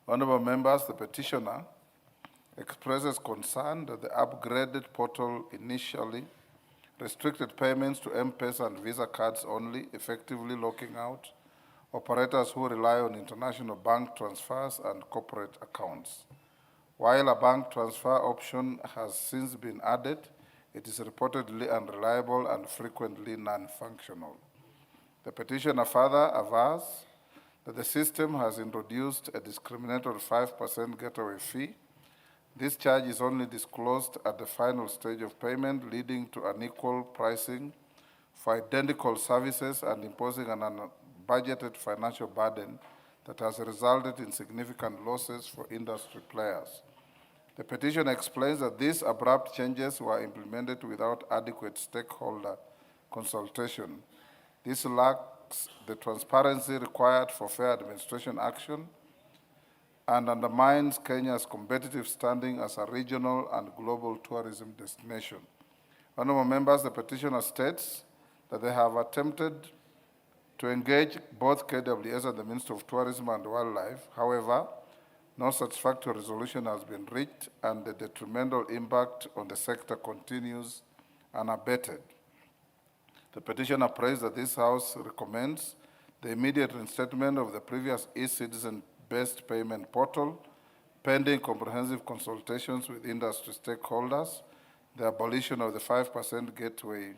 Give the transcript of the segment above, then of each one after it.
Honorable members, the petitioner expresses concern that the upgraded portal initially restricted payments to M-Pesa and Visa cards only, effectively locking out operators who rely on international bank transfers and corporate accounts. While a bank transfer option has since been added, it is reportedly unreliable and frequently non-functional. The petitioner further avers that the system has introduced a discriminatory 5% getaway fee. This charge is only disclosed at the final stage of payment, leading to unequal pricing for identical services and imposing an unbudgeted financial burden that has resulted in significant losses for industry players. The petition explains that these abrupt changes were implemented without adequate stakeholder consultation. This lacks the transparency required for fair administration action and undermines Kenya's competitive standing as a regional and global tourism destination. Honorable members, the petitioner states that they have attempted to engage both KWS and the Ministry of Tourism and Wildlife. However, no satisfactory resolution has been reached, and the detrimental impact on the sector continues unabated. The petitioner prays that this House recommends the immediate reinstatement of the previous e-citizen-based payment portal, pending comprehensive consultations with industry stakeholders, the abolition of the 5% gateway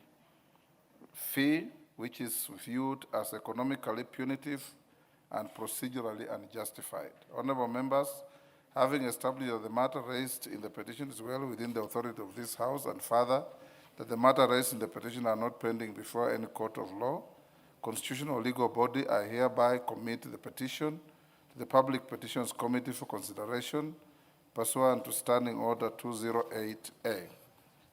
fee, which is viewed as economically punitive and procedurally unjustified. Honorable members, having established that the matter raised in the petition is well within the authority of this House, and further, that the matter raised in the petition are not pending before any court of law, constitutional or legal body, I hereby commit the petition to the Public Petitions Committee for consideration pursuant to Standing Order 208A.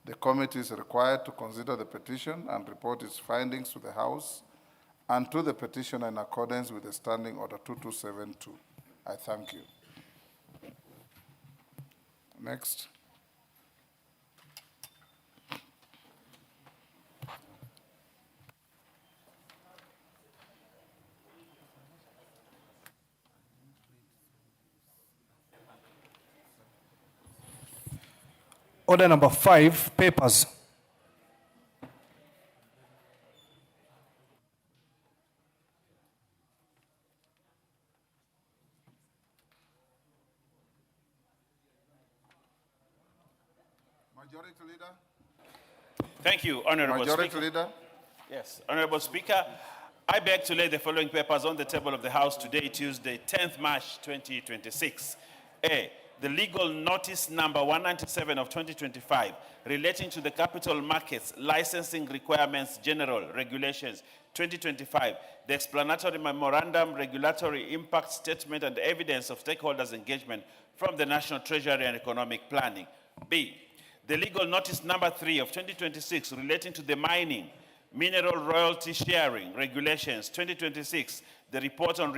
The committee is required to consider the petition and report its findings to the House and to the petitioner in accordance with the Standing Order 2272. I thank you. Next. Order number 5, papers. Majority Leader. Thank you, Honorable Majority Speaker. Leader. Yes, Honorable Speaker, I beg to lay the following papers on the table of the House today, Tuesday, 10th March 2026. A, the legal notice number 197 of 2025 relating to the Capital Markets Licensing Requirements General Regulations 2025, the explanatory memorandum, regulatory impact statement, and evidence of stakeholders' engagement from the National Treasury and Economic Planning. B, the legal notice number 3 of 2026 relating to the mining mineral royalty sharing regulations 2026, the report of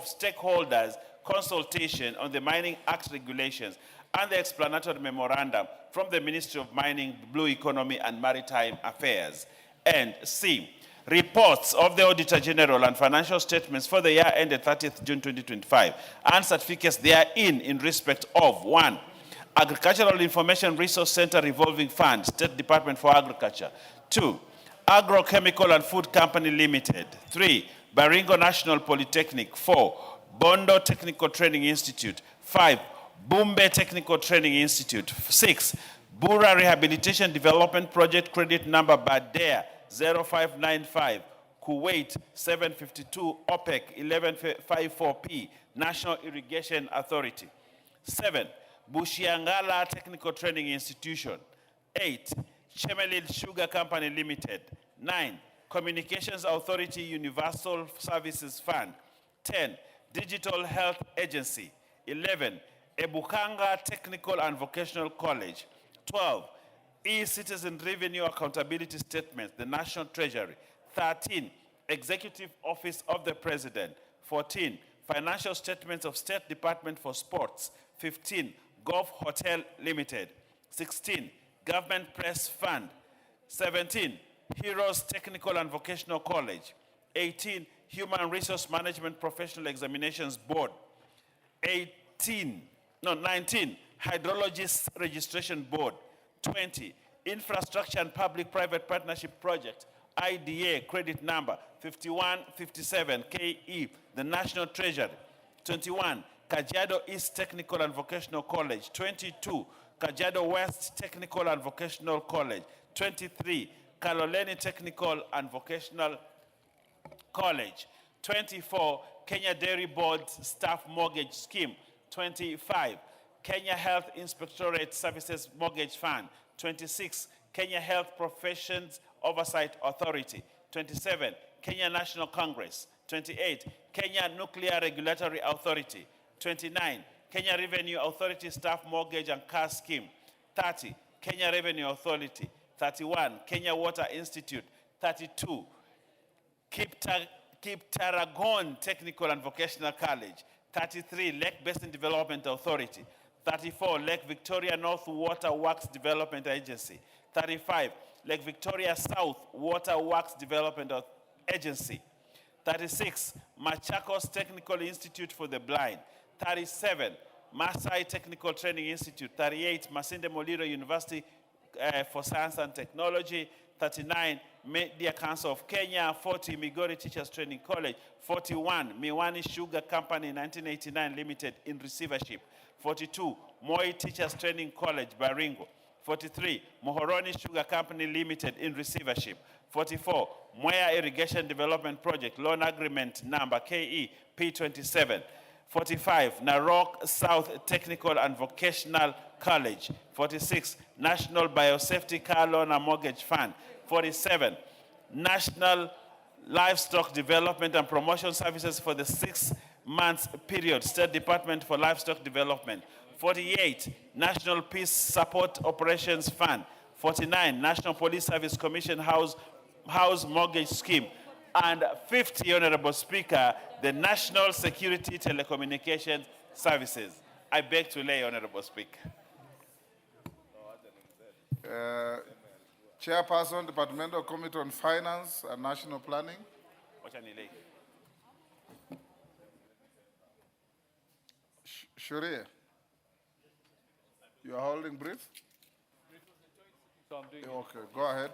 stakeholders consultation on the Mining Act regulations, and the explanatory memorandum from the Ministry of Mining, Blue Economy and Maritime Affairs. And C, reports of the Auditor General and financial statements for the year ended 30th June 2025 and certificates therein in respect of 1, Agricultural Information Resource Center Revolving Fund, State Department for Agriculture. 2, Agrochemical and Food Company Limited. 3, Baringo National Polytechnic. 4, Bondo Technical Training Institute. 5, Bumbe Technical Training Institute. 6, Bura Rehabilitation Development Project Credit Number BADEA 0595, Kuwait 752, OPEC 1154P, National Irrigation Authority. 7, Bushiangala Technical Training Institution. 8, Chemelil Sugar Company Limited. 9, Communications Authority Universal Services Fund. 10, Digital Health Agency. 11, Ebukanga Technical and Vocational College. 12, E-Citizen Revenue Accountability Statement, the National Treasury. 13, Executive Office of the President. 14, Financial Statements of State Department for Sports. 15, Gulf Hotel Limited. 16, Government Press Fund. 17, Heroes Technical and Vocational College. 18, Human Resource Management Professional Examinations Board. 19, Hydrologist Registration Board. 20, Infrastructure and Public-Private Partnership Project, IDA, credit number 5157 KE, the National Treasury. 21, Kajiado East Technical and Vocational College. 22, Kajiado West Technical and Vocational College. 23, Kaloleni Technical and Vocational College. 24, Kenya Dairy Board Staff Mortgage Scheme. 25, Kenya Health Inspectorate Services Mortgage Fund. 26, Kenya Health Professions Oversight Authority. 27, Kenya National Congress. 28, Kenya Nuclear Regulatory Authority. 29, Kenya Revenue Authority Staff Mortgage and Car Scheme. 30, Kenya Revenue Authority. 31, Kenya Water Institute. 32, Kiptaragon Technical and Vocational College. 33, Lake Basin Development Authority. 34, Lake Victoria North Water Works Development Agency. 35, Lake Victoria South Water Works Development Agency. 36, Machakos Technical Institute for the Blind. 37, Masai Technical Training Institute. 38, Masinde Muliro University for Science and Technology. 39, Media Council of Kenya. 40, Migori Teachers Training College. 41, Miwani Sugar Company 1989 Limited in receivership. 42, Moi Teachers Training College, Baringo. 43, Mohoroni Sugar Company Limited in receivership. 44, Mwea Irrigation Development Project, loan agreement number KE P27. 45, Narok South Technical and Vocational College. 46, National Biosafety Car Loan and Mortgage Fund. 47, National Livestock Development and Promotion Services for the 6 months period, State Department for Livestock Development. 48, National Peace Support Operations Fund. 49, National Police Service Commission House Mortgage Scheme. And 50, Honorable Speaker, the National Security Telecommunications Services. I beg to lay, Honorable Speaker. Chairperson, Departmental Committee on Finance and National Planning. Shuria, you are holding brief? So I'm doing it. Okay, go ahead.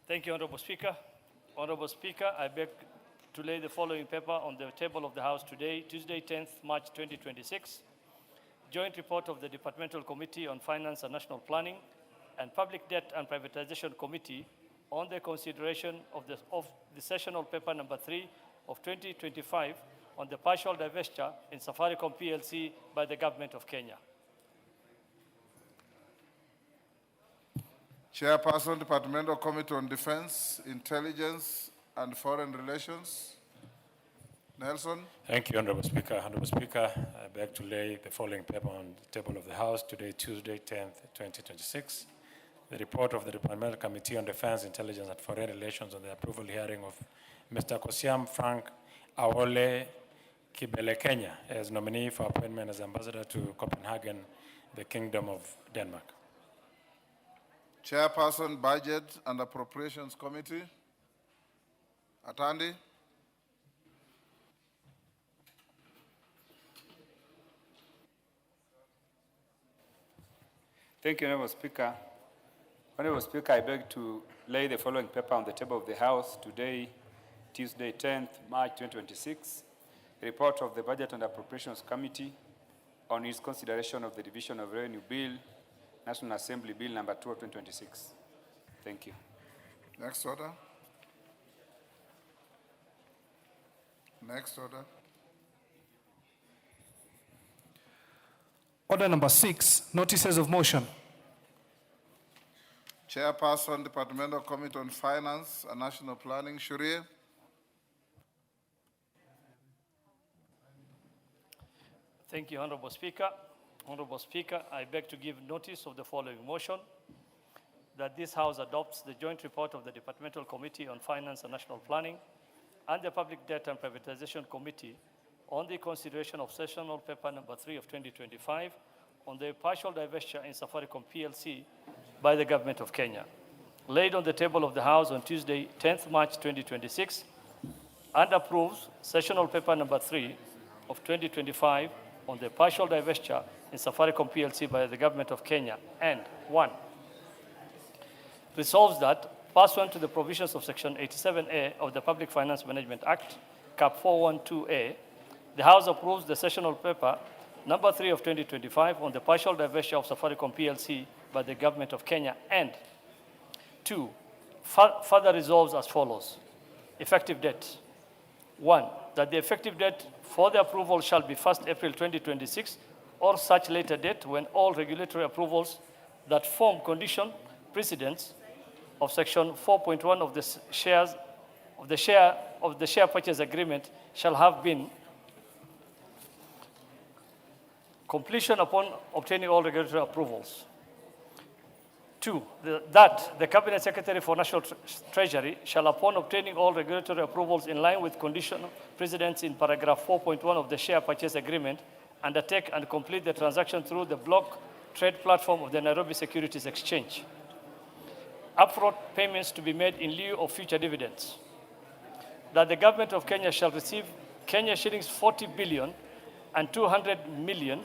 Thank you, Honorable Speaker. Honorable Speaker, I beg to lay the following paper on the table of the House today, Tuesday, 10th March 2026. Joint report of the Departmental Committee on Finance and National Planning and Public Debt and Privatization Committee on the consideration of the sessional paper number 3 of 2025 on the partial divestiture in Safaricom PLC by the Government of Kenya. Chairperson, Departmental Committee on Defense, Intelligence, and Foreign Relations. Nelson. Thank you, Honorable Speaker. Honorable Speaker, I beg to lay the following paper on the table of the House today, Tuesday, 10th, 2026. The report of the Departmental Committee on Defense, Intelligence, and Foreign Relations on the approval hearing of Mr. Kosiam Frank Awole Kibele Kenya as nominee for appointment as ambassador to Copenhagen, the Kingdom of Denmark. Chairperson, Budget and Appropriations Committee. Atandi. Thank you, Honorable Speaker. Honorable Speaker, I beg to lay the following paper on the table of the House today, Tuesday, 10th March 2026. Report of the Budget and Appropriations Committee on its consideration of the Division of Revenue Bill, National Assembly Bill number 2 of 2026. Thank you. Next order. Next order. Order number 6, notices of motion. Chairperson, Departmental Committee on Finance and National Planning, Shuria. Thank you, Honorable Speaker. Honorable Speaker, I beg to give notice of the following motion, that this House adopts the joint report of the Departmental Committee on Finance and National Planning and the Public Debt and Privatization Committee on the consideration of sessional paper number 3 of 2025 on the partial divestiture in Safaricom PLC by the Government of Kenya, laid on the table of the House on Tuesday, 10th March 2026, and approves sessional paper number 3 of 2025 on the partial divestiture in Safaricom PLC by the Government of Kenya. And 1, resolves that, pursuant to the provisions of Section 87A of the Public Finance Management Act, Cap 412A, the House approves the sessional paper number 3 of 2025 on the partial divestiture of Safaricom PLC by the Government of Kenya. And 2, further resolves as follows. Effective date. 1, that the effective date for the approval shall be 1st April 2026 or such later date when all regulatory approvals that form condition precedents of Section 4.1 of the share purchase agreement shall have been completion upon obtaining all regulatory approvals. 2, that the Cabinet Secretary for National Treasury shall, upon obtaining all regulatory approvals in line with condition precedents in paragraph 4.1 of the share purchase agreement, undertake and complete the transaction through the block trade platform of the Nairobi Securities Exchange. Upfront payments to be made in lieu of future dividends. That the Government of Kenya shall receive Kenya shillings 40 billion and 200 million,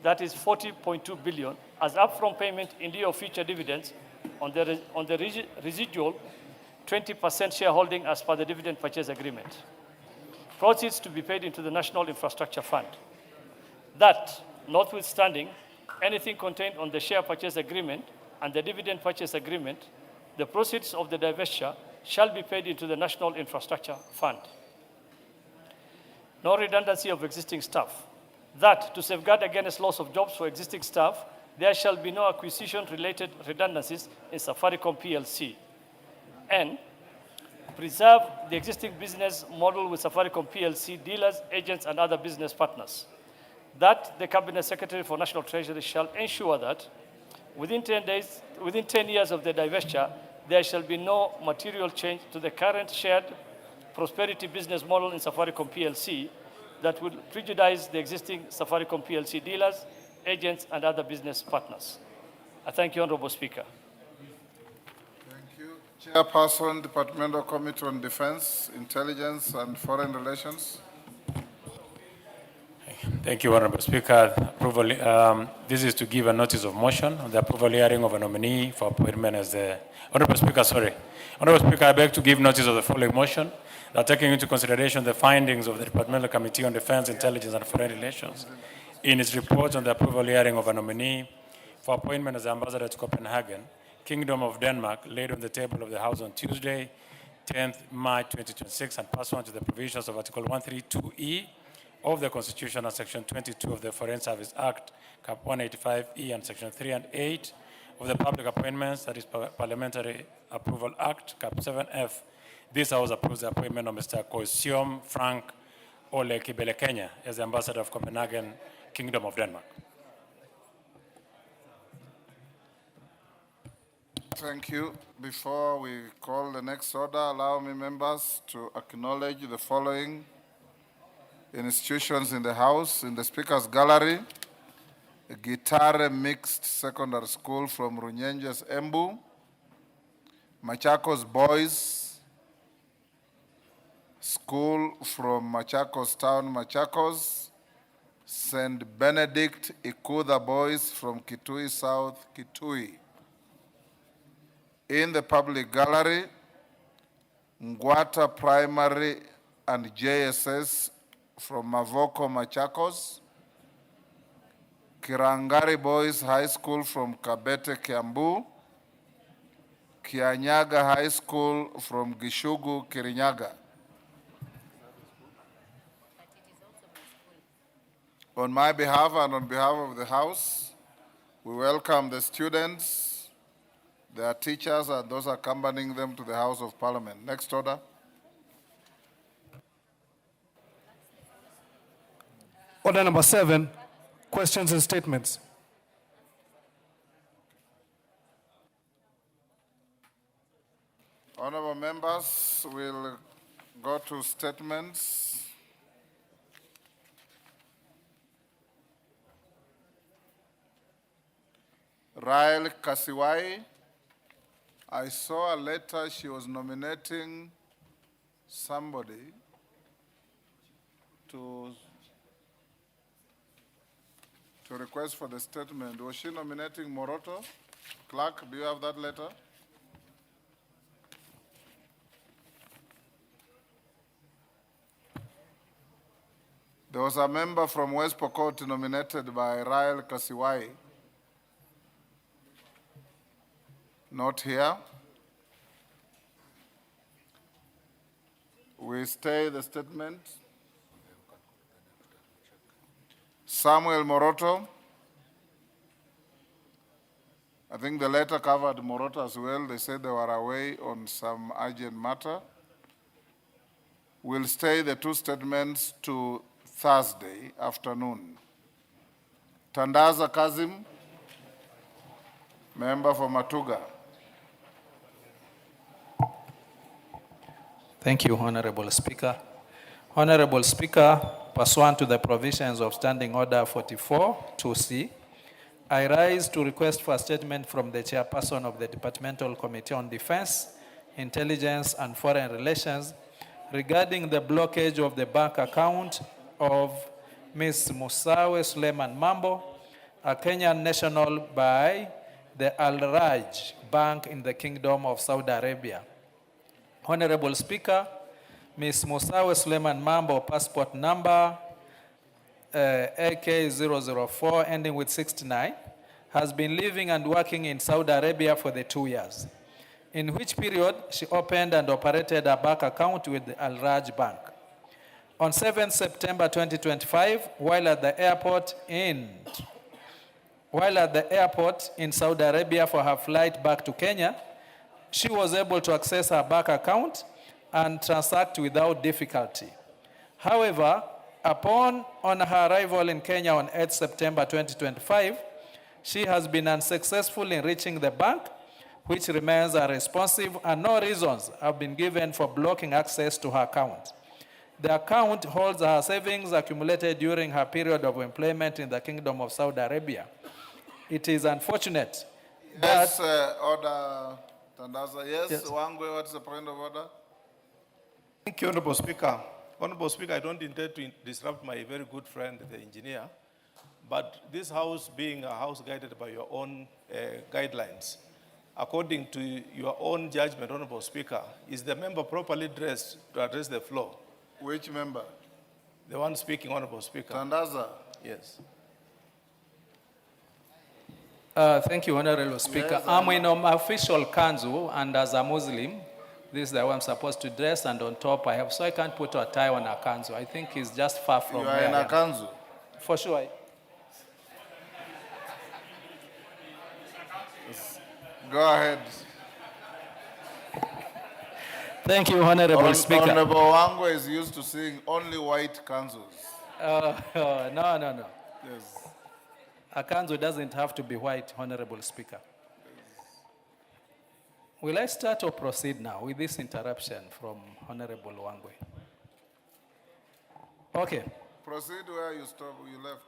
that is 40.2 billion, as upfront payment in lieu of future dividends on the residual 20% shareholding as per the dividend purchase agreement. Proceeds to be paid into the National Infrastructure Fund. That, notwithstanding anything contained on the share purchase agreement and the dividend purchase agreement, the proceeds of the divestiture shall be paid into the National Infrastructure Fund. No redundancy of existing staff. That, to safeguard against loss of jobs for existing staff, there shall be no acquisition-related redundancies in Safaricom PLC. And preserve the existing business model with Safaricom PLC dealers, agents, and other business partners. That the Cabinet Secretary for National Treasury shall ensure that within 10 years of the divestiture, there shall be no material change to the current shared prosperity business model in Safaricom PLC that would prejudice the existing Safaricom PLC dealers, agents, and other business partners. I thank you, Honorable Speaker. Thank you. Chairperson, Departmental Committee on Defense, Intelligence, and Foreign Relations. Thank you, Honorable Speaker. This is to give a notice of motion on the approval hearing of a nominee for appointment as the Honorable Speaker, I beg to give notice of the following motion that, taking into consideration the findings of the Departmental Committee on Defense, Intelligence, and Foreign Relations in its report on the approval hearing of a nominee for appointment as Ambassador to Copenhagen, Kingdom of Denmark, laid on the table of the House on Tuesday, 10th March 2026, and pursuant to the provisions of Article 132E of the Constitution and Section 22 of the Foreign Service Act, Cap 185E, and Section 3 and 8 of the Public Appointments, that is Parliamentary Approval Act, Cap 7F. This House approves the appointment of Mr. Koisiom Frank Ole Kibele Kenya as the Ambassador of Copenhagen, Kingdom of Denmark. Thank you. Before we call the next order, allow me, members, to acknowledge the following institutions in the House. In the Speaker's Gallery, Gitare Mixed Secondary School from Runyenjes, Embu, Machakos Boys School from Machakos Town, Machakos, St. Benedict Ikuda Boys from Kitui South, Kitui. In the Public Gallery, Ngwata Primary and JSS from Mavoko, Machakos, Kirangari Boys High School from Kabete, Kiambu, Kianyaga High School from Gishugu, Kirinyaga. On my behalf and on behalf of the House, we welcome the students, their teachers, and those accompanying them to the House of Parliament. Next order. Order number 7, questions and statements. Honorable members, we'll go to statements. Rael Kasiwai, I saw a letter she was nominating somebody. to request for the statement. Was she nominating Moroto? Clerk, do you have that letter? There was a member from West Pokot nominated by Rael Kasiwai. Not here. We stay the statement. Samuel Moroto. I think the letter covered Moroto as well. They said they were away on some urgent matter. We'll stay the two statements to Thursday afternoon. Tandaza Kazim, member for Matuga. Thank you, Honorable Speaker. Honorable Speaker, pursuant to the provisions of Standing Order 44 2C, I rise to request for a statement from the chairperson of the Departmental Committee on Defense, Intelligence and Foreign Relations regarding the blockage of the bank account of Ms. Musawe Suleiman Mambo, a Kenyan national, by the Al Raj Bank in the Kingdom of Saudi Arabia. Honorable Speaker, Ms. Musawe Suleiman Mambo, passport number AK004 ending with 69, has been living and working in Saudi Arabia for the 2 years, in which period she opened and operated a bank account with the Al Raj Bank. On 7 September 2025, while at the airport in Saudi Arabia for her flight back to Kenya, she was able to access her bank account and transact without difficulty. However, on her arrival in Kenya on 8 September 2025, she has been unsuccessful in reaching the bank, which remains unresponsive, and no reasons have been given for blocking access to her account. The account holds her savings accumulated during her period of employment in the Kingdom of Saudi Arabia. It is unfortunate Yes, that... order, Tandaza. Yes, Yes. Wangwe, what's the point of order? Thank you, Honorable Speaker. Honorable Speaker, I don't intend to disrupt my very good friend, the engineer, but this house being a house guided by your own guidelines, according to your own judgment, Honorable Speaker, is the member properly dressed to address the floor? Which member? The one speaking, Honorable Speaker. Tandaza. Yes. Thank you, Honorable Speaker. I'm in my official kanzu, and as a Muslim, this is the way I'm supposed to dress, and on top I have, so I can't put a tie on a kanzu. I think it's just far from You are where in I a am. kanzu. For sure. Go ahead. Thank you, Honorable Speaker. Honorable Wangwe is used to seeing only white kanzus. No. Yes. A kanzu doesn't have to be white, Honorable Speaker. Will I start or proceed now with this interruption from Honorable Wangwe? Okay. Proceed where you stopped, you left.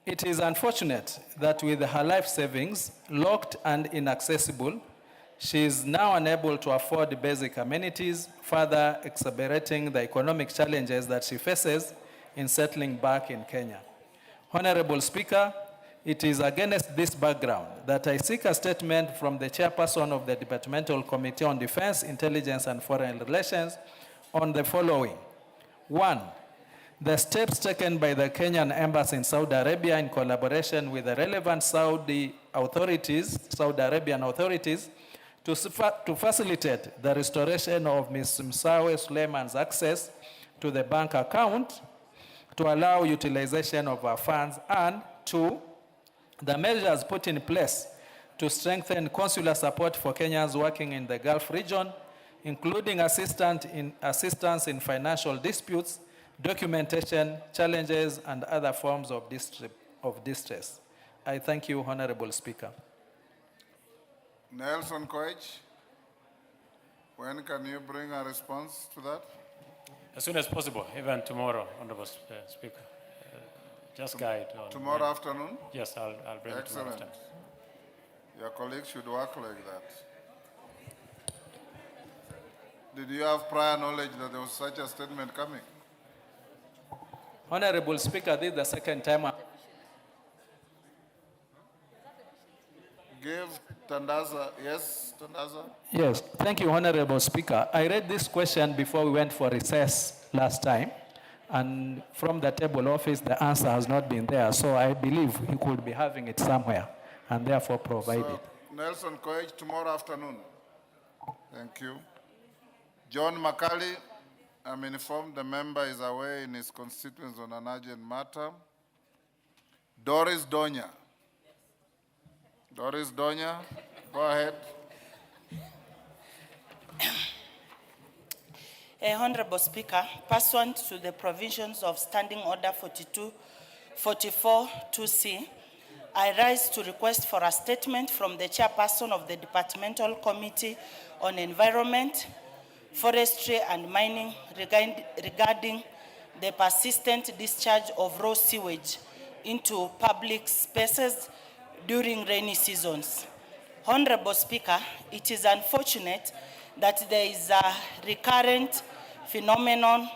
It is unfortunate that with her life savings locked and inaccessible, she is now unable to afford basic amenities, further exacerbating the economic challenges that she faces in settling back in Kenya. Honorable Speaker, it is against this background that I seek a statement from the chairperson of the Departmental Committee on Defense, Intelligence and Foreign Relations on the following. 1, the steps taken by the Kenyan Embassy in Saudi Arabia in collaboration with the relevant Saudi Arabian authorities, to facilitate the restoration of Ms. Musawe Suleiman's access to the bank account to allow utilization of her funds, and 2, the measures put in place to strengthen consular support for Kenyans working in the Gulf region, including assistance in financial disputes, documentation, challenges, and other forms of distress. I thank you, Honorable Speaker. Nelson Koech, when can you bring a response to that? As soon as possible, even tomorrow, Honorable Speaker. Just guide. On Tomorrow afternoon? Yes, I'll bring it tomorrow Excellent. afternoon. Your colleagues should work like that. did you have prior knowledge that there was such a statement coming? Honorable Speaker, this is the second time. Give Tandaza, yes, Tandaza? Yes, thank you, Honorable Speaker. I read this question before we went for recess last time, and from the table office, the answer has not been there. So I believe he could be having it somewhere, and therefore provide it. Nelson Koech, tomorrow afternoon. Thank you. John Makali, I'm informed the member is away in his constituents on an urgent matter. Doris Donya. Doris Donya, go ahead. Honorable Speaker, pursuant to the provisions of Standing Order 44-2C, I rise to request for a statement from the chairperson of the Departmental Committee on Environment, Forestry and Mining regarding the persistent discharge of raw sewage into public spaces during rainy seasons. Honorable Speaker, it is unfortunate that there is a recurrent phenomenon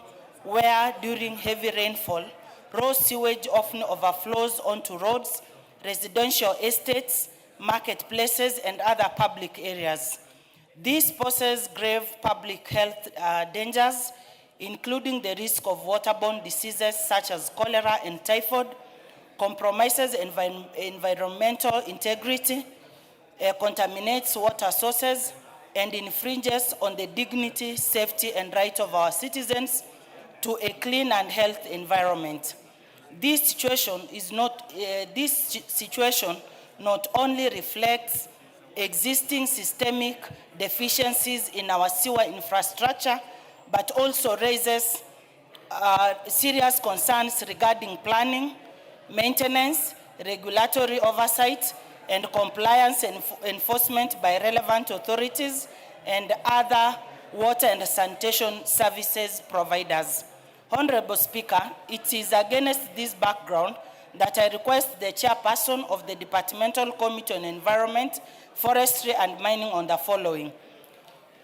where during heavy rainfall, raw sewage often overflows onto roads, residential estates, marketplaces, and other public areas. This poses grave public health dangers, including the risk of waterborne diseases such as cholera and typhoid, compromises environmental integrity, contaminates water sources, and infringes on the dignity, safety, and right of our citizens to a clean and healthy environment. This situation not only reflects existing systemic deficiencies in our sewer infrastructure, but also raises serious concerns regarding planning, maintenance, regulatory oversight, and compliance enforcement by relevant authorities and other water and sanitation services providers. Honorable Speaker, it is against this background that I request the chairperson of the Departmental Committee on Environment, Forestry and Mining on the following: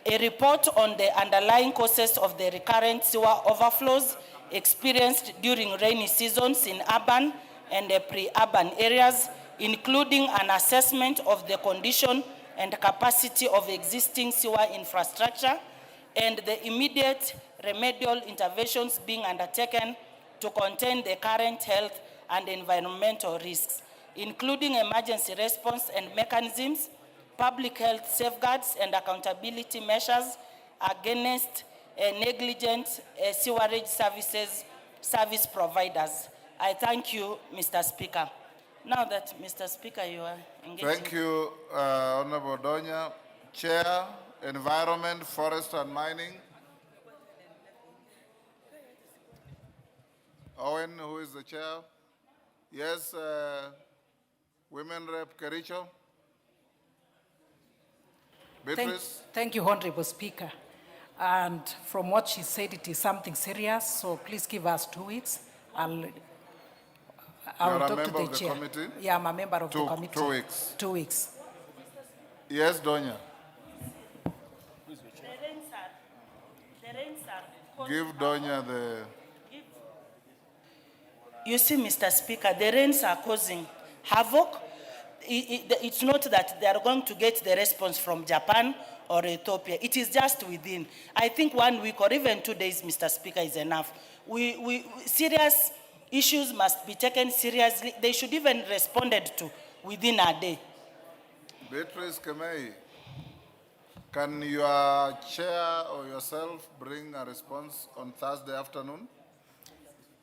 a report on the underlying causes of the recurrent sewer overflows experienced during rainy seasons in urban and pre-urban areas, including an assessment of the condition and capacity of existing sewer infrastructure and the immediate remedial interventions being undertaken to contain the current health and environmental risks, including emergency response and mechanisms, public health safeguards and accountability measures against negligent sewerage service providers. I thank you, Mr. Speaker. Now that, Mr. Speaker, you are engaged. Thank you, Honorable Donya. Chair, Environment, Forest and Mining. Owen, who is the chair? Yes, Women Rep Kericho. Beatrice? Thank you, Honorable Speaker. And from what she said, it is something serious, so please give us 2 weeks. I'll talk to the chair. You're a member of the committee? Yeah, I'm a member of the committee. 2 weeks. 2 weeks. Yes, Donya. Give Donya the... You see, Mr. Speaker, the rains are causing havoc. It's not that they are going to get the response from Japan or Ethiopia. It is just within. I think 1 week or even 2 days, Mr. Speaker, is enough. Serious issues must be taken seriously. They should even responded to within a day. Beatrice Kemei, can your chair or yourself bring a response on Thursday afternoon?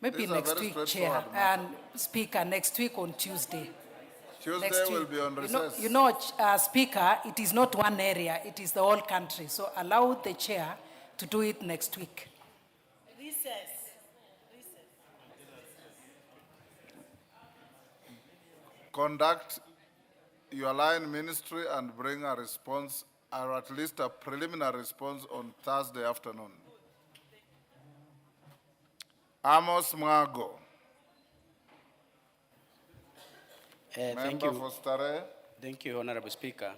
Maybe next week, Chair, and Speaker, next week on Tuesday. Tuesday will be on recess. Speaker, it is not one area, it is the whole country. So allow the chair to do it next week. Recess. Conduct your line ministry and bring a response, or at least a preliminary response on Thursday afternoon. Amos Mwago. Thank Member you. for Stare. Thank you, Honorable Speaker.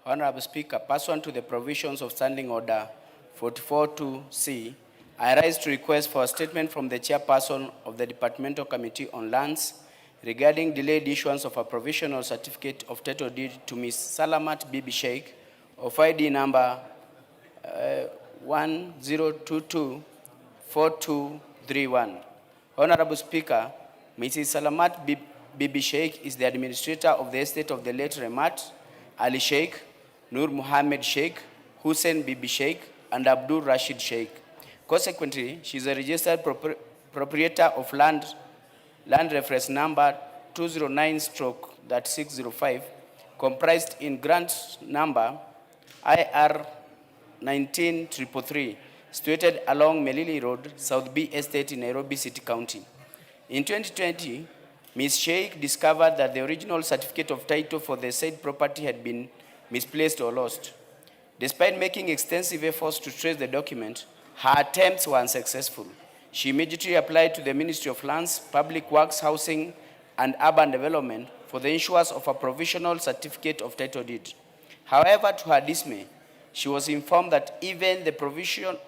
Honorable Speaker, pursuant to the provisions of Standing Order 44-2C, I rise to request for a statement from the chairperson of the Departmental Committee on Lands regarding delayed issuance of a provisional certificate of title deed to Ms. Salamat Bibi Sheikh of ID number 10224231. Honorable Speaker, Mrs. Salamat Bibi Sheikh is the administrator of the estate of the late Remat Ali Sheikh, Nur Muhammad Sheikh, Hussein Bibi Sheikh, and Abdul Rashid Sheikh. Consequently, she is a registered proprietor of land reference number 209/605, comprised in grant number IR 19333, situated along Melili Road, South B Estate in Nairobi City County. In 2020, Ms. Sheikh discovered that the original certificate of title for the said property had been misplaced or lost. Despite making extensive efforts to trace the document, her attempts were unsuccessful. She immediately applied to the Ministry of Lands, Public Works, Housing, and Urban Development for the issuance of a provisional certificate of title deed. However, to her dismay, she was informed that even the provisional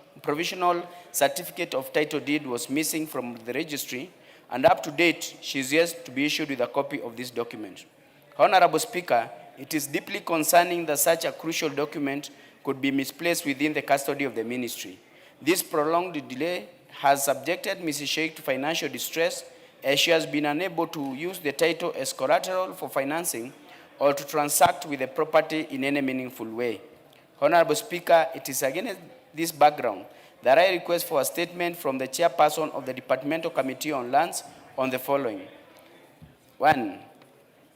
certificate of title deed was missing from the registry, and up to date, she is yet to be issued with a copy of this document. Honorable Speaker, it is deeply concerning that such a crucial document could be misplaced within the custody of the ministry. This prolonged delay has subjected Mrs. Sheikh to financial distress, as she has been unable to use the title as collateral for financing or to transact with the property in any meaningful way. Honorable Speaker, it is against this background that I request for a statement from the chairperson of the Departmental Committee on Lands on the following. 1.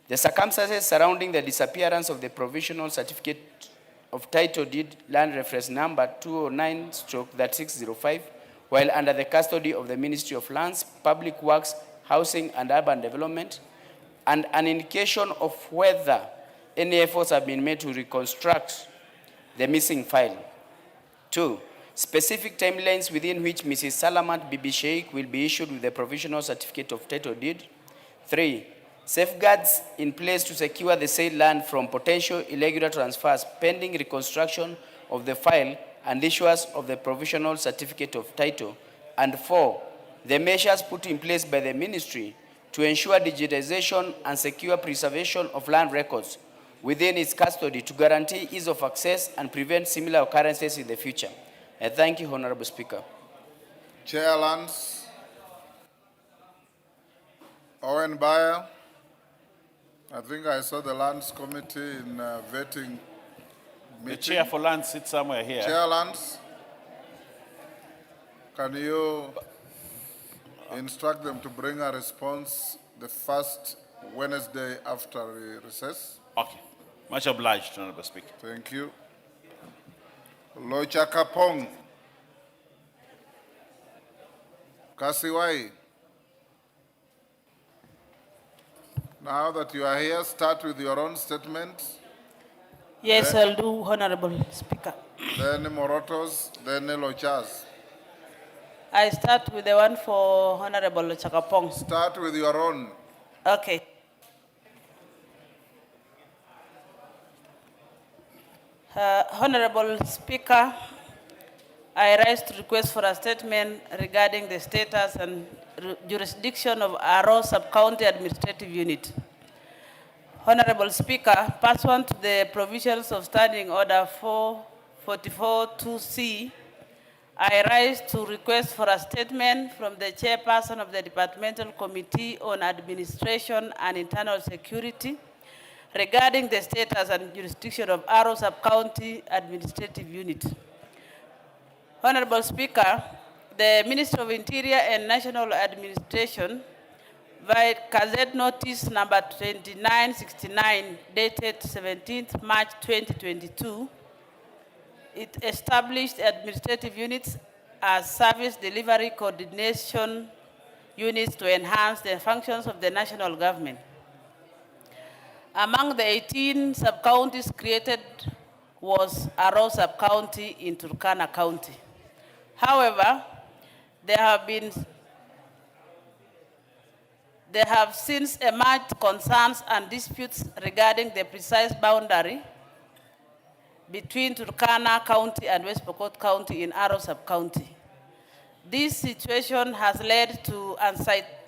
The circumstances surrounding the disappearance of the provisional certificate of title deed land reference number 209/3605 while under the custody of the Ministry of Lands, Public Works, Housing and Urban Development, and an indication of whether any efforts have been made to reconstruct the missing file. 2. Specific timelines within which Mrs. Salamat Bibi Sheikh will be issued with the provisional certificate of title deed. 3. Safeguards in place to secure the said land from potential irregular transfers pending reconstruction of the file and issuance of the provisional certificate of title. And 4. The measures put in place by the ministry to ensure digitization and secure preservation of land records within its custody to guarantee ease of access and prevent similar occurrences in the future. I thank you, Honorable Speaker. Chair Lands. Owen Bayer. I think I saw the Lands Committee in vetting meeting. The chair for Lands sits somewhere here. Chair Lands, can you instruct them to bring a response the first Wednesday after recess? Okay. Much obliged, Honorable Speaker. Thank you. Locha Kapong. Kasiwai. Now that you are here, start with your own statement. Yes, I'll do, Honorable Speaker. Then Morotos, then Lochas. I start with the one for Honorable Chakapong. Start with your own. Okay. Honorable Speaker, I rise to request for a statement regarding the status and jurisdiction of Aro Sub-County Administrative Unit. Honorable Speaker, pursuant to the provisions of Standing Order 444-2C, I rise to request for a statement from the chairperson of the Departmental Committee on Administration and Internal Security regarding the status and jurisdiction of Aro Sub-County Administrative Unit. Honorable Speaker, the Ministry of Interior and National Administration, via Gazette Notice number 2969, dated 17th March 2022, it established administrative units as service delivery coordination units to enhance the functions of the national government. Among the 18 sub-counties created was Aro sub-county in Turkana County. However, there have since emerged concerns and disputes regarding the precise boundary between Turkana County and West Pokot County in Aro Sub-County. This situation has led to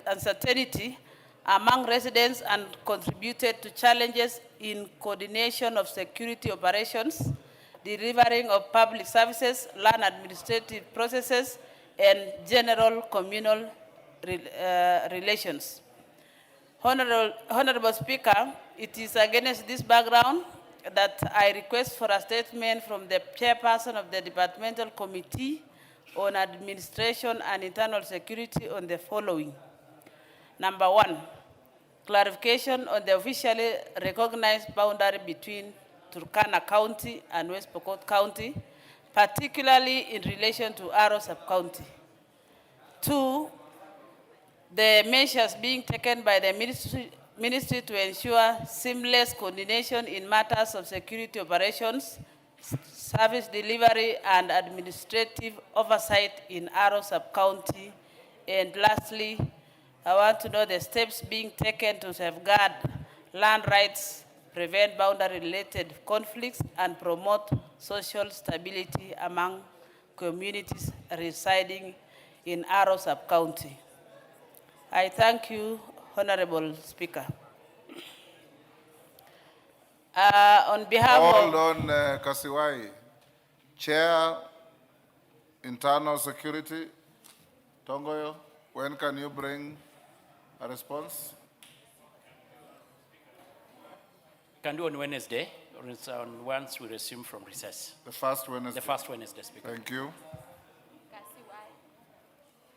uncertainty among residents and contributed to challenges in coordination of security operations, delivering of public services, land administrative processes, and general communal relations. Honorable Speaker, it is against this background that I request for a statement from the chairperson of the Departmental Committee on Administration and Internal Security on the following. Number one, clarification on the officially recognized boundary between Turkana County and West Pokot County, particularly in relation to Aro Sub-County. Two, the measures being taken by the ministry to ensure seamless coordination in matters of security operations, service delivery, and administrative oversight in Aro Sub-County. And lastly, I want to know the steps being taken to safeguard land rights, prevent boundary-related conflicts, and promote social stability among communities residing in Aro Sub-County. I thank you, Honorable Speaker. On behalf Hold of... on, Kasiwai. Chair, Internal Security, Tongoyo, when can you bring a response? Can do on Wednesday, or it's on once we resume from recess. The first Wednesday? The first Wednesday, Speaker. Thank you.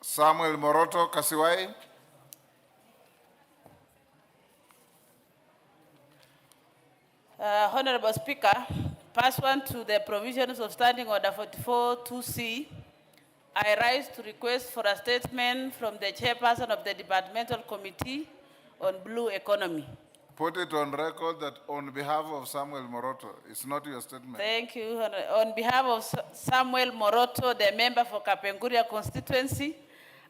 Samuel Moroto, Kasiwai. Honorable Speaker, pursuant to the provisions of Standing Order 44-2C, I rise to request for a statement from the chairperson of the Departmental Committee on Blue Economy. Put it on record that on behalf of Samuel Moroto, it's not your statement. Thank you. On behalf of Samuel Moroto, the member for Kapenguria constituency,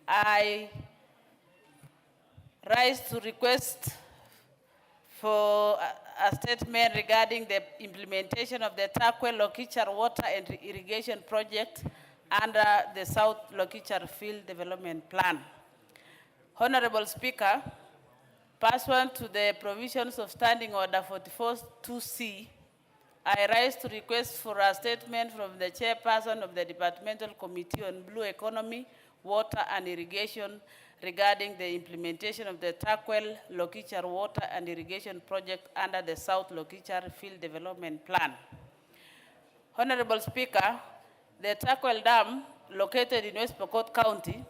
I rise to request for a statement regarding the implementation of the Takwel Lokichar Water and Irrigation Project under the South Lokichar Field Development Plan. Honorable Speaker, pursuant to the provisions of Standing Order 44-2C, I rise to request for a statement from the chairperson of the Departmental Committee on Blue Economy, Water and Irrigation regarding the implementation of the Takwel Lokichar Water and Irrigation Project under the South Lokichar Field Development Plan. Honorable Speaker, the Takwel Dam, located in West Pokot County,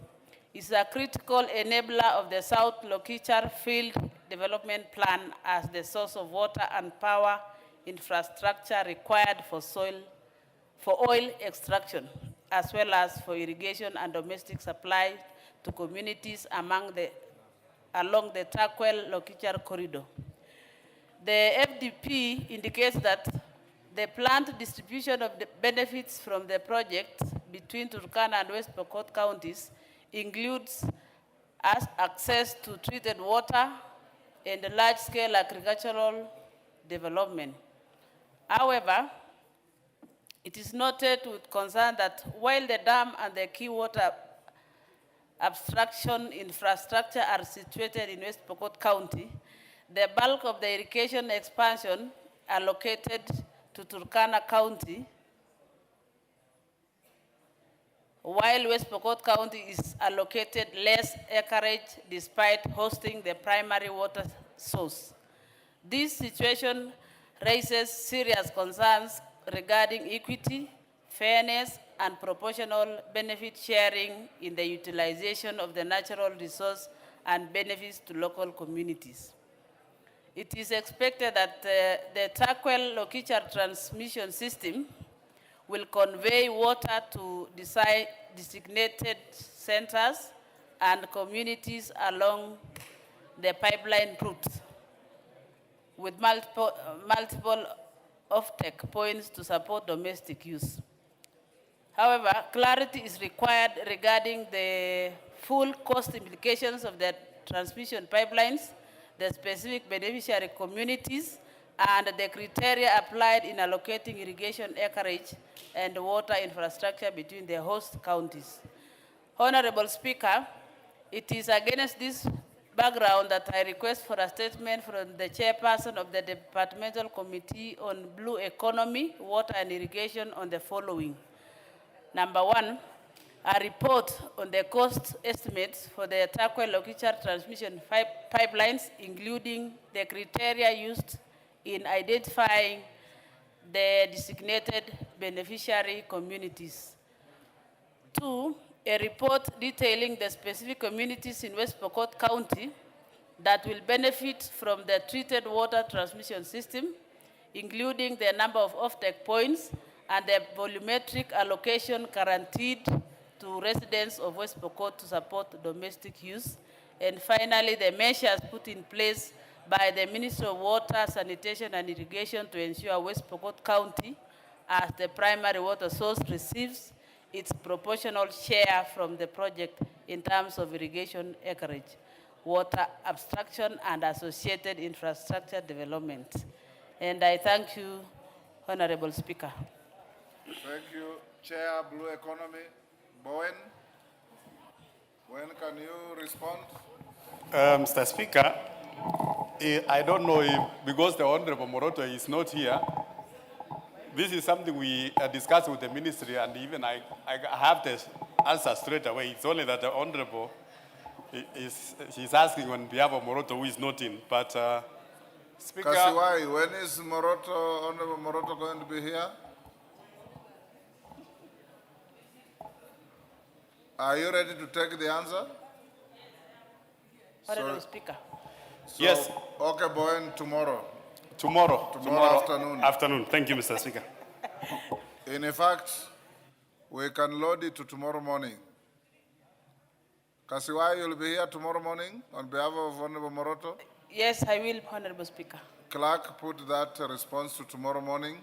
is a critical enabler of the South Lokichar Field Development Plan as the source of water and power infrastructure required for oil extraction, as well as for irrigation and domestic supply to communities along the Takwel Lokichar corridor. The FDP indicates that the planned distribution of the benefits from the project between Turkana and West Pokot counties includes access to treated water and large-scale agricultural development. However, it is noted with concern that while the dam and the key water abstraction infrastructure are situated in West Pokot County, the bulk of the irrigation expansion allocated to Turkana County, while West Pokot County is allocated less acreage despite hosting the primary water source. This situation raises serious concerns regarding equity, fairness, and proportional benefit sharing in the utilization of the natural resource and benefits to local communities. It is expected that the Takwel Lokichar transmission system will convey water to designated centers and communities along the pipeline route with multiple off-take points to support domestic use. However, clarity is required regarding the full cost implications of the transmission pipelines, the specific beneficiary communities, and the criteria applied in allocating irrigation acreage and water infrastructure between the host counties. Honorable Speaker, it is against this background that I request for a statement from the chairperson of the Departmental Committee on Blue Economy, Water and Irrigation on the following. Number one, a report on the cost estimates for the Tarkwa-Lokichar transmission pipelines, including the criteria used in identifying the designated beneficiary communities. Two, a report detailing the specific communities in West Pokot County that will benefit from the treated water transmission system, including the number of off-take points and the volumetric allocation guaranteed to residents of West Pokot to support domestic use. And finally, the measures put in place by the Ministry of Water, Sanitation and Irrigation to ensure West Pokot County, as the primary water source, receives its proportional share from the project in terms of irrigation acreage, water abstraction, and associated infrastructure development. And I thank you, Honorable Speaker. Thank you, Chair, Blue Economy. Bowen, when can you respond? Mr. Speaker, I don't know if, because the Honorable Moroto is not here, this is something we discussed with the ministry, and even I have the answer straight away. It's only that the Honorable she's asking on behalf of Moroto, who is not in. But Speaker, Kasiwai, when is Honorable Moroto going to be here? Are you ready to take the answer? Honorable Speaker. So, yes. Okay, Bowen, tomorrow. Tomorrow afternoon. Afternoon. Thank you, Mr. Speaker. In fact, we can load it to tomorrow morning. Kasiwai, you'll be here tomorrow morning on behalf of Honorable Moroto? Yes, I will, Honorable Speaker. Clerk, put that response to tomorrow morning.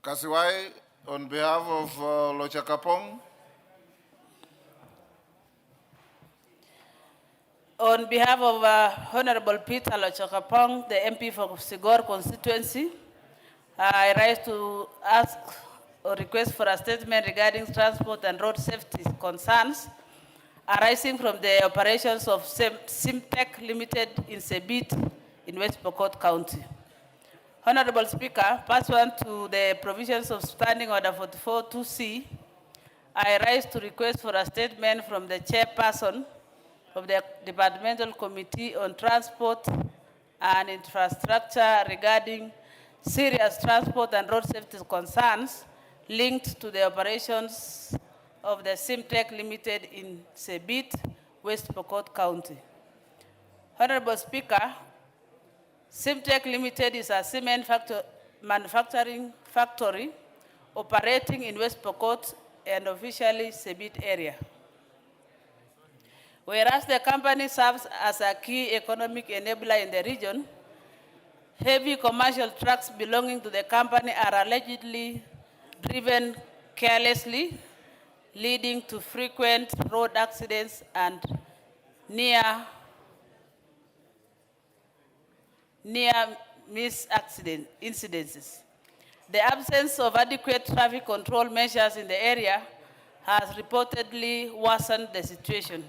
Kasiwai, on behalf of Lochakapong. On behalf of Honorable Peter Lochakapong, the MP for Sigor constituency, I rise to ask or request for a statement regarding transport and road safety concerns arising from the operations of Simtech Limited in Sebit in West Pokot County. Honorable Speaker, pursuant to the provisions of Standing Order 44-2C, I rise to request for a statement from the chairperson of the Departmental Committee on Transport and Infrastructure regarding serious transport and road safety concerns linked to the operations of the Simtech Limited in Sebit, West Pokot County. Honorable Speaker, Simtech Limited is a cement manufacturing factory operating in West Pokot and officially Sebit area. Whereas the company serves as a key economic enabler in the region, heavy commercial trucks belonging to the company are allegedly driven carelessly, leading to frequent road accidents and near miss incidences. The absence of adequate traffic control measures in the area has reportedly worsened the situation,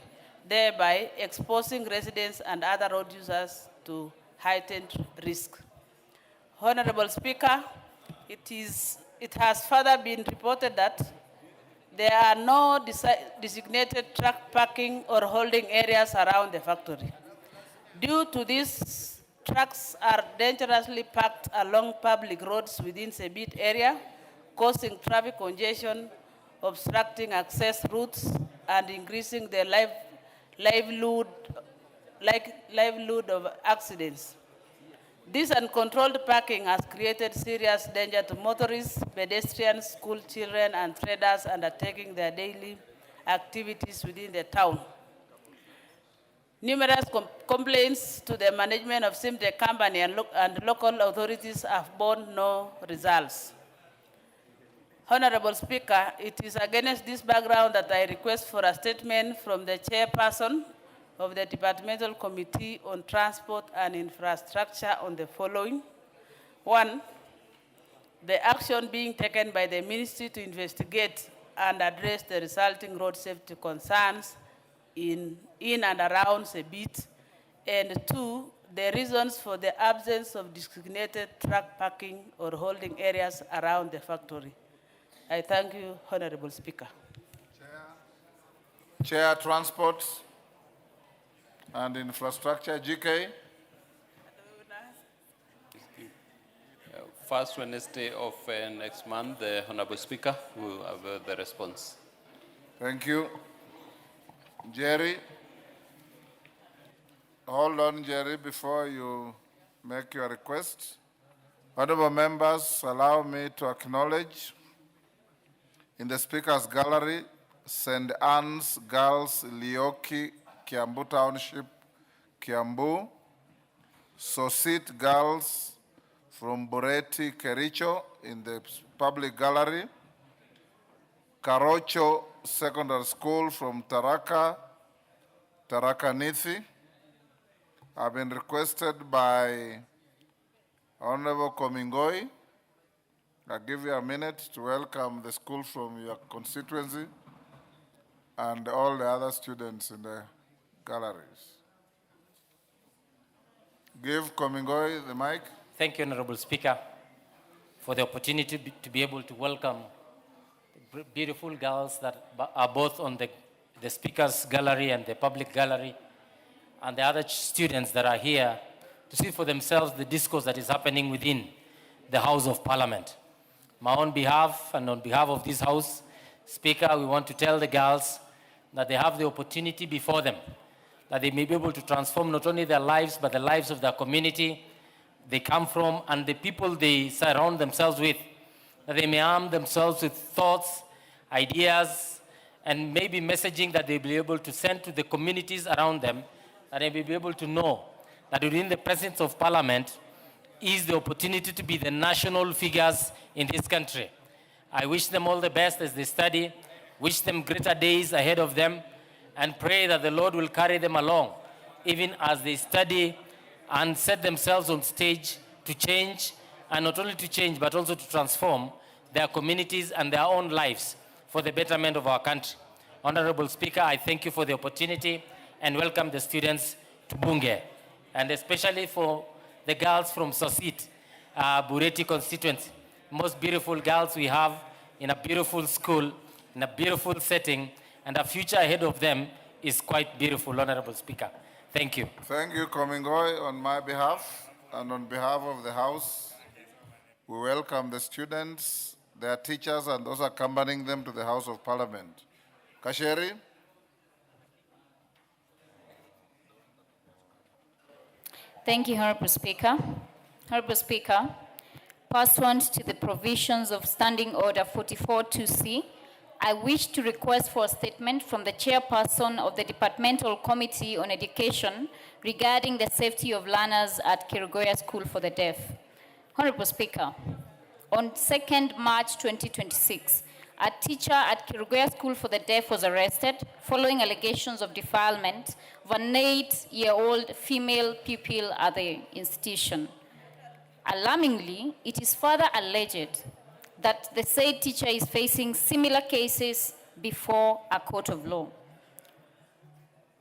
thereby exposing residents and other road users to heightened risk. Honorable Speaker, it has further been reported that there are no designated truck parking or holding areas around the factory. Due to this, trucks are dangerously parked along public roads within Sebit area, causing traffic congestion, obstructing access routes, and increasing the livelihood of accidents. This uncontrolled parking has created serious danger to motorists, pedestrians, school children, and traders undertaking their daily activities within the town. Numerous complaints to the management of Simtech company and local authorities have borne no results. Honorable Speaker, it is against this background that I request for a statement from the chairperson of the Departmental Committee on Transport and Infrastructure on the following. 1, the action being taken by the Ministry to investigate and address the resulting road safety concerns in and around Sebit. And 2, the reasons for the absence of designated truck parking or holding areas around the factory. I thank you, Honorable Speaker. Chair, Transport and Infrastructure, GK. First Wednesday of next month, the Honorable Speaker will have the response. Thank you. Jerry. Hold on, Jerry, before you make your request. Honorable members, allow me to acknowledge in the Speaker's Gallery, St. Anne's Girls, Lioki, Kiambu Township, Kiambu, Sosit Girls from Bureti, Kericho in the public gallery, Karocho Secondary School from Taraka, Taraka Nithi. I've been requested by Honorable Komingoi. I'll give you a minute to welcome the school from your constituency and all the other students in the galleries. Give Komingoi the mic. Thank you, Honorable Speaker, for the opportunity to be able to welcome the beautiful girls that are both on the Speaker's Gallery and the public gallery, and the other students that are here to see for themselves the discourse that is happening within the House of Parliament. My own behalf and on behalf of this House, Speaker, we want to tell the girls that they have the opportunity before them, that they may be able to transform not only their lives, but the lives of their community they come from and the people they surround themselves with, that they may arm themselves with thoughts, ideas, and maybe messaging that they'll be able to send to the communities around them, that they may be able to know that within the presence of Parliament is the opportunity to be the national figures in this country. I wish them all the best as they study, wish them greater days ahead of them, and pray that the Lord will carry them along, even as they study and set themselves on stage to change, and not only to change, but also to transform their communities and their own lives for the betterment of our country. Honorable Speaker, I thank you for the opportunity and welcome the students to Bunge, and especially for the girls from Sosit, Bureti constituency. Most beautiful girls we have in a beautiful school, in a beautiful setting, and a future ahead of them is quite beautiful, Honorable Speaker. Thank you. Thank you, Komingoi. On my behalf and on behalf of the House, we welcome the students, their teachers, and those accompanying them to the House of Parliament. Kasheri. Thank you, Honorable Speaker. Honorable Speaker, pursuant to the provisions of Standing Order 44-2C, I wish to request for a statement from the chairperson of the Departmental Committee on Education regarding the safety of learners at Kerugoya School for the Deaf. Honorable Speaker, on 2nd March 2026, a teacher at Kerugoya School for the Deaf was arrested following allegations of defilement of an 8-year-old female pupil at the institution. Alarmingly, it is further alleged that the said teacher is facing similar cases before a court of law.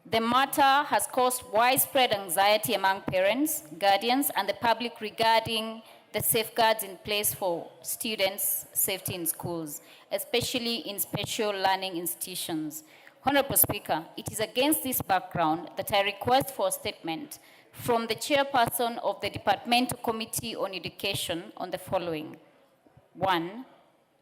The matter has caused widespread anxiety among parents, guardians, and the public regarding the safeguards in place for students' safety in schools, especially in special learning institutions. Honorable Speaker, it is against this background that I request for a statement from the chairperson of the Departmental Committee on Education on the following. 1,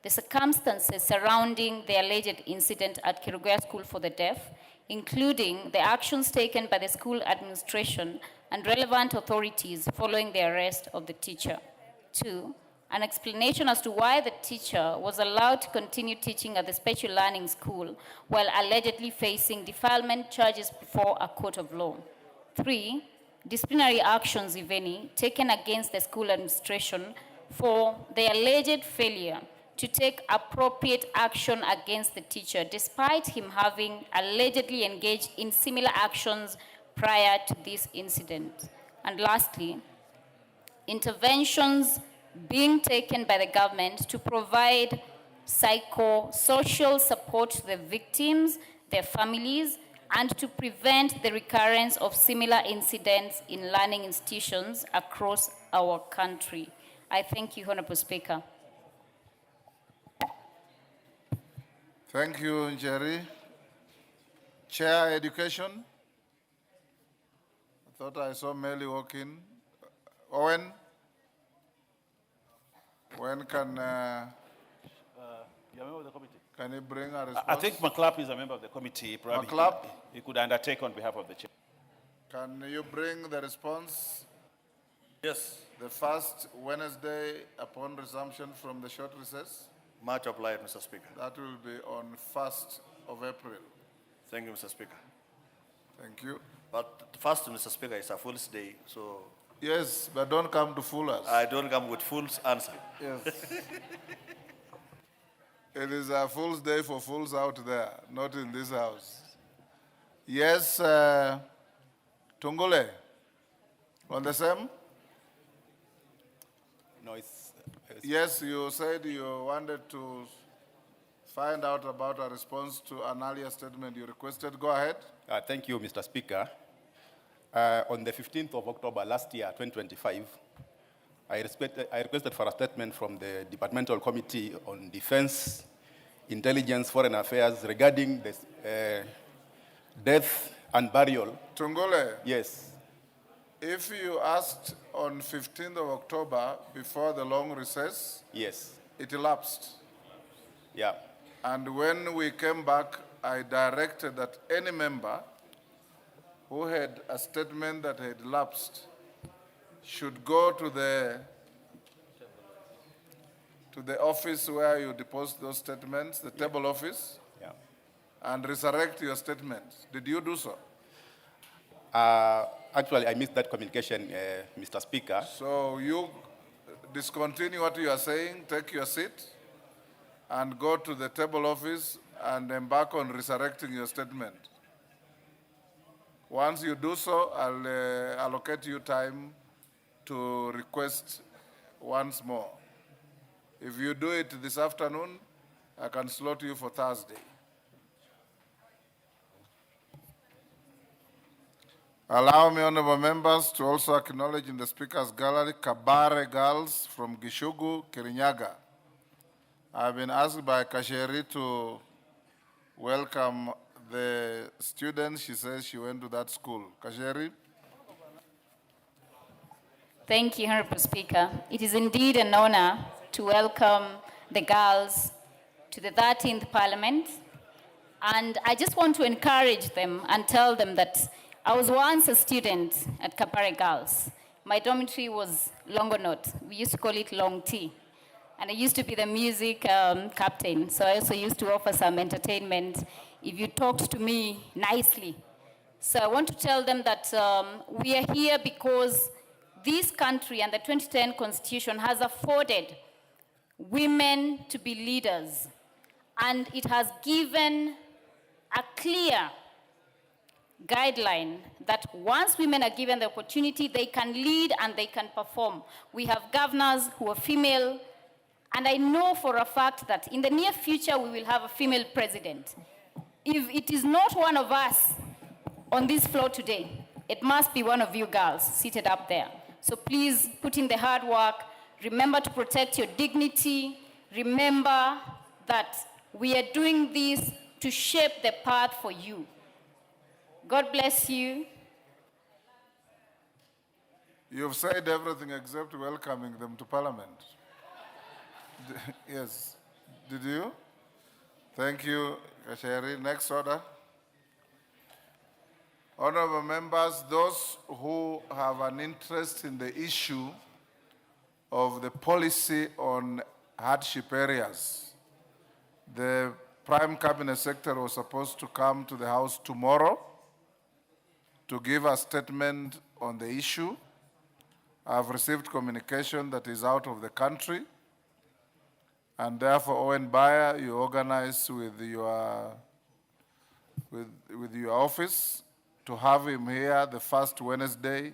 the circumstances surrounding the alleged incident at Kerugoya School for the Deaf, including the actions taken by the school administration and relevant authorities following the arrest of the teacher. 2, an explanation as to why the teacher was allowed to continue teaching at the special learning school while allegedly facing defilement charges before a court of law. 3, disciplinary actions, if any, taken against the school administration for the alleged failure to take appropriate action against the teacher, despite him having allegedly engaged in similar actions prior to this incident? And lastly, interventions being taken by the government to provide psychosocial support to the victims, their families, and to prevent the recurrence of similar incidents in learning institutions across our country. I thank you, Honorable Speaker. Thank you, Njeri. Chair Education. I thought I saw Melly walk in. Owen? When can You're a member of the committee. can you bring a response? I think McClap is a member of the committee. Probably McClap? he could undertake on behalf of the chair. Can you bring the response? Yes, The first Wednesday upon resumption from the short recess? much obliged, Mr. Speaker. That will be on 1st of April. Thank you, Mr. Speaker. Thank you. But first, Mr. Speaker, it's a fool's day, so Yes, but don't come to fool us. I don't come with fool's answer. Yes. It is a fool's day for fools out there, not in this house. Yes, Tungule, on the same? No, it's Yes, you said you wanted to find out about a response to an earlier statement you requested. Go ahead. Thank you, Mr. Speaker. On the 15th of October last year, 2025, I requested for a statement from the Departmental Committee on Defense, Intelligence, Foreign Affairs regarding the death and burial. Tungule, Yes. if you asked on 15th of October before the long recess, Yes. it elapsed. Yeah. And when we came back, I directed that any member who had a statement that had lapsed should go to the office where you deposit those statements, the table office, Yeah. and resurrect your statements. Did you do so? Actually, I missed that communication, Mr. Speaker. So you discontinue what you are saying, take your seat, and go to the table office and embark on resurrecting your statement. Once you do so, I'll allocate you time to request once more. If you do it this afternoon, I can slot you for Thursday. Allow me, honorable members, to also acknowledge in the Speaker's Gallery Kabare girls from Gishugu, Kirinyaga. I've been asked by Kasheri to welcome the students. She says she went to that school. Kasheri? Thank you, Honorable Speaker. It is indeed an honor to welcome the girls to the 13th Parliament. And I just want to encourage them and tell them that I was once a student at Kapare Girls. My dormitory was Longonot. We used to call it Long T. And I used to be the music captain. So I also used to offer some entertainment if you talked to me nicely. So I want to tell them that we are here because this country and the 2010 Constitution has afforded women to be leaders. And it has given a clear guideline that once women are given the opportunity, they can lead and they can perform. We have governors who are female, and I know for a fact that in the near future we will have a female president. If it is not one of us on this floor today, it must be one of you girls seated up there. So please put in the hard work. Remember to protect your dignity. Remember that we are doing this to shape the path for you. God bless you. You've said everything except welcoming them to Parliament. Yes. Did you? Thank you, Kasheri. Next order. Honorable members, those who have an interest in the issue of the policy on hardship areas, the Prime Cabinet Secretary was supposed to come to the House tomorrow to give a statement on the issue. I've received communication that is out of the country, and therefore, Owen Bayer, you organize with your office to have him here the first Wednesday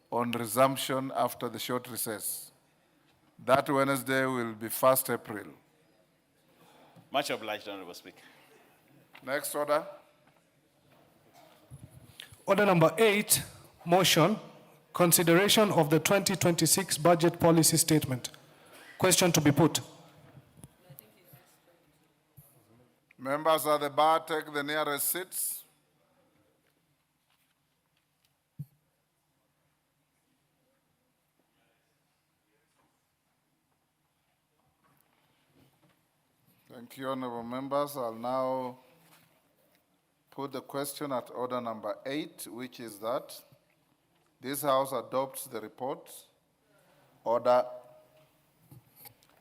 on resumption after the short recess. That Wednesday will be 1st April. Much obliged, Honorable Speaker. Next order. Order number 8, motion, consideration of the 2026 budget policy statement. Question to be put. Members at the bar, take the nearest seats. Thank you, honorable members. I'll now put the question at order number 8, which is that this House adopts the report. Order.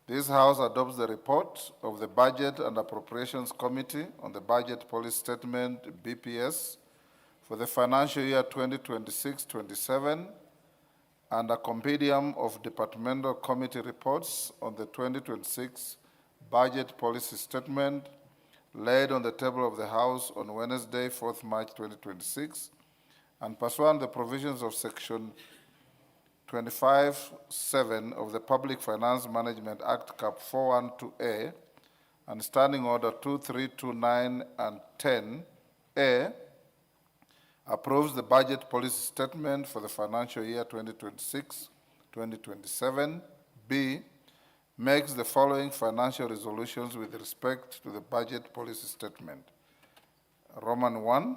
This House adopts the report of the Budget and Appropriations Committee on the Budget Policy Statement, BPS, for the financial year 2026-27 and a compendium of departmental committee reports on the 2026 Budget Policy Statement laid on the table of the House on Wednesday, 4th March 2026, and pursuant to the provisions of Section 25(7) of the Public Finance Management Act, Cap 412A, and Standing Order 2329 and 10A, approves the Budget Policy Statement for the financial year 2026-2027. B, makes the following financial resolutions with respect to the Budget Policy Statement. Roman 1,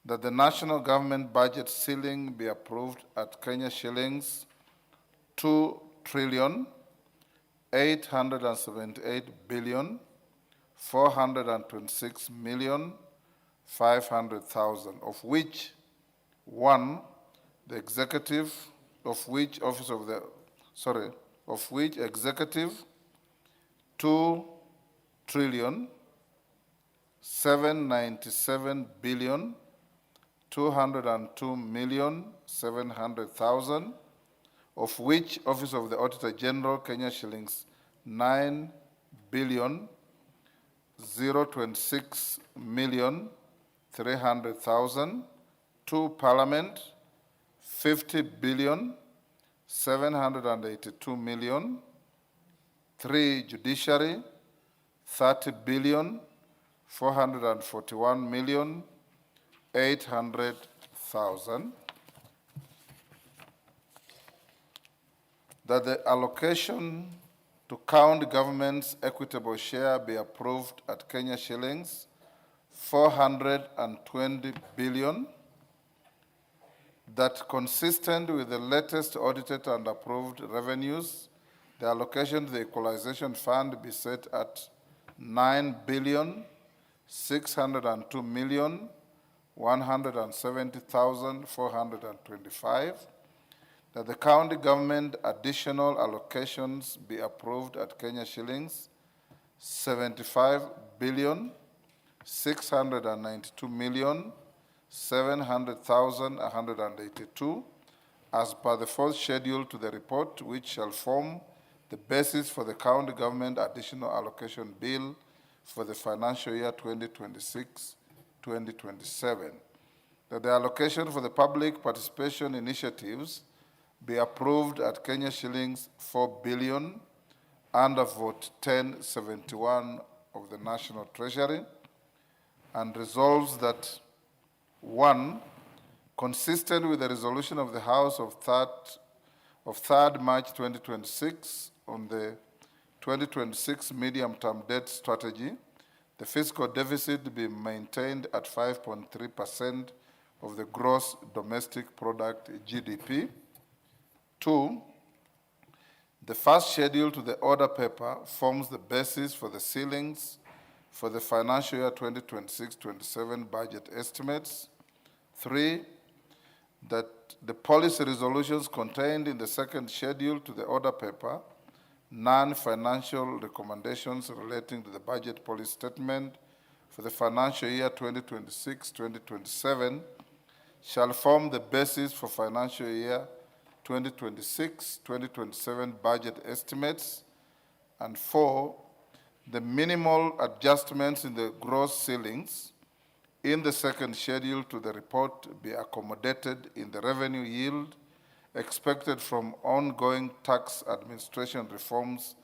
that the national government budget ceiling be approved at Kenya shillings 2,878,426,500,000, of which 1, the executive, of which executive 2,797,202,700,000, of which Office of the Auditor General Kenya shillings 9,026,300,000, 2, Parliament 50,782 million, 3, Judiciary 30,441,800,000. That the allocation to county government's equitable share be approved at Kenya shillings 420 billion. That consistent with the latest audited and approved revenues, the allocation to the equalization fund be set at 9,602,170,425. That the county government additional allocations be approved at Kenya shillings 75,692,700,182 as per the fourth schedule to the report, which shall form the basis for the county government additional allocation bill for the financial year 2026-2027. That the allocation for the public participation initiatives be approved at Kenya shillings 4 billion under vote 1071 of the National Treasury, and resolves that 1, consistent with the resolution of the House of 3rd March 2026 on the 2026 medium-term debt strategy, the fiscal deficit be maintained at 5.3% of the gross domestic product, GDP. 2, the first schedule to the order paper forms the basis for the ceilings for the financial year 2026-27 budget estimates. 3, that the policy resolutions contained in the second schedule to the order paper, non-financial recommendations relating to the budget policy statement for the financial year 2026-2027 shall form the basis for financial year 2026-2027 budget estimates. And 4, the minimal adjustments in the gross ceilings in the second schedule to the report be accommodated in the revenue yield expected from ongoing tax administration reforms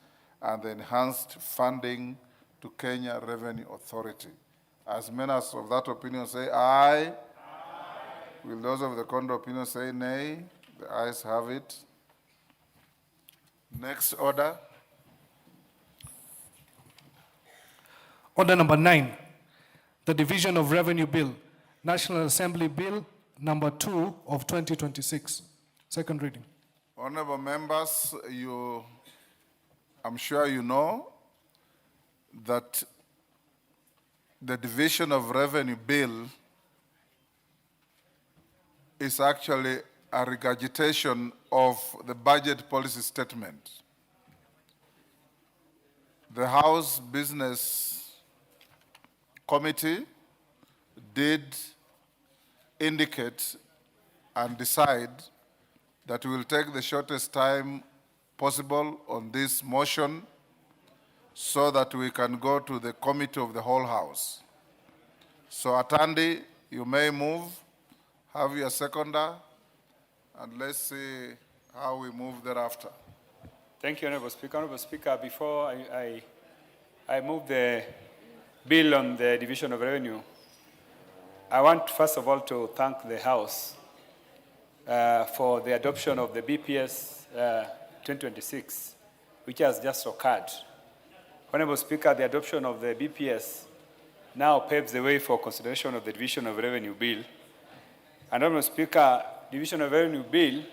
and the enhanced funding to Kenya Revenue Authority. As members of that opinion say aye. Will those of the contrary opinion say nay? The ayes have it. Next order. Order number 9, the Division of Revenue Bill, National Assembly Bill number 2 of 2026. Second reading. Honorable members, I'm sure you know that the Division of Revenue Bill is actually a regurgitation of the budget policy statement. The House Business Committee did indicate and decide that we will take the shortest time possible on this motion so that we can go to the committee of the whole House. So Atandi, you may move, have your seconder, and let's see how we move thereafter. Thank you, Honorable Speaker. Honorable Speaker, before I move the bill on the Division of Revenue, I want first of all to thank the House for the adoption of the BPS 2026, which has just occurred. Honorable Speaker, the adoption of the BPS now paves the way for consideration of the Division of Revenue Bill. And Honorable Speaker, Division of Revenue Bill,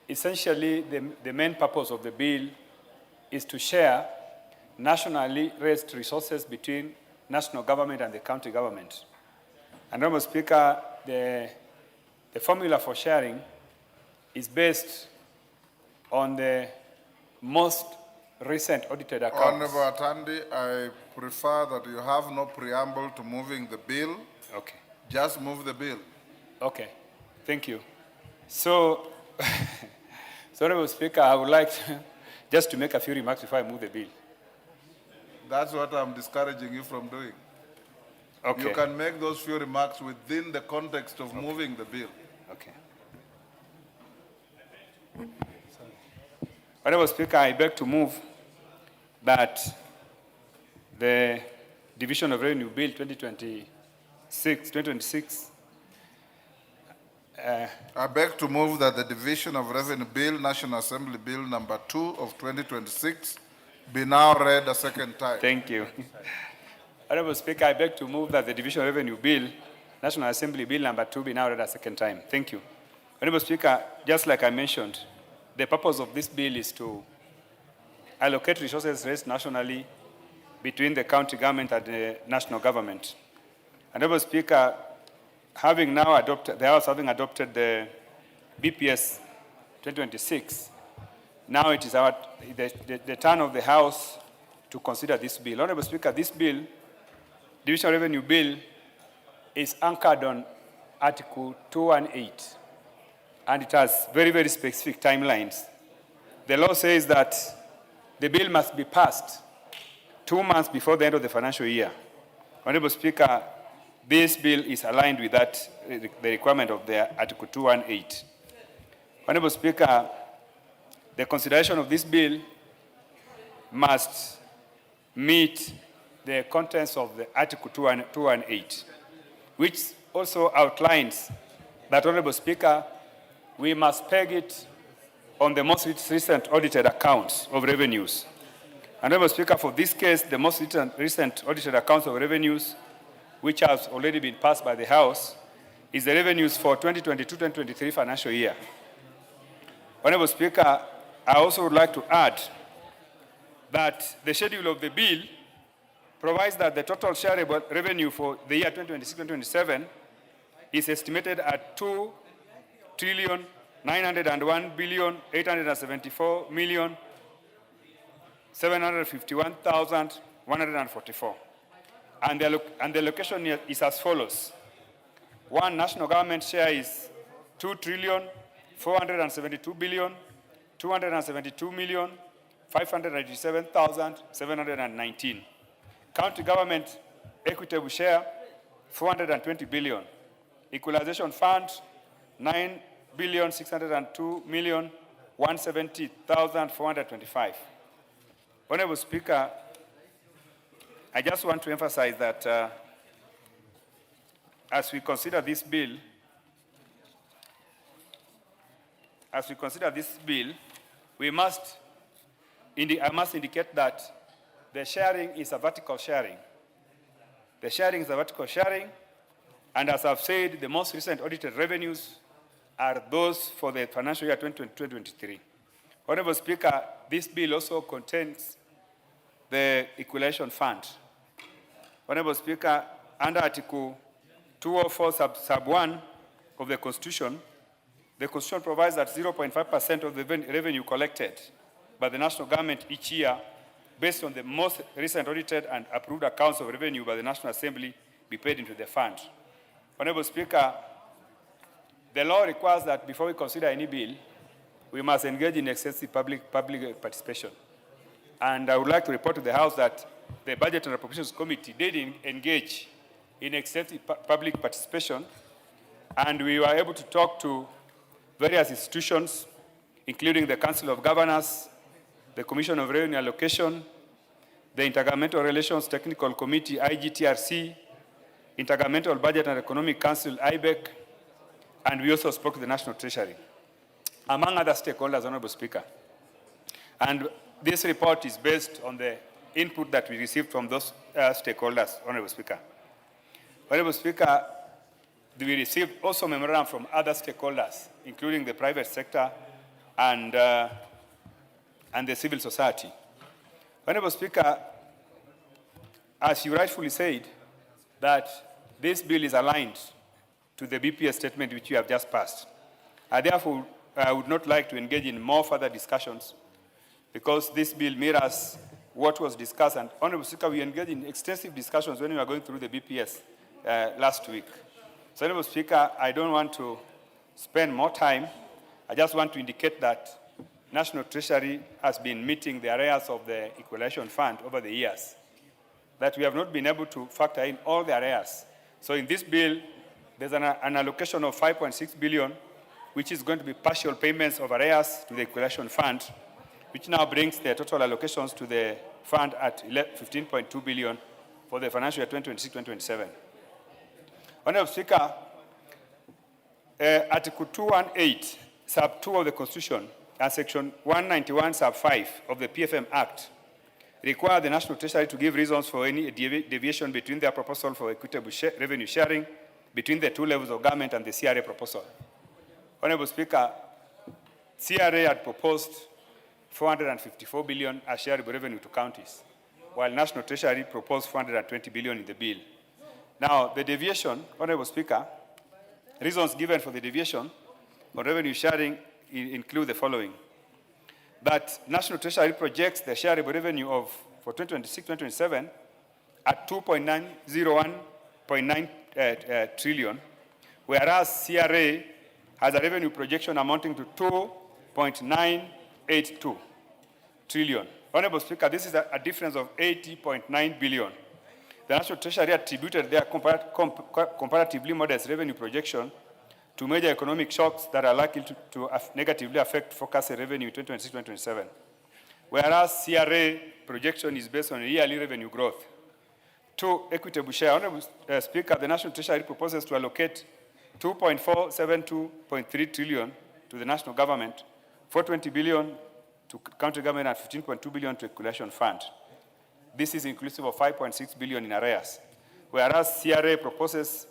essentially the main purpose of the bill is to share nationally raised resources between national government and the county government. And Honorable Speaker, the formula for sharing is based on the most recent audited accounts. Honorable Atandi, I prefer that you have no preamble to moving the bill. Okay. Just move the bill. Okay, thank you. So, Honorable Speaker, I would like just to make a few remarks before I move the bill. That's what I'm discouraging you from doing. Okay. You can make those few remarks within the context of moving the bill. Okay. Honorable Speaker, I beg to move that the Division of Revenue Bill 2026 I beg to move that the Division of Revenue Bill, National Assembly Bill number 2 of 2026 be now read a second time. Thank you. Honorable Speaker, I beg to move that the Division of Revenue Bill, National Assembly Bill number 2 be now read a second time. Thank you. Honorable Speaker, just like I mentioned, the purpose of this bill is to allocate resources raised nationally between the county government and the national government. Honorable Speaker, having now adopted, the House having adopted the BPS 2026, now it is the turn of the House to consider this bill. Honorable Speaker, this bill, Division of Revenue Bill, is anchored on Article 218, and it has very, very specific timelines. The law says that the bill must be passed 2 months before the end of the financial year. Honorable Speaker, this bill is aligned with that, the requirement of the Article 218. Honorable Speaker, the consideration of this bill must meet the contents of the Article 218, which also outlines that, Honorable Speaker, we must peg it on the most recent audited accounts of revenues. Honorable Speaker, for this case, the most recent audited accounts of revenues, which has already been passed by the House, is the revenues for 2022-2023 financial year. Honorable Speaker, I also would like to add that the schedule of the bill provides that the total shareable revenue for the year 2026-2027 is estimated at 2,901,874,751,144. And the allocation is as follows. One, national government share is 2,472,272,587,719. County government equitable share 420 billion. Equalization Fund, 9,602,170,425. Honorable Speaker, I just want to emphasize that as we consider this bill, I must indicate that the sharing is a vertical sharing. The sharing is a vertical sharing, and as I've said, the most recent audited revenues are those for the financial year 2022-2023. Honorable Speaker, this bill also contains the Equalization Fund. Honorable Speaker, under Article 204 sub 1 of the Constitution provides that 0.5% of the revenue collected by the national government each year, based on the most recent audited and approved accounts of revenue by the National Assembly, be paid into the fund. Honorable Speaker, the law requires that before we consider any bill, we must engage in extensive public participation. And I would like to report to the House that the Budget and Appropriations Committee did engage in extensive public participation, and we were able to talk to various institutions, including the Council of Governors, the Commission of Revenue Allocation, the Intergovernmental Relations Technical Committee, IGTRC, Intergovernmental Budget and Economic Council, IBEC, and we also spoke to the National Treasury, among other stakeholders, Honorable Speaker. And this report is based on the input that we received from those stakeholders, Honorable Speaker. Honorable Speaker, we received also memorandum from other stakeholders, including the private sector and the civil society. Honorable Speaker, as you rightfully said, that this bill is aligned to the BPS statement which you have just passed. Therefore, I would not like to engage in more further discussions because this bill mirrors what was discussed. And Honorable Speaker, we engaged in extensive discussions when we were going through the BPS last week. So, Honorable Speaker, I don't want to spend more time. I just want to indicate that National Treasury has been meeting the arrears of the Equalization Fund over the years, that we have not been able to factor in all the arrears. So in this bill, there's an allocation of 5.6 billion, which is going to be partial payments of arrears to the Equalization Fund, which now brings the total allocations to the fund at 15.2 billion for the financial year 2026-2027. Honorable Speaker, Article 218, sub 2 of the Constitution, and Section 191, sub 5 of the PFM Act require the National Treasury to give reasons for any deviation between their proposal for equitable revenue sharing between the two levels of government and the CRA proposal. Honorable Speaker, CRA had proposed 454 billion as shareable revenue to counties, while National Treasury proposed 420 billion in the bill. Now, the deviation, Honorable Speaker, reasons given for the deviation on revenue sharing include the following: that National Treasury projects the shareable revenue for 2026-2027 at 2.901.9 trillion, whereas CRA has a revenue projection amounting to 2.982 trillion. Honorable Speaker, this is a difference of 80.9 billion. The National Treasury attributed their comparatively modest revenue projection to major economic shocks that are likely to negatively affect forecasted revenue in 2026-2027, whereas CRA projection is based on yearly revenue growth. To equitable share, Honorable Speaker, the National Treasury proposes to allocate 2.472.3 trillion to the national government, 420 billion to county government, and 15.2 billion to Equalization Fund. This is inclusive of 5.6 billion in arrears, whereas CRA proposes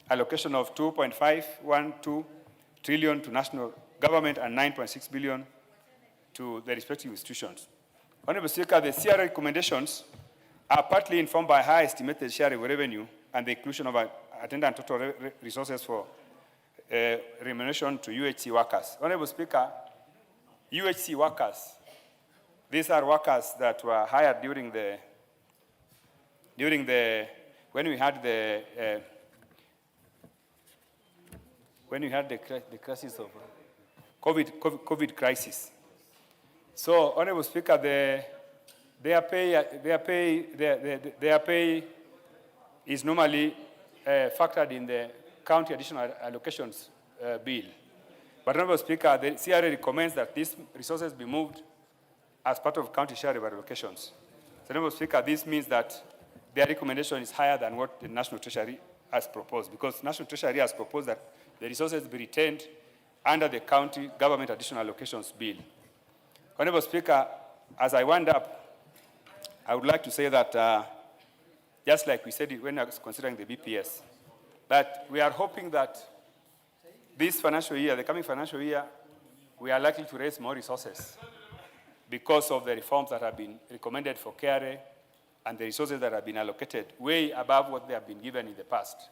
allocation of 2.512 trillion to national government and 9.6 billion to the respective institutions. Honorable Speaker, the CRA recommendations are partly informed by high estimated shareable revenue and the inclusion of attendant total resources for remuneration to UHC workers. Honorable Speaker, UHC workers, these are workers that were hired when we had the crisis of COVID crisis. So, Honorable Speaker, their pay is normally factored in the county additional allocations bill. But Honorable Speaker, the CRA recommends that these resources be moved as part of county share of allocations. So, Honorable Speaker, this means that their recommendation is higher than what the National Treasury has proposed, because National Treasury has proposed that the resources be retained under the county government additional allocations bill. Honorable Speaker, as I wind up, I would like to say that just like we said it when I was considering the BPS, that we are hoping that this financial year, the coming financial year, we are likely to raise more resources because of the reforms that have been recommended for KRA and the resources that have been allocated way above what they have been given in the past.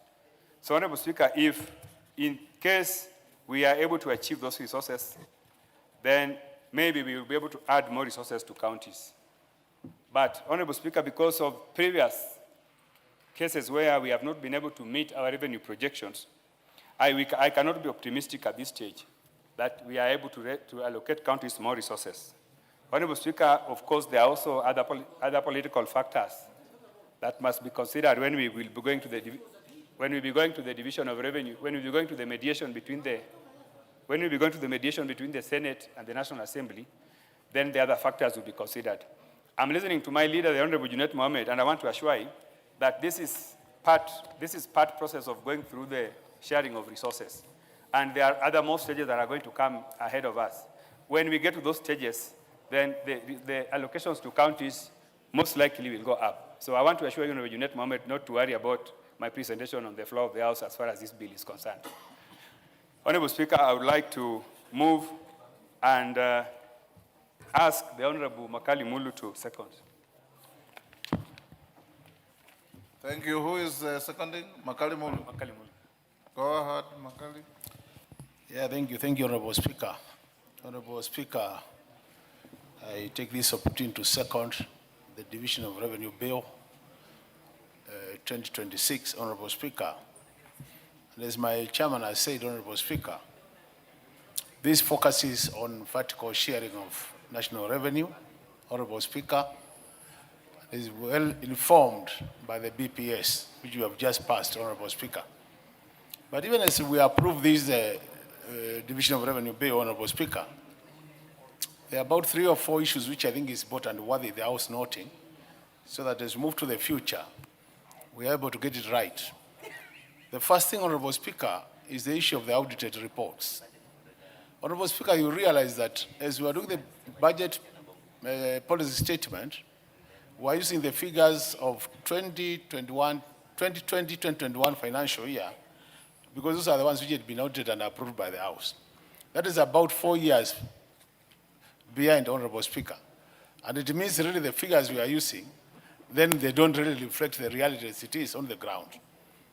So, Honorable Speaker, if in case we are able to achieve those resources, then maybe we will be able to add more resources to counties. But, Honorable Speaker, because of previous cases where we have not been able to meet our revenue projections, I cannot be optimistic at this stage that we are able to allocate counties more resources. Honorable Speaker, of course, there are also other political factors that must be considered when we will be going to the division of revenue, when we will be going to the mediation between the Senate and the National Assembly. Then the other factors will be considered. I'm listening to my leader, the Honorable Junet Mohamed, and I want to assure you that this is part process of going through the sharing of resources. And there are other more stages that are going to come ahead of us. When we get to those stages, then the allocations to counties most likely will go up. So I want to assure you, Honorable Junet Mohamed, not to worry about my presentation on the floor of the House as far as this bill is concerned. Honorable Speaker, I would like to move and ask the Honorable Makali Mulu to second. Thank you. Who is seconding? Makali Mulu. Makali Mulu. Go ahead, Makali. Yeah, thank you. Thank you, Honorable Speaker. Honorable Speaker, I take this opportunity to second the Division of Revenue Bill 2026, Honorable Speaker. And as my chairman has said, Honorable Speaker, this focuses on vertical sharing of national revenue, Honorable Speaker, is well informed by the BPS, which you have just passed, Honorable Speaker. But even as we approve this Division of Revenue Bill, Honorable Speaker, there are about 3 or 4 issues which I think is important and worthy the House noting, so that as we move to the future, we are able to get it right. The first thing, Honorable Speaker, is the issue of the audited reports. Honorable Speaker, you realize that as we are doing the budget policy statement, we are using the figures of 2020-2021 financial year, because those are the ones which had been audited and approved by the House. That is about 4 years behind, Honorable Speaker. And it means really the figures we are using, then they don't really reflect the reality as it is on the ground.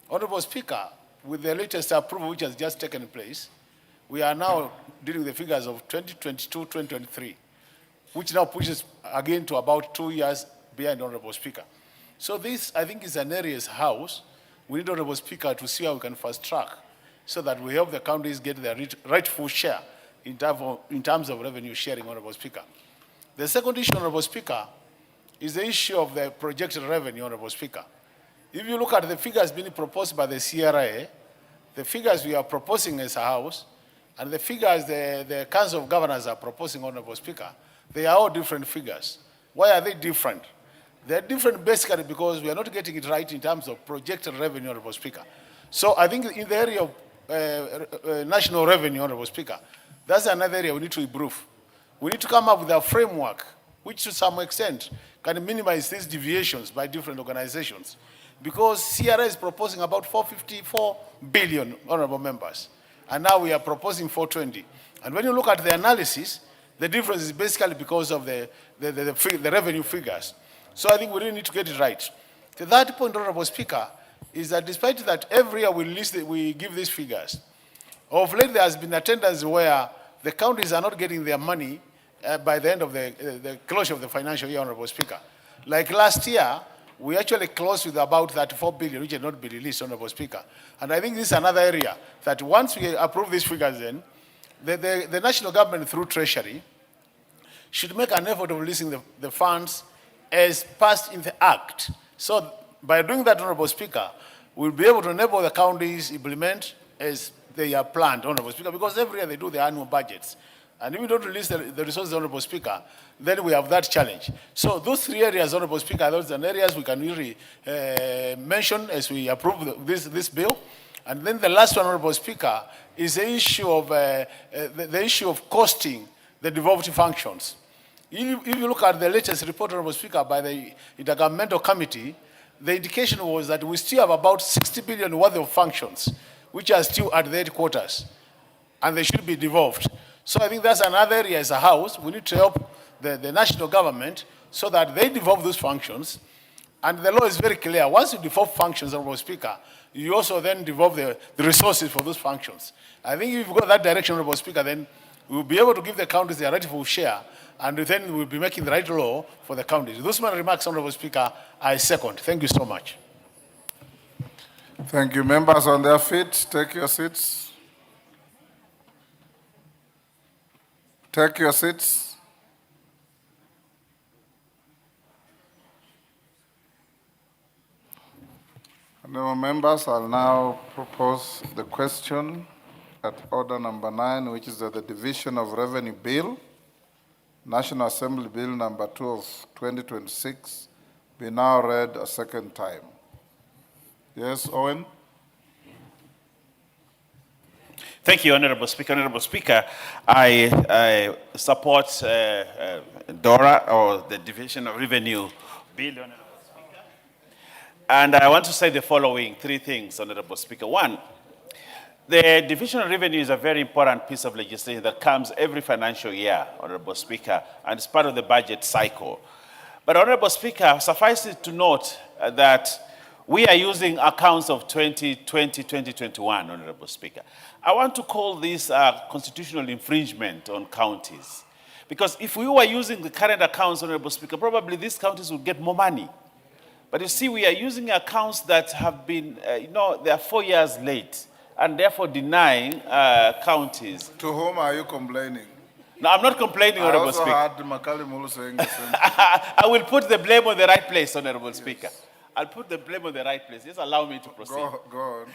Honorable Speaker, with the latest approval which has just taken place, we are now dealing with the figures of 2022-2023, which now pushes again to about 2 years behind, Honorable Speaker. So this, I think, is an area as House. We need, Honorable Speaker, to see how we can fast track so that we help the counties get their rightful share in terms of revenue sharing, Honorable Speaker. The second issue, Honorable Speaker, is the issue of the projected revenue, Honorable Speaker. If you look at the figures being proposed by the CRA, the figures we are proposing as a House, and the figures the Council of Governors are proposing, Honorable Speaker, they are all different figures. Why are they different? They're different basically because we are not getting it right in terms of projected revenue, Honorable Speaker. So I think in the area of national revenue, Honorable Speaker, that's another area we need to improve. We need to come up with a framework which to some extent can minimize these deviations by different organizations. Because CRA is proposing about 454 billion, honorable members. And now we are proposing 420. And when you look at the analysis, the difference is basically because of the revenue figures. So I think we really need to get it right. The third point, Honorable Speaker, is that despite that every year we give these figures, of late there has been a tendency where the counties are not getting their money by the end of the closure of the financial year, Honorable Speaker. Like last year, we actually closed with about 34 billion, which had not been released, Honorable Speaker. And I think this is another area that once we approve these figures then, the national government through Treasury should make an effort of releasing the funds as passed in the Act. So by doing that, Honorable Speaker, we'll be able to enable the counties implement as they are planned, Honorable Speaker, because every year they do their annual budgets. And if we don't release the resources, Honorable Speaker, then we have that challenge. So those 3 areas, Honorable Speaker, those are areas we can really mention as we approve this bill. And then the last one, Honorable Speaker, is the issue of the issue of costing the devolved functions. If you look at the latest report, Honorable Speaker, by the Intergovernmental Committee, the indication was that we still have about 60 billion worth of functions, which are still at the headquarters, and they should be devolved. So I think that's another area as a house. We need to help the national government so that they devolve those functions. And the law is very clear. Once you devolve functions, Honorable Speaker, you also then devolve the resources for those functions. I think if you go that direction, Honorable Speaker, then we'll be able to give the counties their rightful share, and then we'll be making the right law for the counties. Those are my remarks, Honorable Speaker. I second. Thank you so much. Thank you. Members on their feet, take your seats. Take your seats. Honourable members, I'll now propose the question at order number 9, which is that the Division of Revenue Bill, National Assembly Bill number 2 of 2026, be now read a second time. Yes, Owen? Thank you, Honorable Speaker. Honorable Speaker, I support DORA, or the Division of Revenue Bill, Honorable Speaker. And I want to say the following 3 things, Honorable Speaker. 1, the Division of Revenue is a very important piece of legislation that comes every financial year, Honorable Speaker, and it's part of the budget cycle. But, Honorable Speaker, suffice it to note that we are using accounts of 2020, 2021, Honorable Speaker. I want to call this a constitutional infringement on counties. Because if we were using the current accounts, Honorable Speaker, probably these counties would get more money. But you see, we are using accounts that have been, they are 4 years late, and therefore denying counties. To whom are you complaining? No, I'm not complaining, Honorable Speaker. I also heard Makali Mulu saying the same thing. I will put the blame on the right place, Honorable Speaker. I'll put the blame on the right place. Just allow me to proceed. Go on.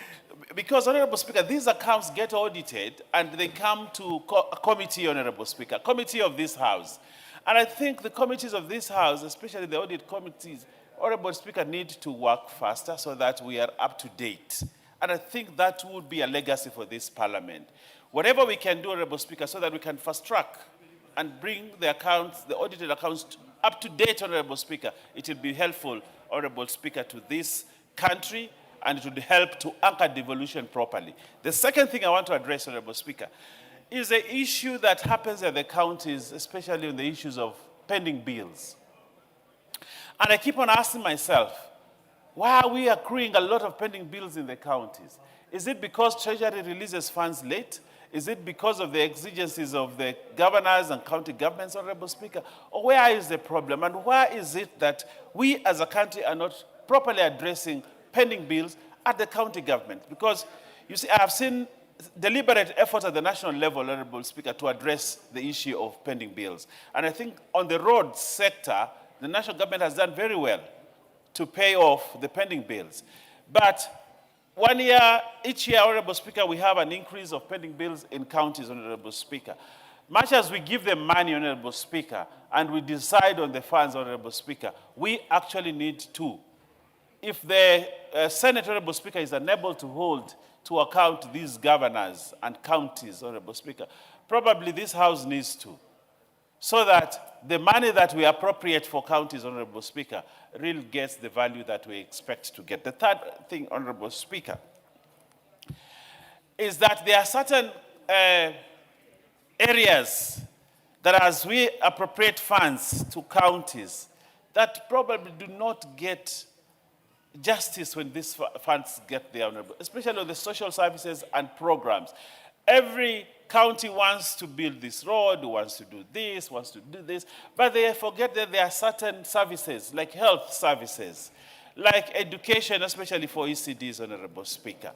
Because, Honorable Speaker, these accounts get audited and they come to a committee, Honorable Speaker, committee of this House. And I think the committees of this House, especially the audit committees, Honorable Speaker, need to work faster so that we are up to date. And I think that would be a legacy for this Parliament. Whatever we can do, Honorable Speaker, so that we can fast track and bring the accounts, the audited accounts, up to date, Honorable Speaker, it will be helpful, Honorable Speaker, to this country, and it would help to anchor devolution properly. The second thing I want to address, Honorable Speaker, is the issue that happens at the counties, especially on the issues of pending bills. And I keep on asking myself, why are we accruing a lot of pending bills in the counties? Is it because Treasury releases funds late? Is it because of the exigencies of the governors and county governments, Honorable Speaker? Or where is the problem? And why is it that we as a country are not properly addressing pending bills at the county government? Because, you see, I have seen deliberate efforts at the national level, Honorable Speaker, to address the issue of pending bills. And I think on the road sector, the national government has done very well to pay off the pending bills. But each year, Honorable Speaker, we have an increase of pending bills in counties, Honorable Speaker. Much as we give them money, Honorable Speaker, and we decide on the funds, Honorable Speaker, we actually need to. If the Senate, Honorable Speaker, is unable to hold to account these governors and counties, Honorable Speaker, probably this House needs to, so that the money that we appropriate for counties, Honorable Speaker, really gets the value that we expect to get. The third thing, Honorable Speaker, is that there are certain areas that as we appropriate funds to counties that probably do not get justice when these funds get there, Honorable, especially on the social services and programs. Every county wants to build this road, wants to do this, but they forget that there are certain services, like health services, like education, especially for ECDs, Honorable Speaker.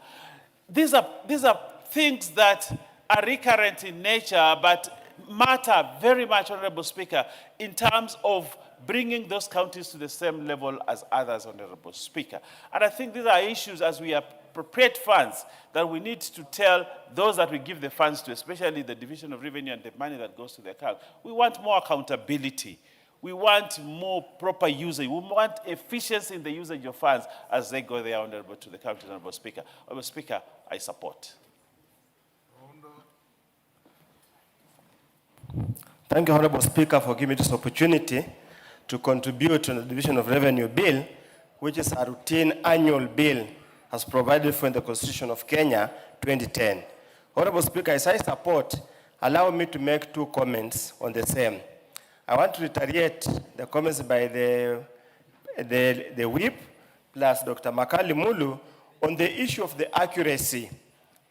These are things that are recurrent in nature, but matter very much, Honorable Speaker, in terms of bringing those counties to the same level as others, Honorable Speaker. And I think these are issues as we appropriate funds that we need to tell those that we give the funds to, especially the Division of Revenue and the money that goes to the account. We want more accountability. We want more proper usage. We want efficiency in the usage of funds as they go there, Honorable, to the county, Honorable Speaker. Honorable Speaker, I support. Thank you, Honorable Speaker, for giving me this opportunity to contribute to the Division of Revenue Bill, which is a routine annual bill as provided for in the Constitution of Kenya 2010. Honorable Speaker, as I support, allow me to make 2 comments on the same. I want to reiterate the comments by the whip plus Dr. Makali Mulu on the issue of the accuracy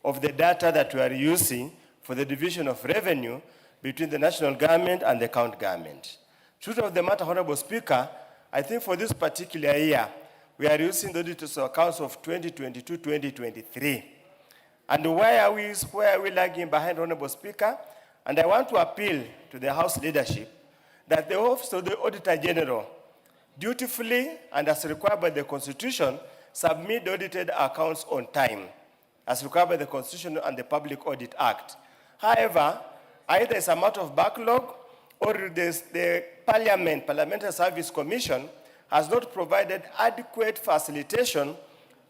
of the data that we are using for the division of revenue between the national government and the county government. Truth of the matter, Honorable Speaker, I think for this particular year, we are using the auditors accounts of 2022-2023. And why are we lagging behind, Honorable Speaker? And I want to appeal to the House leadership that the Office of the Auditor General dutifully and as required by the Constitution submit the audited accounts on time, as required by the Constitution and the Public Audit Act. However, either it's a matter of backlog or the Parliamentary Service Commission has not provided adequate facilitation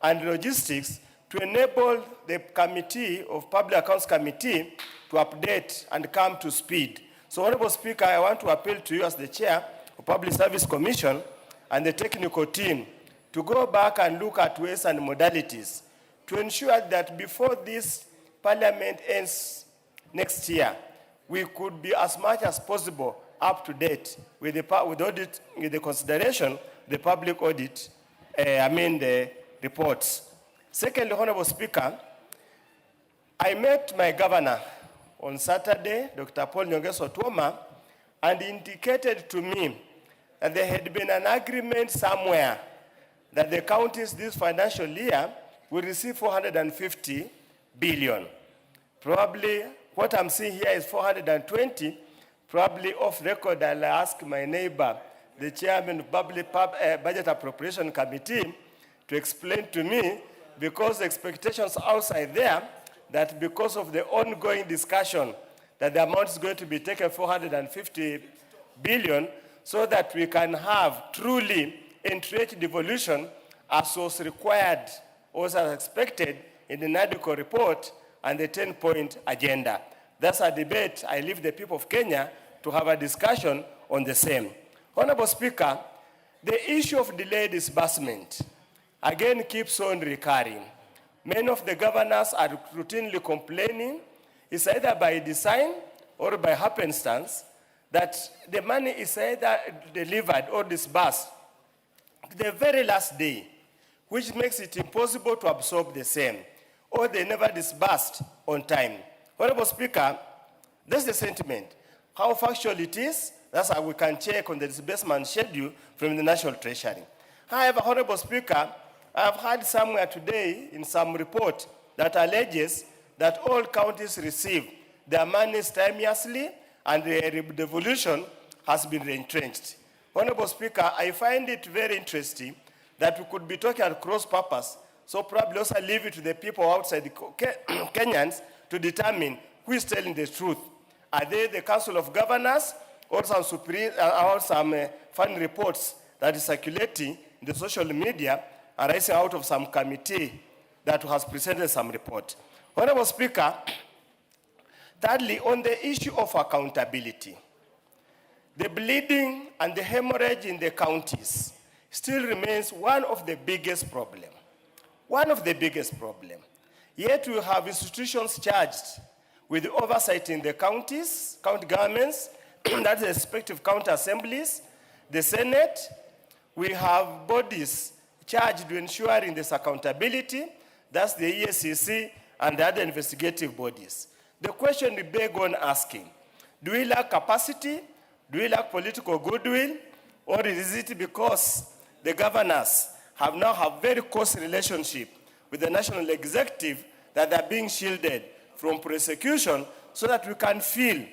and logistics to enable the Committee of Public Accounts Committee to update and come to speed. So, Honorable Speaker, I want to appeal to you as the Chair of Public Service Commission and the technical team to go back and look at ways and modalities to ensure that before this Parliament ends next year, we could be as much as possible up to date with the consideration, the public audit, the reports. Secondly, Honorable Speaker, I met my governor on Saturday, Dr. Paul Nyong'o Otuoma, and indicated to me that there had been an agreement somewhere that the counties this financial year will receive 450 billion. Probably what I'm seeing here is 420. Probably off record, I'll ask my neighbor, the chairman of Budget Appropriation Committee, to explain to me, because the expectations outside there, that because of the ongoing discussion, that the amount is going to be taken 450 billion, so that we can have truly interest devolution as was required, or as expected in the NADCO report and the 10-point agenda. That's a debate. I leave the people of Kenya to have a discussion on the same. Honorable Speaker, the issue of delayed disbursement again keeps on recurring. Many of the governors are routinely complaining, it's either by design or by happenstance, that the money is either delivered or disbursed the very last day, which makes it impossible to absorb the same, or they never disbursed on time. Honorable Speaker, that's the sentiment. How factual it is, that's how we can check on the disbursement schedule from the National Treasury. However, Honorable Speaker, I've heard somewhere today in some report that alleges that all counties receive their monies timeously and the devolution has been entrenched. Honorable Speaker, I find it very interesting that we could be talking at cross purpose, so probably also leave it to the people outside the Kenyans to determine who is telling the truth. Are they the Council of Governors or some fund reports that is circulating in the social media arising out of some committee that has presented some report? Honorable Speaker, thirdly, on the issue of accountability, the bleeding and the hemorrhage in the counties still remains one of the biggest problems. One of the biggest problems. Yet we have institutions charged with oversight in the counties, county governments, that's the respective county assemblies, the Senate. We have bodies charged with ensuring this accountability, that's the EACC and the other investigative bodies. The question we beg on asking, do we lack capacity? Do we lack political goodwill? Or is it because the governors have now have very close relationship with the national executive that are being shielded from prosecution so that we can feel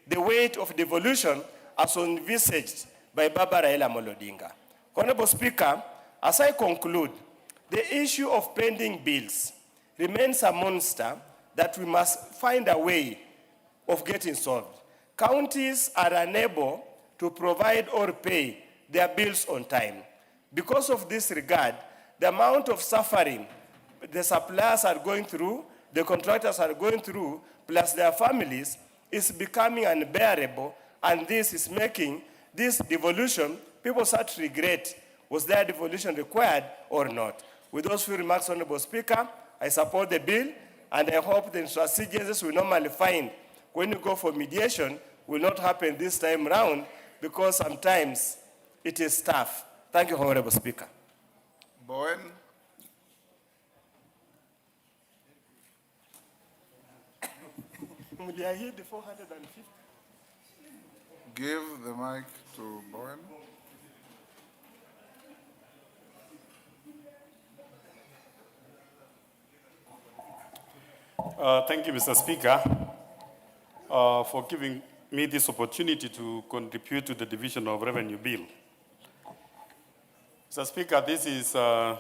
the weight of devolution as envisaged by Baba Raila Amolo Odinga. Honorable Speaker, as I conclude, the issue of pending bills remains a monster that we must find a way of getting solved. Counties are unable to provide or pay their bills on time. Because of this regard, the amount of suffering the suppliers are going through, the contractors are going through, plus their families, is becoming unbearable, and this is making this devolution, people start to regret, was there devolution required or not? With those few remarks, Honorable Speaker, I support the bill, and I hope the intransigencies we normally find when you go for mediation will not happen this time round, because sometimes it is tough. Thank you, Honorable Speaker. Bowen. The 450. Give the mic to Bowen. Thank you, Mr. Speaker, for giving me this opportunity to contribute to the Division of Revenue Bill. Mr. Speaker, this is a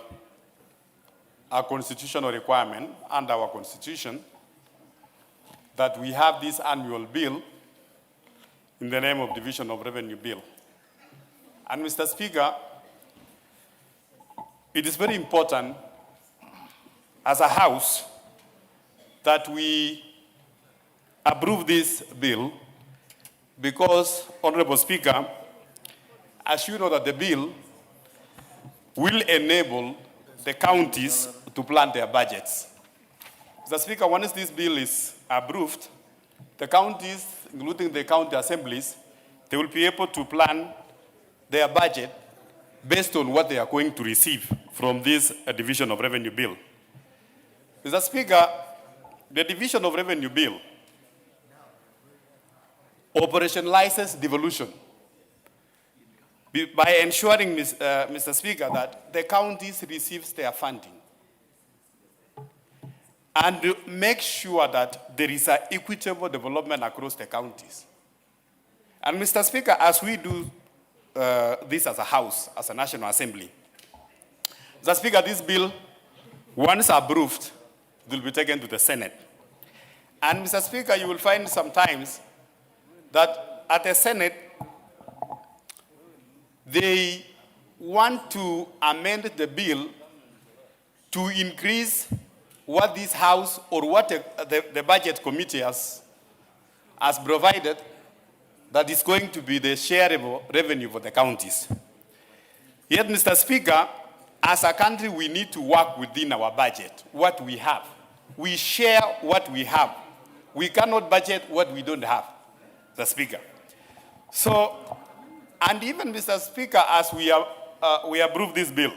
constitutional requirement under our Constitution that we have this annual bill in the name of Division of Revenue Bill. And Mr. Speaker, it is very important as a House that we approve this bill because, Honorable Speaker, as you know that the bill will enable the counties to plan their budgets. Mr. Speaker, once this bill is approved, the counties, including the county assemblies, they will be able to plan their budget based on what they are going to receive from this Division of Revenue Bill. Mr. Speaker, the Division of Revenue Bill operationalizes devolution by ensuring, Mr. Speaker, that the counties receive their funding and make sure that there is an equitable development across the counties. And Mr. Speaker, as we do this as a House, as a National Assembly, Mr. Speaker, this bill, once approved, will be taken to the Senate. And Mr. Speaker, you will find sometimes that at the Senate, they want to amend the bill to increase what this House or what the Budget Committee has provided that is going to be the shareable revenue for the counties. Yet, Mr. Speaker, as a country, we need to work within our budget, what we have. We share what we have. We cannot budget what we don't have, Mr. Speaker. So, and even, Mr. Speaker, as we approve this bill,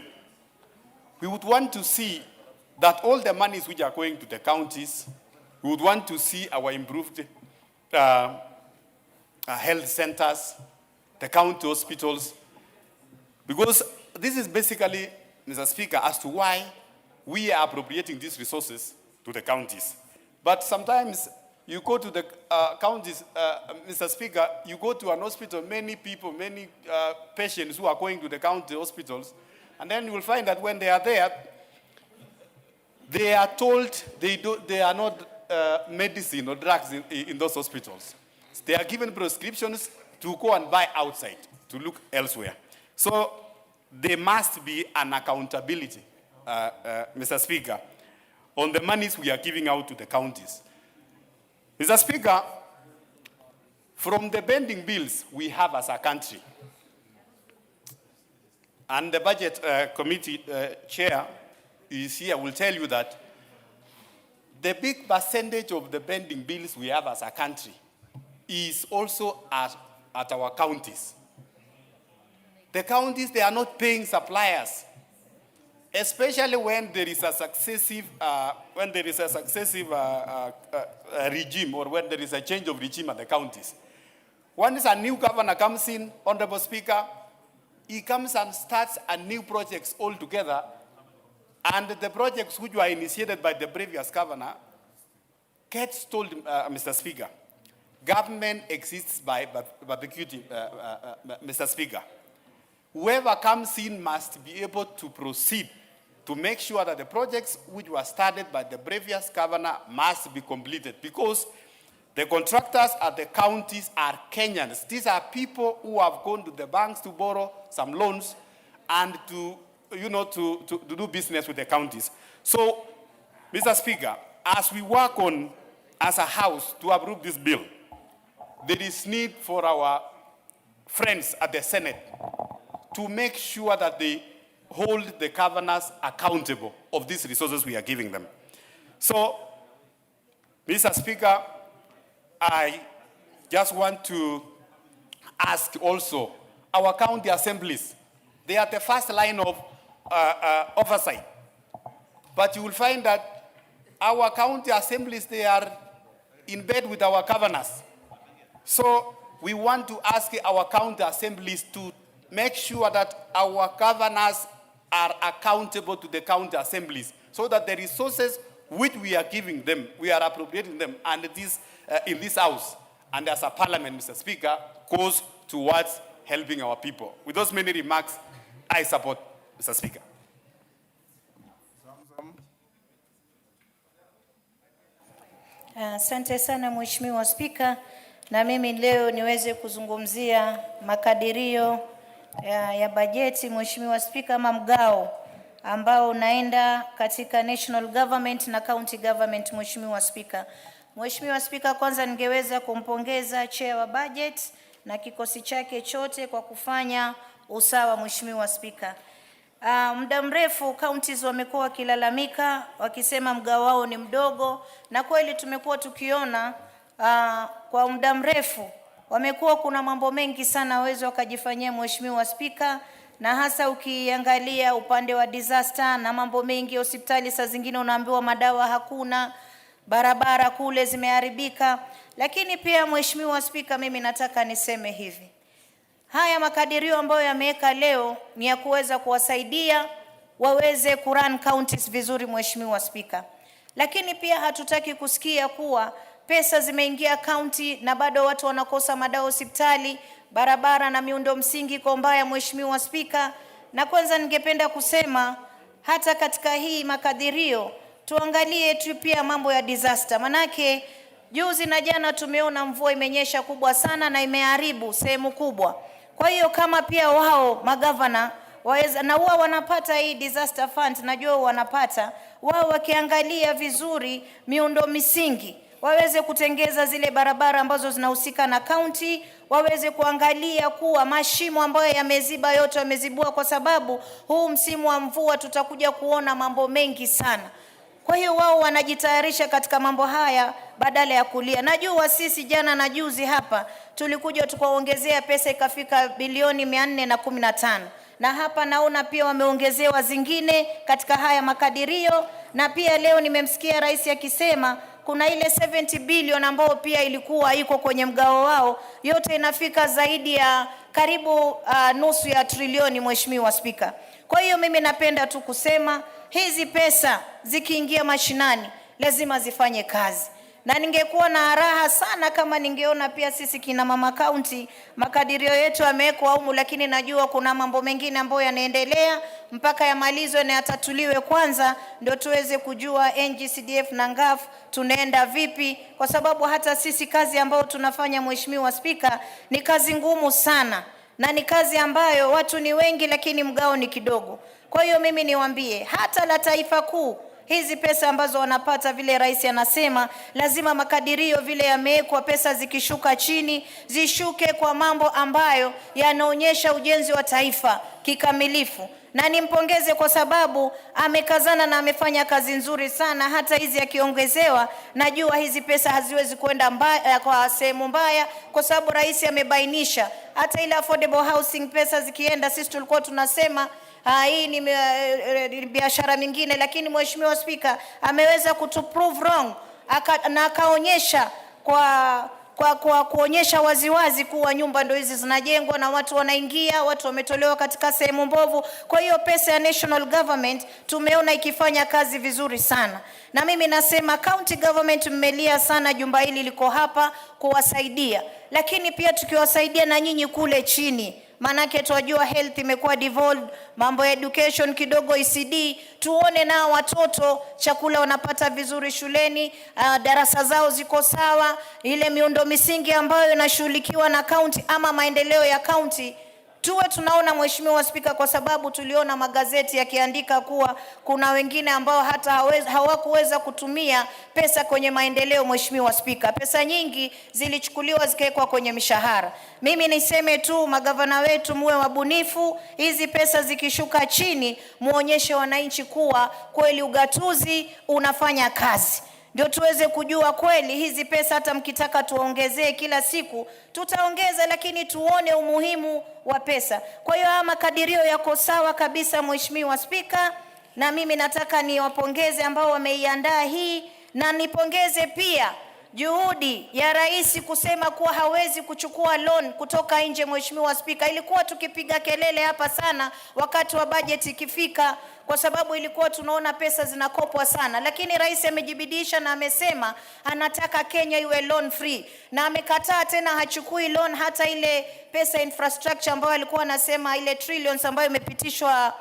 we would want to see that all the monies which are going to the counties, we would want to see our improved health centers, the county hospitals, because this is basically, Mr. Speaker, as to why we are appropriating these resources to the counties. But sometimes you go to the counties, Mr. Speaker, you go to an hospital, many people, many patients who are going to the county hospitals, and then you will find that when they are there, they are told they are not medicine or drugs in those hospitals. They are given prescriptions to go and buy outside, to look elsewhere. So there must be an accountability, Mr. Speaker, on the monies we are giving out to the counties. Mr. Speaker, from the pending bills we have as a country, and the Budget Committee Chair is here, will tell you that the big percentage of the pending bills we have as a country is also at our counties. The counties, they are not paying suppliers, especially when there is a successive, regime, or when there is a change of regime at the counties. Once a new governor comes in, Honorable Speaker, he comes and starts a new projects altogether, and the projects which were initiated by the previous governor gets told, Mr. Speaker, government exists by perpetuity, Mr. Speaker. Whoever comes in must be able to proceed to make sure that the projects which were started by the previous governor must be completed, because the contractors at the counties are Kenyans. These are people who have gone to the banks to borrow some loans and to do business with the counties. So, Mr. Speaker, as we work on, as a house, to approve this bill, there is need for our friends at the Senate to make sure that they hold the governors accountable of these resources we are giving them. So, Mr. Speaker, I just want to ask also our county assemblies. They are the first line of oversight. But you will find that our county assemblies, they are in bed with our governors. So we want to ask our county assemblies to make sure that our governors are accountable to the county assemblies, so that the resources which we are giving them, we are appropriating them, and this in this house and as a parliament, Mr. Speaker, goes towards helping our people. With those many remarks, I support, Mr. Speaker. Asante sana Mheshimiwa Spika, na mimi leo niweze kuzungumzia makadirio ya bajeti Mheshimiwa Spika, ama mgao ambao unaenda katika national government na county government. Mheshimiwa Spika, Mheshimiwa Spika, kwanza ningeweza kumpongeza chair wa budget na kikosi chake chote kwa kufanya usawa. Mheshimiwa Spika, muda mrefu counties wamekuwa wakilalamika wakisema mgao wao ni mdogo, na kweli tumekuwa tukiona kwa muda mrefu wamekuwa kuna mambo mengi sana waweza wakajifanyia Mheshimiwa Spika, na hasa ukiangalia upande wa disaster na mambo mengi. Hospitali saa zingine unaambiwa madawa hakuna, barabara kule zimeharibika. Lakini pia Mheshimiwa Spika, mimi nataka niseme hivi, haya makadirio ambayo yameweka leo ni ya kuweza kuwasaidia waweze kurun counties vizuri Mheshimiwa Spika. Lakini pia hatutaki kusikia kuwa pesa zimeingia county na bado watu wanakosa madawa hospitali, barabara na miundo msingi kwa mbaya Mheshimiwa Spika. Na kwanza ningependa kusema hata katika hii makadirio tuangalie tu pia mambo ya disaster. Manake juzi na jana tumeona mvua imenyesha kubwa sana na imeharibu sehemu kubwa. Kwa hiyo kama pia wao magavana waweza, na wao wanapata hii disaster fund, najua wanapata, wao wakiangalia vizuri miundo misingi, waweze kutengeza zile barabara ambazo zinahusika na county, waweze kuangalia kuwa mashimo ambayo yameziba yote wamezibua, kwa sababu huu msimu wa mvua tutakuja kuona mambo mengi sana. Kwa hiyo wao wanajitayarisha katika mambo haya badala ya kulia. Najua sisi jana na juzi hapa tulikuja tukaongezea pesa ikafika bilioni 415. Na hapa naona pia wameongezewa zingine katika haya makadirio, na pia leo nimemsikia rais akisema kuna ile 70 bilioni ambayo pia ilikuwa iko kwenye mgao wao, yote inafika zaidi ya karibu nusu ya trilioni Mheshimiwa Spika. Kwa hiyo mimi napenda tu kusema hizi pesa zikiingia mashinani lazima zifanye kazi. Na ningekuwa na raha sana kama ningeona pia sisi kina mama county makadirio yetu yamewekwa humu, lakini najua kuna mambo mengine ambayo yanaendelea mpaka yamalizwe na yatatuliwe kwanza, ndio tuweze kujua NGCDF na NGAF tunaenda vipi, kwa sababu hata sisi kazi ambayo tunafanya Mheshimiwa Spika ni kazi ngumu sana, na ni kazi ambayo watu ni wengi lakini mgao ni kidogo. Kwa hiyo mimi niwaambie hata la taifa kuu, hizi pesa ambazo wanapata vile rais anasema, lazima makadirio vile yamewekwa, pesa zikishuka chini, zishuke kwa mambo ambayo yanaonyesha ujenzi wa taifa kikamilifu. Na nimpongeze kwa sababu amekazana na amefanya kazi nzuri sana. Hata hizi akiongezewa, najua hizi pesa haziwezi kwenda kwa sehemu mbaya, kwa sababu rais amebainisha hata ile affordable housing pesa zikienda, sisi tulikuwa tunasema hii ni biashara mingine, lakini Mheshimiwa Spika ameweza kutuprove wrong, na akaonyesha kwa kuonyesha waziwazi kuwa nyumba ndo hizi zinajengwa na watu wanaingia, watu wametolewa katika sehemu mbovu. Kwa hiyo pesa ya national government tumeona ikifanya kazi vizuri sana. Na mimi nasema county government mmelia sana, jumba hili liko hapa kuwasaidia. Lakini pia tukiwasaidia na nyinyi kule chini, manake tuwajua health imekuwa devolved, mambo ya education kidogo ECD, tuone na watoto chakula wanapata vizuri shuleni, darasa zao ziko sawa, ile miundo misingi ambayo inashughulikiwa na county ama maendeleo ya county tuwe tunaona. Mheshimiwa Spika, kwa sababu tuliona magazeti yakiandika kuwa kuna wengine ambao hata hawakuweza kutumia pesa kwenye maendeleo. Mheshimiwa Spika, pesa nyingi zilichukuliwa zikawekwa kwenye mishahara. Mimi niseme tu magavana wetu muwe wabunifu, hizi pesa zikishuka chini muonyeshe wananchi kuwa kweli ugatuzi unafanya kazi. Ndio tuweze kujua kweli hizi pesa hata mkitaka tuongezee kila siku tutaongeza, lakini tuone umuhimu wa pesa. Kwa hiyo haya makadirio yako sawa kabisa Mheshimiwa Spika, na mimi nataka niwapongeze ambao wameiandaa hii, na nipongeze pia juhudi ya rais kusema kuwa hawezi kuchukua loan kutoka nje. Mheshimiwa Spika, ilikuwa tukipiga kelele hapa sana wakati wa budget ikifika, kwa sababu ilikuwa tunaona pesa zinakopwa sana, lakini rais amejibidisha na amesema anataka Kenya iwe loan free, na amekataa tena hachukui loan hata ile pesa infrastructure ambayo alikuwa anasema ile trillions ambayo imepitishwa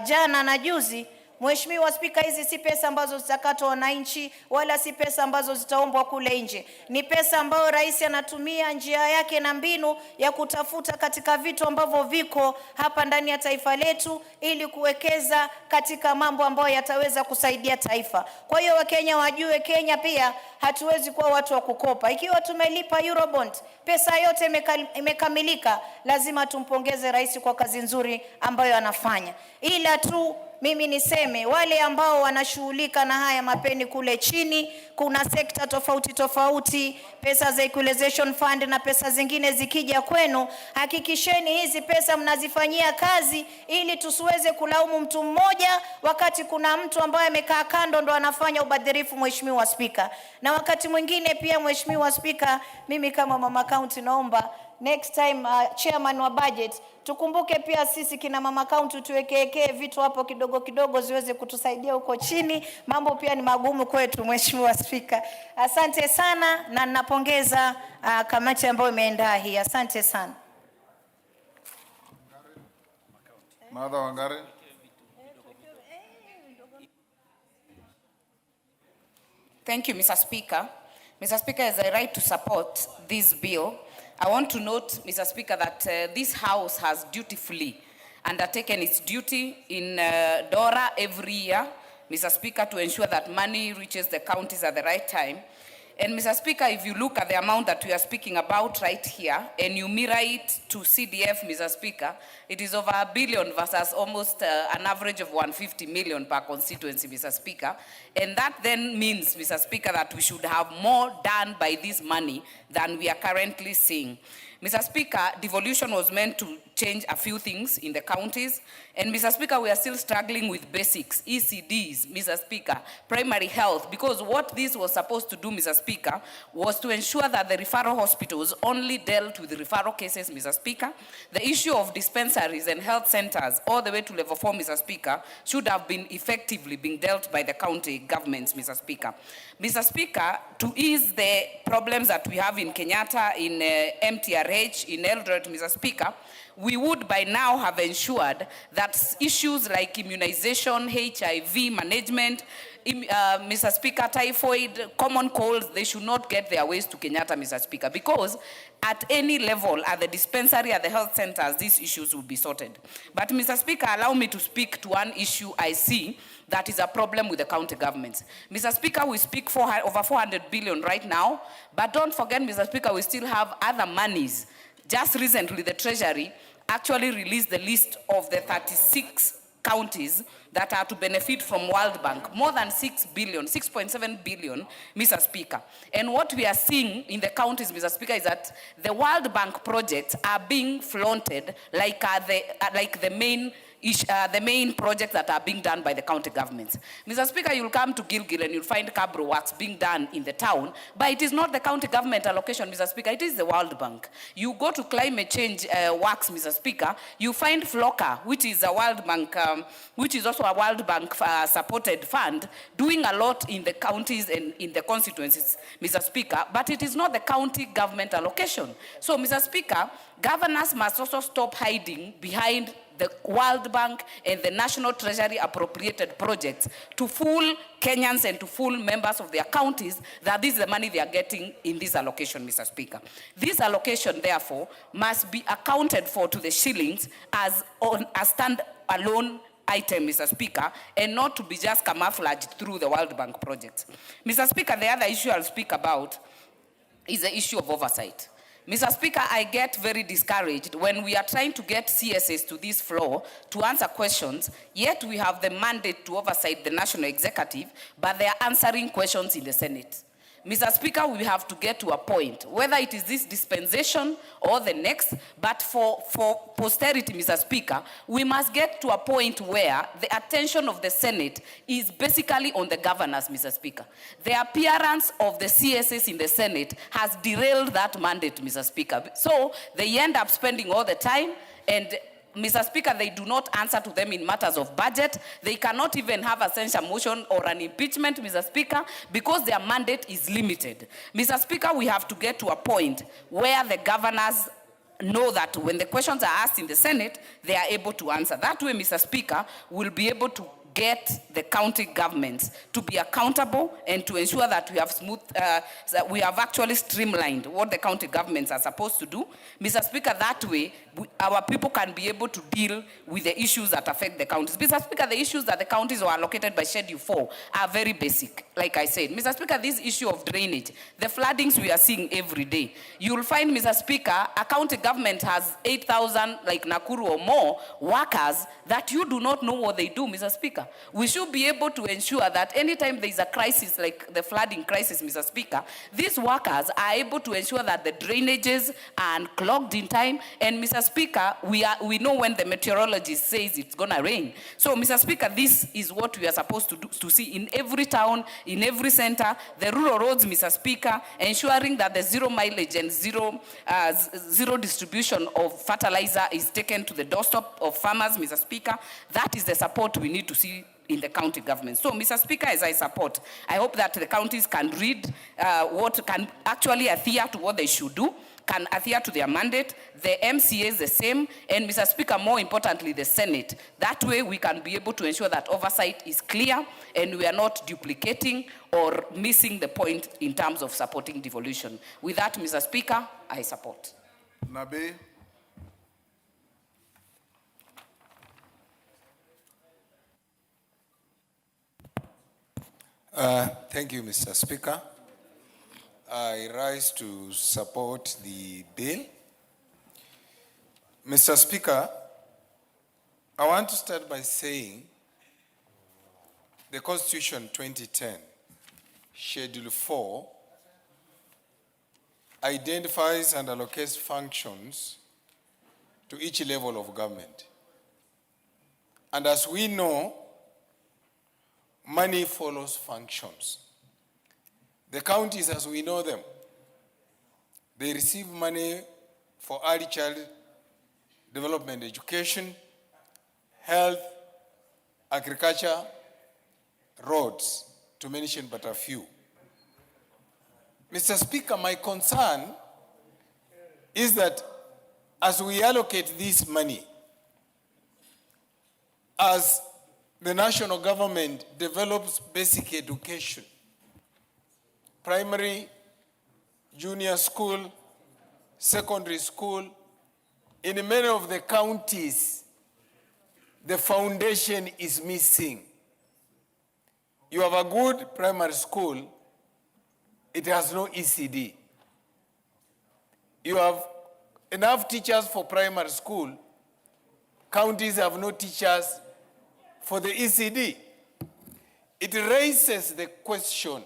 jana na juzi. Mheshimiwa Spika, hizi si pesa ambazo zitakatwa wananchi, wala si pesa ambazo zitaombwa kule nje. Ni pesa ambayo rais anatumia njia yake na mbinu ya kutafuta katika vitu ambavyo viko hapa ndani ya taifa letu, ili kuwekeza katika mambo ambayo yataweza kusaidia taifa. Kwa hiyo Wakenya wajue, Kenya pia hatuwezi kuwa watu wa kukopa. Ikiwa tumelipa Eurobond, pesa yote imekamilika, lazima tumpongeze rais kwa kazi nzuri ambayo anafanya. Ila tu mimi niseme wale ambao wanashughulika na haya mapeni kule chini, kuna sekta tofauti tofauti, pesa za equalization fund na pesa zingine zikija kwenu, hakikisheni hizi pesa mnazifanyia kazi, ili tusiweze kulaumu mtu mmoja wakati kuna mtu ambaye amekaa kando ndo anafanya ubadhirifu. Mheshimiwa Spika, na wakati mwingine pia Mheshimiwa Spika, mimi kama mama county naomba next time chairman wa budget tukumbuke pia sisi kina mama county tuwekeke vitu hapo kidogo kidogo ziweze kutusaidia huko chini. Mambo pia ni magumu kwetu. Mheshimiwa Spika, asante sana na ninapongeza kamati ambayo imeandaa hii. Asante sana. Martha Wangari. Thank you, Mr. Speaker. Mr. Speaker, as I write to support this bill, I want to note, Mr. Speaker, that this House has dutifully undertaken its duty in DORA every year, Mr. Speaker, to ensure that money reaches the counties at the right time. And Mr. Speaker, if you look at the amount that we are speaking about right here, and you mirror it to CDF, Mr. Speaker, it is over $1 billion versus almost an average of 150 million per constituency, Mr. Speaker. And that then means, Mr. Speaker, that we should have more done by this money than we are currently seeing. Mr. Speaker, devolution was meant to change a few things in the counties. And Mr. Speaker, we are still struggling with basics, ECDs, Mr. Speaker, primary health, because what this was supposed to do, Mr. Speaker, was to ensure that the referral hospitals only dealt with the referral cases, Mr. Speaker. The issue of dispensaries and health centers all the way to level 4, Mr. Speaker, should have been effectively being dealt by the county governments, Mr. Speaker. Mr. Speaker, to ease the problems that we have in Kenyatta, in MTRH, in Eldoret, Mr. Speaker, we would by now have ensured that issues like immunization, HIV management, Mr. Speaker, typhoid, common colds, they should not get their ways to Kenyatta, Mr. Speaker, because at any level, at the dispensary, at the health centers, these issues will be sorted. But Mr. Speaker, allow me to speak to one issue I see that is a problem with the county governments. Mr. Speaker, we speak over 400 billion right now, but don't forget, Mr. Speaker, we still have other monies. Just recently, the Treasury actually released the list of the 36 counties that are to benefit from World Bank, more than 6 billion, 6.7 billion, Mr. Speaker. And what we are seeing in the counties, Mr. Speaker, is that the World Bank projects are being flaunted like the main the main projects that are being done by the county governments. Mr. Speaker, you'll come to Gilgil and you'll find Cabro works being done in the town, but it is not the county government allocation, Mr. Speaker, it is the World Bank. You go to climate change works, Mr. Speaker, you find FLOCA, which is a World Bank, which is also a World Bank supported fund, doing a lot in the counties and in the constituencies, Mr. Speaker, but it is not the county government allocation. So, Mr. Speaker, governors must also stop hiding behind the World Bank and the National Treasury appropriated projects to fool Kenyans and to fool members of their counties that this is the money they are getting in this allocation, Mr. Speaker. This allocation, therefore, must be accounted for to the shillings as on a stand-alone item, Mr. Speaker, and not to be just camouflaged through the World Bank projects. Mr. Speaker, the other issue I'll speak about is the issue of oversight. Mr. Speaker, I get very discouraged when we are trying to get CSS to this floor to answer questions, yet we have the mandate to oversight the national executive, but they are answering questions in the Senate. Mr. Speaker, we have to get to a point, whether it is this dispensation or the next, but for posterity, Mr. Speaker, we must get to a point where the attention of the Senate is basically on the governors, Mr. Speaker. The appearance of the CSS in the Senate has derailed that mandate, Mr. Speaker. So they end up spending all the time, and Mr. Speaker, they do not answer to them in matters of budget. They cannot even have a censure motion or an impeachment, Mr. Speaker, because their mandate is limited. Mr. Speaker, we have to get to a point where the governors know that when the questions are asked in the Senate, they are able to answer. That way, Mr. Speaker, we'll be able to get the county governments to be accountable and to ensure that we have that we have actually streamlined what the county governments are supposed to do. Mr. Speaker, that way, our people can be able to deal with the issues that affect the counties. Mr. Speaker, the issues that the counties are allocated by Schedule 4 are very basic, like I said. Mr. Speaker, this issue of drainage, the floodings we are seeing every day. You will find, Mr. Speaker, a county government has 8,000, like Nakuru or more, workers that you do not know what they do, Mr. Speaker. We should be able to ensure that anytime there is a crisis like the flooding crisis, Mr. Speaker, these workers are able to ensure that the drainages are clogged in time. And Mr. Speaker, we know when the meteorologist says it's going to rain. So, Mr. Speaker, this is what we are supposed to do, to see in every town, in every center, the rural roads, Mr. Speaker, ensuring that the zero mileage and zero distribution of fertilizer is taken to the doorstep of farmers, Mr. Speaker. That is the support we need to see in the county government. So, Mr. Speaker, as I support, I hope that the counties can read what can actually adhere to what they should do, can adhere to their mandate, the MCA is the same, and Mr. Speaker, more importantly, the Senate. That way we can be able to ensure that oversight is clear and we are not duplicating or missing the point in terms of supporting devolution. With that, Mr. Speaker, I support. Nabi. Thank you, Mr. Speaker. I rise to support the bill. Mr. Speaker, I want to start by saying the Constitution 2010, Schedule 4, identifies and allocates functions to each level of government. And as we know, money follows functions. The counties, as we know them, they receive money for early child development, education, health, agriculture, roads, to mention but a few. Mr. Speaker, my concern is that as we allocate this money, as the national government develops basic education, primary, junior school, secondary school, in many of the counties, the foundation is missing. You have a good primary school, it has no ECD. You have enough teachers for primary school, counties have no teachers for the ECD. It raises the question,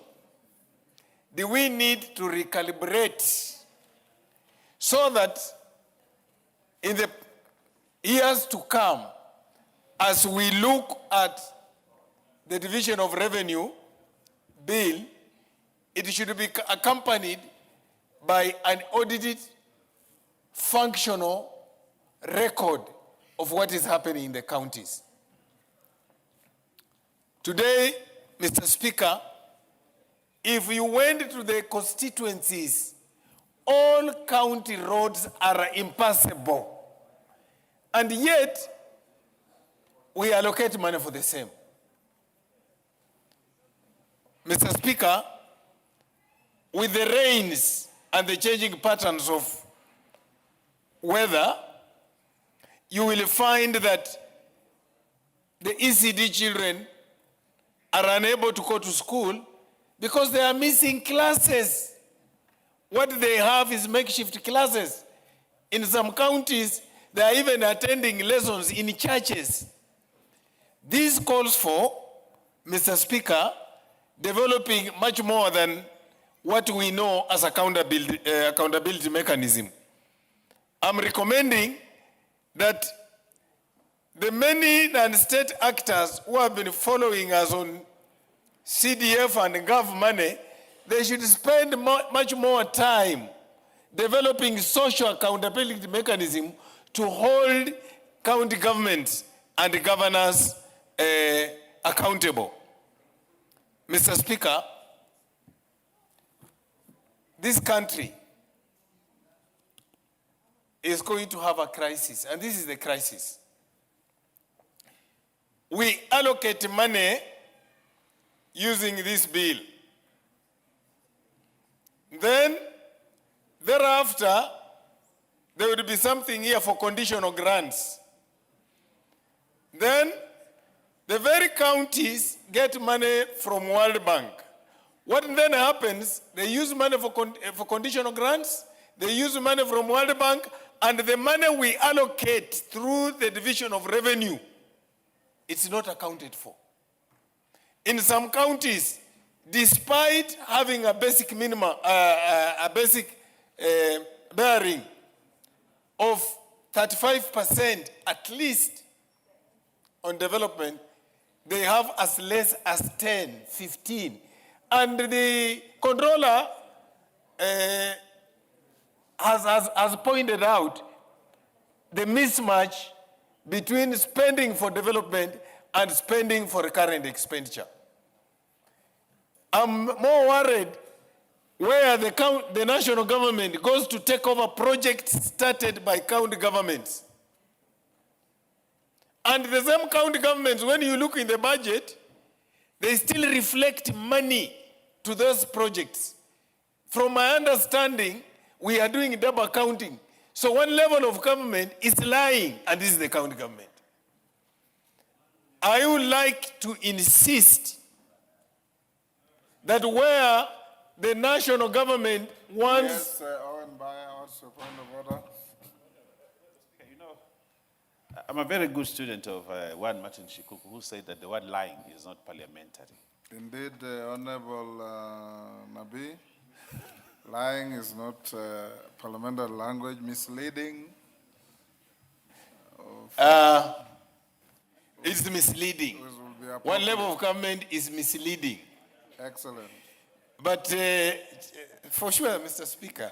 do we need to recalibrate so that in the years to come, as we look at the division of revenue bill, it should be accompanied by an audited, functional record of what is happening in the counties. Today, Mr. Speaker, if you went to the constituencies, all county roads are impassable. And yet, we allocate money for the same. Mr. Speaker, with the rains and the changing patterns of weather, you will find that the ECD children are unable to go to school because they are missing classes. What they have is makeshift classes. In some counties, they are even attending lessons in churches. This calls for, Mr. Speaker, developing much more than what we know as accountability mechanism. I'm recommending that the many non-state actors who have been following us on CDF and Gov money, they should spend much more time developing social accountability mechanism to hold county governments and governors accountable. Mr. Speaker, this country is going to have a crisis, and this is the crisis. We allocate money using this bill. Then, thereafter, there will be something here for conditional grants. Then, the very counties get money from World Bank. What then happens, they use money for conditional grants, they use money from World Bank, and the money we allocate through the division of revenue, it's not accounted for. In some counties, despite having a basic minimum, bearing of 35% at least on development, they have as less as 10, 15. And the controller has pointed out the mismatch between spending for development and spending for recurrent expenditure. I'm more worried where the national government goes to take over projects started by county governments. And the same county governments, when you look in the budget, they still reflect money to those projects. From my understanding, we are doing double counting. So one level of government is lying, and this is the county government. I would like to insist that where the national government wants... Yes, Owen Baya, what's your point of order? You know, I'm a very good student of one Martin Shikuku, who said that the word lying is not parliamentary. Indeed, Honorable Nabi, lying is not parliamentary language. Misleading. It's misleading. One level of government is misleading. Excellent. But for sure, Mr. Speaker,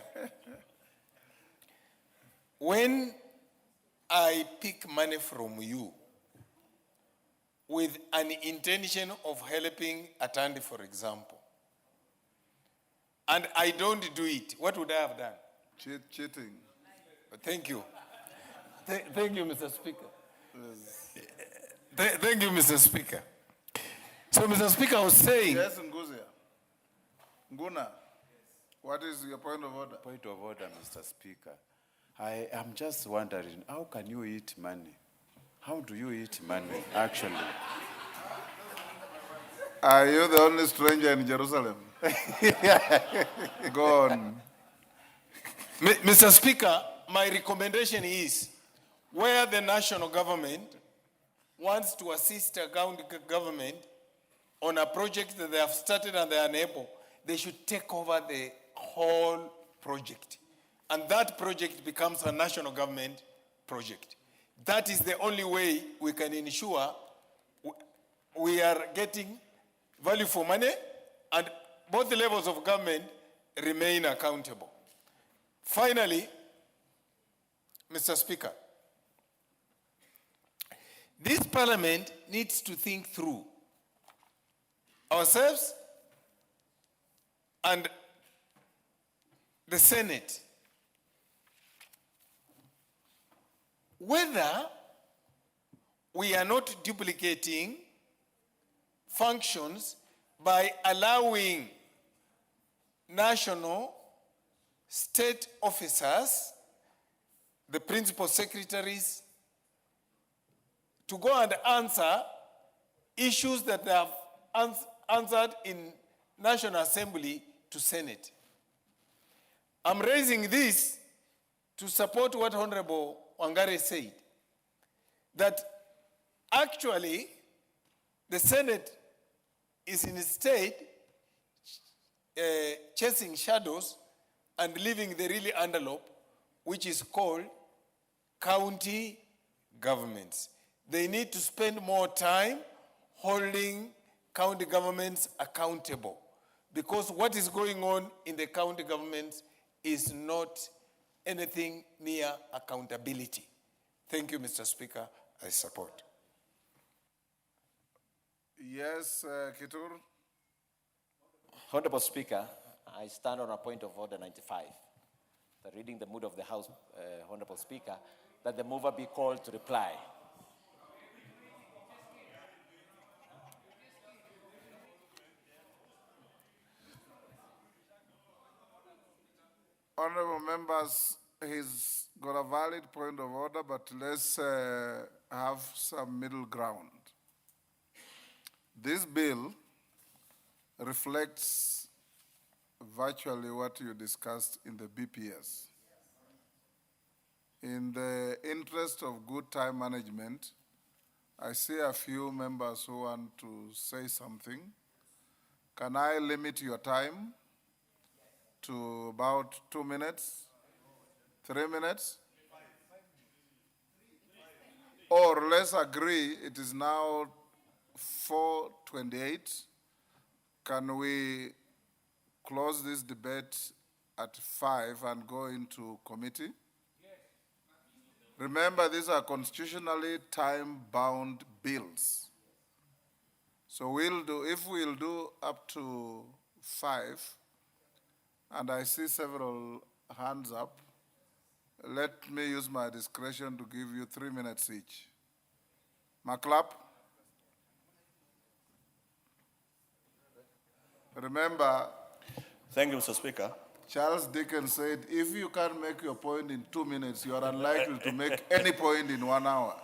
when I pick money from you with an intention of helping Atandi, for example, and I don't do it, what would I have done? Cheating. Thank you. Thank you, Mr. Speaker. Thank you, Mr. Speaker. So, Mr. Speaker, I was saying... Yes, Nguzia. Nguna, what is your point of order? Point of order, Mr. Speaker. I am just wondering, how can you eat money? How do you eat money, actually? Are you the only stranger in Jerusalem? Go on. Mr. Speaker, my recommendation is where the national government wants to assist a county government on a project that they have started and they are unable, they should take over the whole project. And that project becomes a national government project. That is the only way we can ensure we are getting value for money and both the levels of government remain accountable. Finally, Mr. Speaker, this parliament needs to think through ourselves and the Senate whether we are not duplicating functions by allowing national, state officers, the principal secretaries, to go and answer issues that they have answered in National Assembly to Senate. I'm raising this to support what Honorable Wangari said, that actually the Senate is instead chasing shadows and leaving the really envelope, which is called county governments. They need to spend more time holding county governments accountable, because what is going on in the county governments is not anything near accountability. Thank you, Mr. Speaker. I support. Yes, Kitur. Honorable Speaker, I stand on a point of order 95. Reading the mood of the House, Honorable Speaker, that the mover be called to reply. Honorable members, he's got a valid point of order, but let's have some middle ground. This bill reflects virtually what you discussed in the BPS. In the interest of good time management, I see a few members who want to say something. Can I limit your time to about 2 minutes, 3 minutes? Or let's agree, it is now 4:28. Can we close this debate at 5 and go into committee? Remember, these are constitutionally time-bound bills. So if we'll do up to 5, and I see several hands up, let me use my discretion to give you 3 minutes each. Maclap? Remember, thank you, Mr. Speaker. Charles Dickens said, if you can't make your point in 2 minutes, you are unlikely to make any point in 1 hour.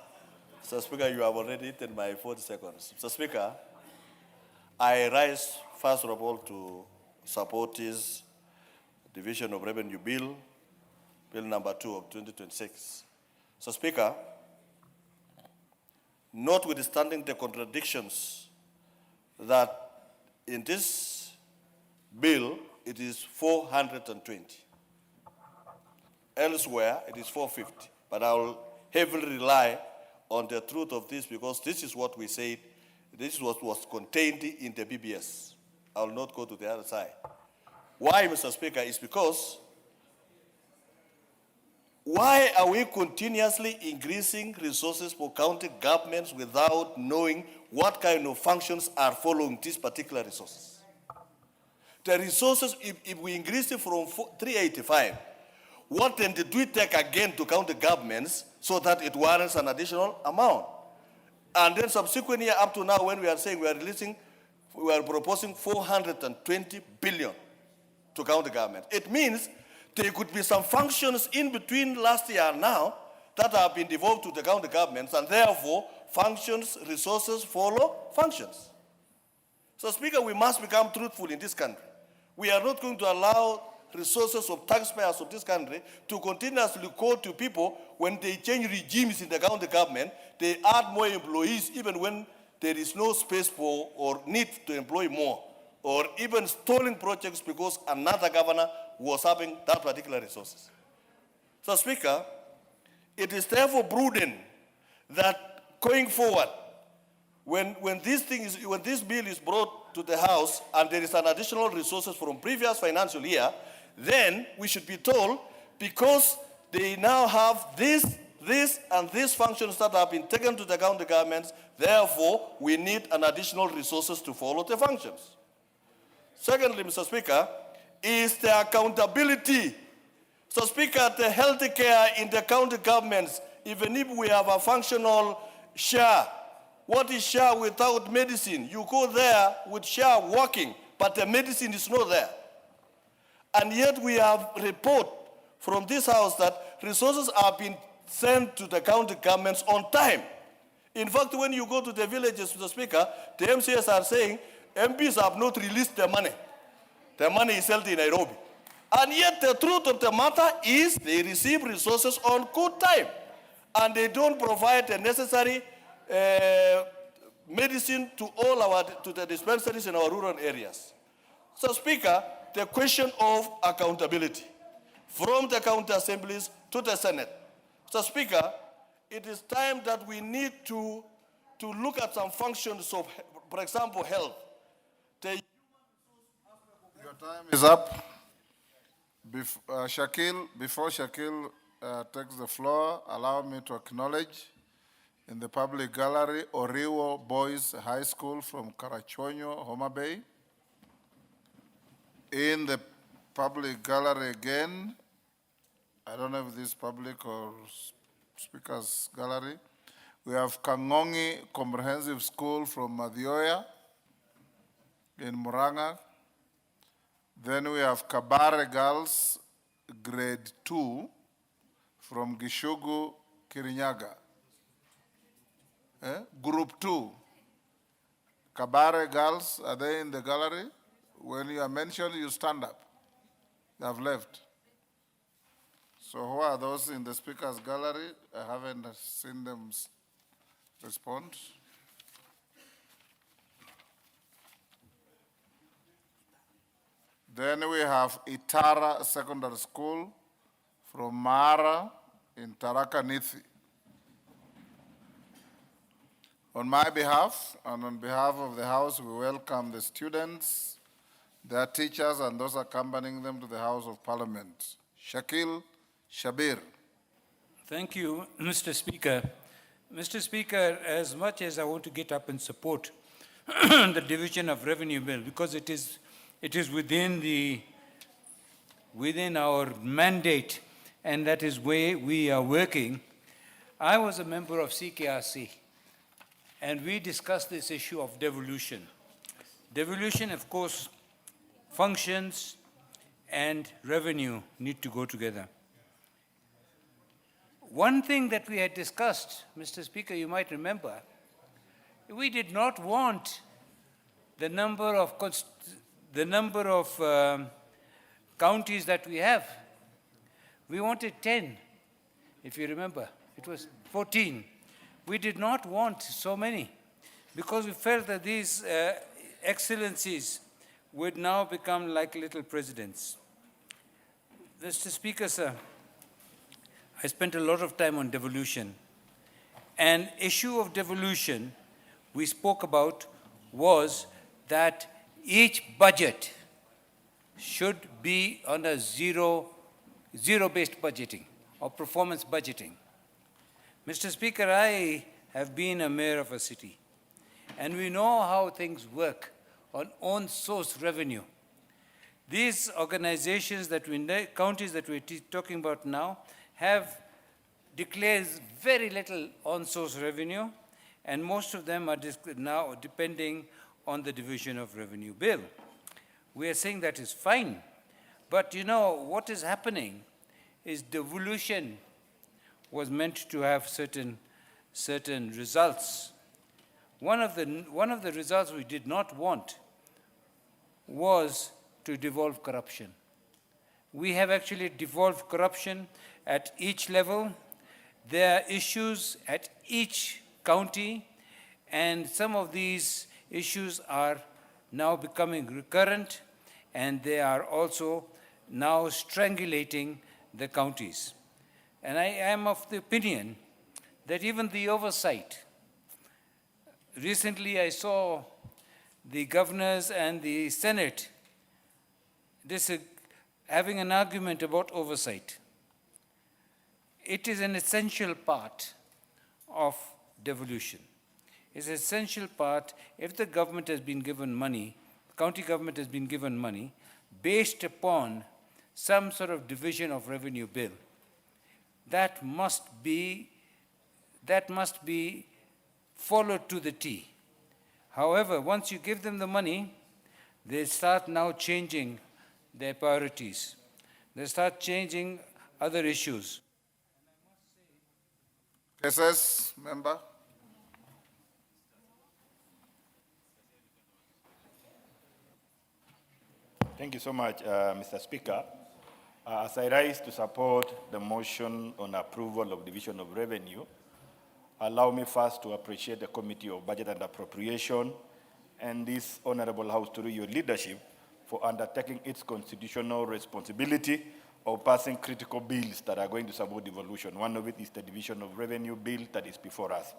Mr. Speaker, you have already eaten my 40 seconds. Mr. Speaker, I rise first of all to support his Division of Revenue Bill, Bill number 2 of 2026. So, Speaker, notwithstanding the contradictions that in this bill, it is 420. Elsewhere, it is 450. But I will heavily rely on the truth of this, because this is what we said, this is what was contained in the BBS. I will not go to the other side. Why, Mr. Speaker, is because why are we continuously increasing resources for county governments without knowing what kind of functions are following these particular resources? The resources, if we increase it from 385, what then did we take again to county governments so that it warrants an additional amount? And then subsequently, up to now, when we are saying we are proposing 420 billion to county government. It means there could be some functions in between last year and now that have been devolved to the county governments, and therefore functions, resources follow functions. So, Speaker, we must become truthful in this country. We are not going to allow resources of taxpayers of this country to continuously go to people when they change regimes in the county government. They add more employees even when there is no space for or need to employ more, or even stalling projects because another governor was having that particular resources. So, Speaker, it is therefore prudent that going forward, when this bill is brought to the House and there is an additional resources from previous financial year, then we should be told, because they now have this and these functions that have been taken to the county governments, therefore we need an additional resources to follow the functions. Secondly, Mr. Speaker, is the accountability. So Speaker, the health care in the county governments, even if we have a functional SHA, what is SHA without medicine? You go there with SHA working, but the medicine is not there. And yet we have report from this House that resources are being sent to the county governments on time. In fact, when you go to the villages, Mr. Speaker, the MCS are saying MPs have not released the money. The money is held in Nairobi. And yet the truth of the matter is they receive resources on good time. And they don't provide the necessary medicine to to the dispensaries in our rural areas. So Speaker, the question of accountability from the county assemblies to the Senate. So Speaker, it is time that we need to look at some functions of, for example, health. Your time is up. Before Shakil takes the floor, allow me to acknowledge in the public gallery Oriwo Boys High School from Karachonyo, Homa Bay. In the public gallery again, I don't know if this is public or speaker's gallery, we have Kangongi Comprehensive School from Madhioya in Muranga. Then we have Kabare Girls Grade 2 from Gishugu, Kirinyaga. Group 2. Kabare Girls, are they in the gallery? When you are mentioned, you stand up. They have left. So who are those in the speaker's gallery? I haven't seen them respond. Then we have Itara Secondary School from Mara in Tharaka Nithi. On my behalf and on behalf of the House, we welcome the students, their teachers, and those accompanying them to the House of Parliament. Shakil Shabir. Thank you, Mr. Speaker. Mr. Speaker, as much as I want to get up and support the Division of Revenue Bill, because it is within our mandate, and that is where we are working. I was a member of CKRC, and we discussed this issue of devolution. Devolution, of course, functions and revenue need to go together. One thing that we had discussed, Mr. Speaker, you might remember, we did not want the number of counties that we have. We wanted 10, if you remember. It was 14. We did not want so many because we felt that these excellencies would now become like little presidents. Mr. Speaker, sir, I spent a lot of time on devolution. An issue of devolution we spoke about was that each budget should be on a zero-based budgeting or performance budgeting. Mr. Speaker, I have been a mayor of a city, and we know how things work on own source revenue. These organizations counties that we're talking about now have declared very little on-source revenue, and most of them are now depending on the Division of Revenue Bill. We are saying that is fine, but you know, what is happening is devolution was meant to have certain results. One of the results we did not want was to devolve corruption. We have actually devolved corruption at each level. There are issues at each county, and some of these issues are now becoming recurrent, and they are also now strangulating the counties. And I am of the opinion that even the oversight, recently I saw the governors and the Senate having an argument about oversight. It is an essential part of devolution. It's an essential part if the government has been given money, county government has been given money, based upon some sort of division of revenue bill. That must be followed to the T. However, once you give them the money, they start now changing their priorities. They start changing other issues. SS member. Thank you so much, Mr. Speaker. As I rise to support the motion on approval of division of revenue, allow me first to appreciate the Committee of Budget and Appropriation and this Honorable House through your leadership for undertaking its constitutional responsibility of passing critical bills that are going to support devolution. One of it is the division of revenue bill that is before us.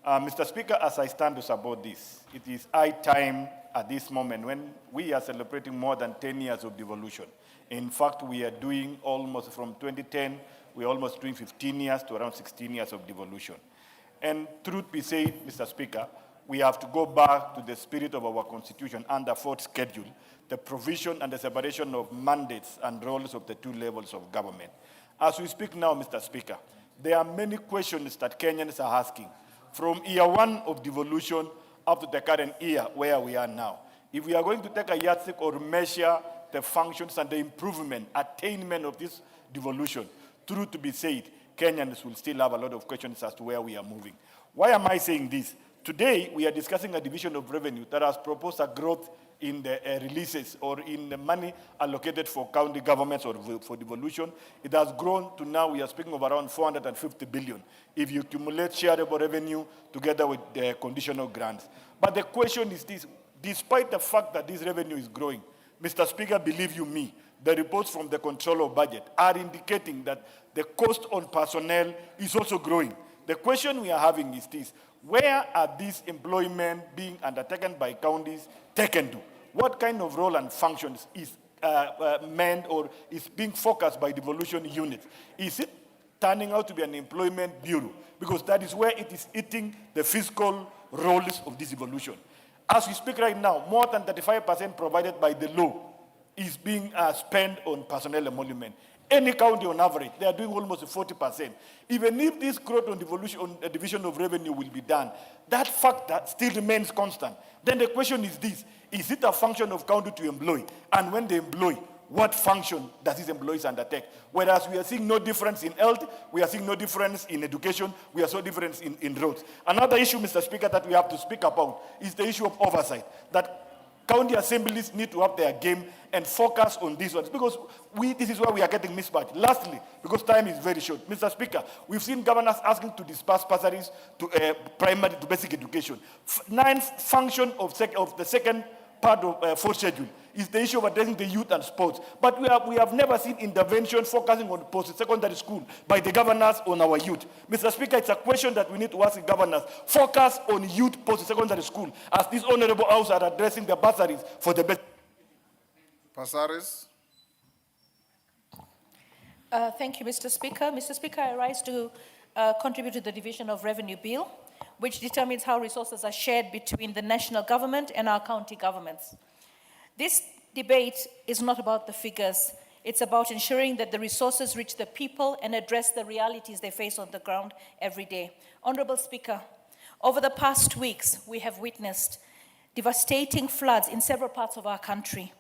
Mr. Speaker, as I stand to support this, it is high time at this moment when we are celebrating more than 10 years of devolution. In fact, we are doing almost from 2010, we're almost doing 15 years to around 16 years of devolution. And truth be said, Mr. Speaker, we have to go back to the spirit of our Constitution under fourth schedule, the provision and the separation of mandates and roles of the two levels of government. As we speak now, Mr. Speaker, there are many questions that Kenyans are asking from year one of devolution up to the current year where we are now. If we are going to take a yardstick or measure the functions and the improvement, attainment of this devolution, truth to be said, Kenyans will still have a lot of questions as to where we are moving. Why am I saying this? Today, we are discussing a division of revenue that has proposed a growth in the releases or in the money allocated for county governments or for devolution. It has grown to now, we are speaking of around 450 billion if you accumulate shareable revenue together with the conditional grants. But the question is this, despite the fact that this revenue is growing, Mr. Speaker, believe you me, the reports from the Controller of Budget are indicating that the cost on personnel is also growing. The question we are having is this, where are these employment being undertaken by counties taken to? What kind of role and functions is meant or is being focused by devolution units? Is it turning out to be an employment bureau? Because that is where it is eating the fiscal roles of this devolution. As we speak right now, more than 35% provided by the law is being spent on personnel emolument. Any county on average, they are doing almost 40%. Even if this growth on devolution, on the division of revenue will be done, that factor still remains constant. Then the question is this, is it a function of county to employ? And when they employ, what function does these employees undertake? Whereas we are seeing no difference in health, we are seeing no difference in education, we are seeing no difference in roads. Another issue, Mr. Speaker, that we have to speak about is the issue of oversight. That county assemblies need to up their game and focus on these ones because this is where we are getting mismatched. Lastly, because time is very short, Mr. Speaker, we've seen governors asking to disperse bursaries to primary to basic education. Ninth function of the second part of fourth schedule is the issue of addressing the youth and sports. But we have never seen intervention focusing on post-secondary school by the governors on our youth. Mr. Speaker, it's a question that we need to ask the governors. Focus on youth post-secondary school as this honorable house are addressing the bursaries for the best. Bursaries. Thank you, Mr. Speaker. Mr. Speaker, I rise to contribute to the division of revenue bill, which determines how resources are shared between the national government and our county governments. This debate is not about the figures. It's about ensuring that the resources reach the people and address the realities they face on the ground every day. Honorable Speaker, over the past weeks, we have witnessed devastating floods in several parts of our country,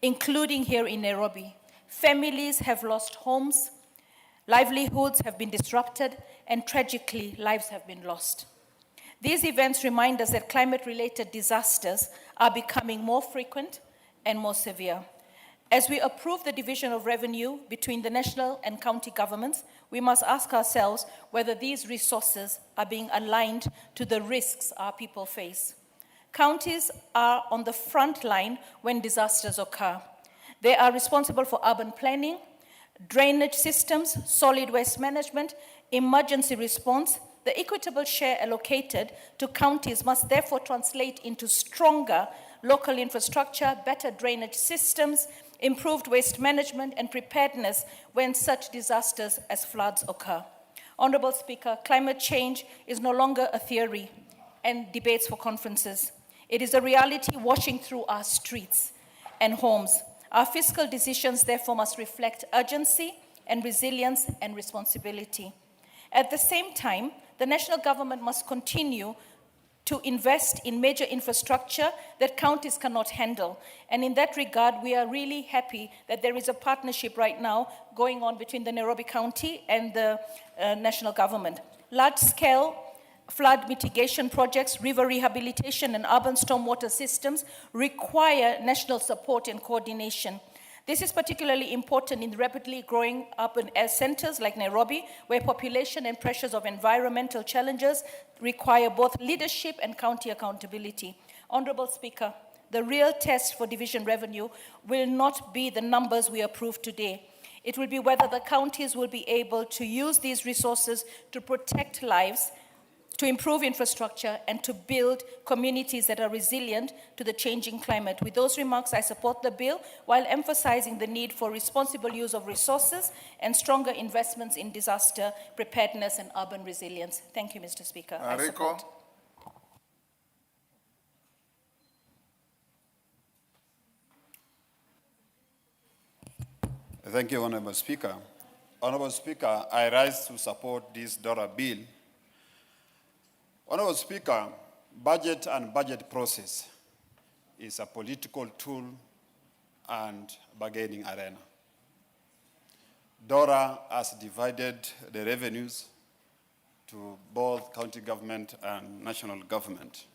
including here in Nairobi. Families have lost homes, livelihoods have been disrupted, and tragically, lives have been lost. These events remind us that climate-related disasters are becoming more frequent and more severe. As we approve the division of revenue between the national and county governments, we must ask ourselves whether these resources are being aligned to the risks our people face. Counties are on the front line when disasters occur. They are responsible for urban planning, drainage systems, solid waste management, emergency response, The equitable share allocated to counties must therefore translate into stronger local infrastructure, better drainage systems, improved waste management, and preparedness when such disasters as floods occur. Honorable Speaker, climate change is no longer a theory and debates for conferences. It is a reality washing through our streets and homes. Our fiscal decisions therefore must reflect urgency and resilience and responsibility. At the same time, the national government must continue to invest in major infrastructure that counties cannot handle. And in that regard, we are really happy that there is a partnership right now going on between the Nairobi County and the national government. Large-scale flood mitigation projects, river rehabilitation, and urban stormwater systems require national support and coordination. This is particularly important in rapidly growing urban centers like Nairobi, where population and pressures of environmental challenges require both leadership and county accountability. Honorable Speaker, the real test for division revenue will not be the numbers we approve today. It will be whether the counties will be able to use these resources to protect lives, to improve infrastructure, and to build communities that are resilient to the changing climate. With those remarks, I support the bill while emphasizing the need for responsible use of resources and stronger investments in disaster preparedness and urban resilience. Thank you, Mr. Speaker. I support. Thank you, Honorable Speaker. Honorable Speaker, I rise to support this DORA bill. Honorable Speaker, budget and budget process is a political tool and bargaining arena. DORA has divided the revenues to both county government and national government.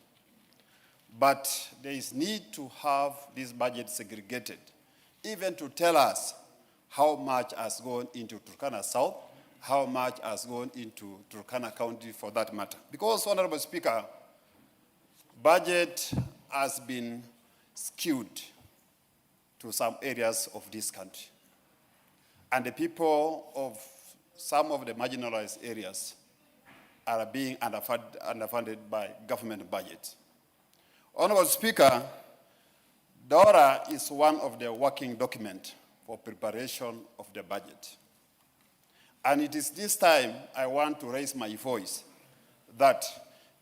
But there is need to have this budget segregated, even to tell us how much has gone into Turkana South, how much has gone into Turkana County for that matter. Because, Honorable Speaker, budget has been skewed to some areas of this country. And the people of some of the marginalized areas are being underfunded by government budget. Honorable Speaker, DORA is one of the working documents for preparation of the budget. And it is this time I want to raise my voice that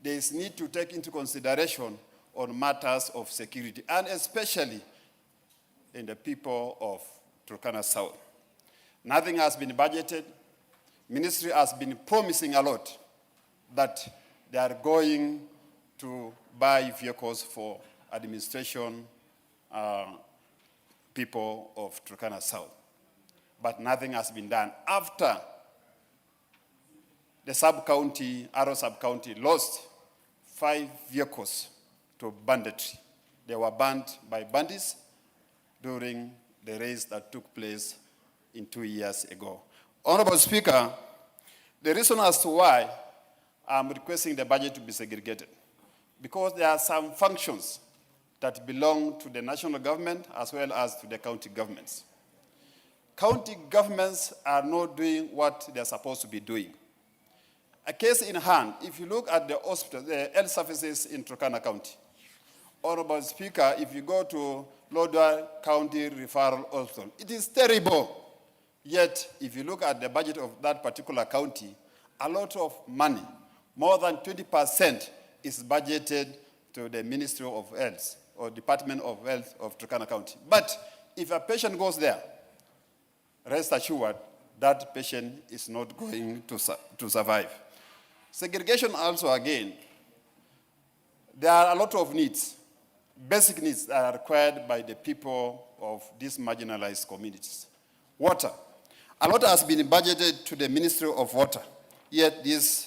there is need to take into consideration on matters of security, and especially in the people of Turkana South. Nothing has been budgeted. Ministry has been promising a lot that they are going to buy vehicles for administration people of Turkana South. But nothing has been done. After the sub-county, Aro sub-county, lost 5 vehicles to banditry. They were banned by bandits during the raids that took place in 2 years ago. Honorable Speaker, the reason as to why I'm requesting the budget to be segregated, because there are some functions that belong to the national government as well as to the county governments. County governments are not doing what they're supposed to be doing. A case in hand, if you look at the hospital, the health services in Turkana County, Honorable Speaker, if you go to Lodwar County Referral Hospital, it is terrible. Yet, if you look at the budget of that particular county, a lot of money, more than 20%, is budgeted to the Ministry of Health or Department of Health of Turkana County. But if a patient goes there, rest assured that patient is not going to survive. Segregation also, again, there are a lot of needs, basic needs that are required by the people of these marginalized communities. Water. A lot has been budgeted to the Ministry of Water, yet this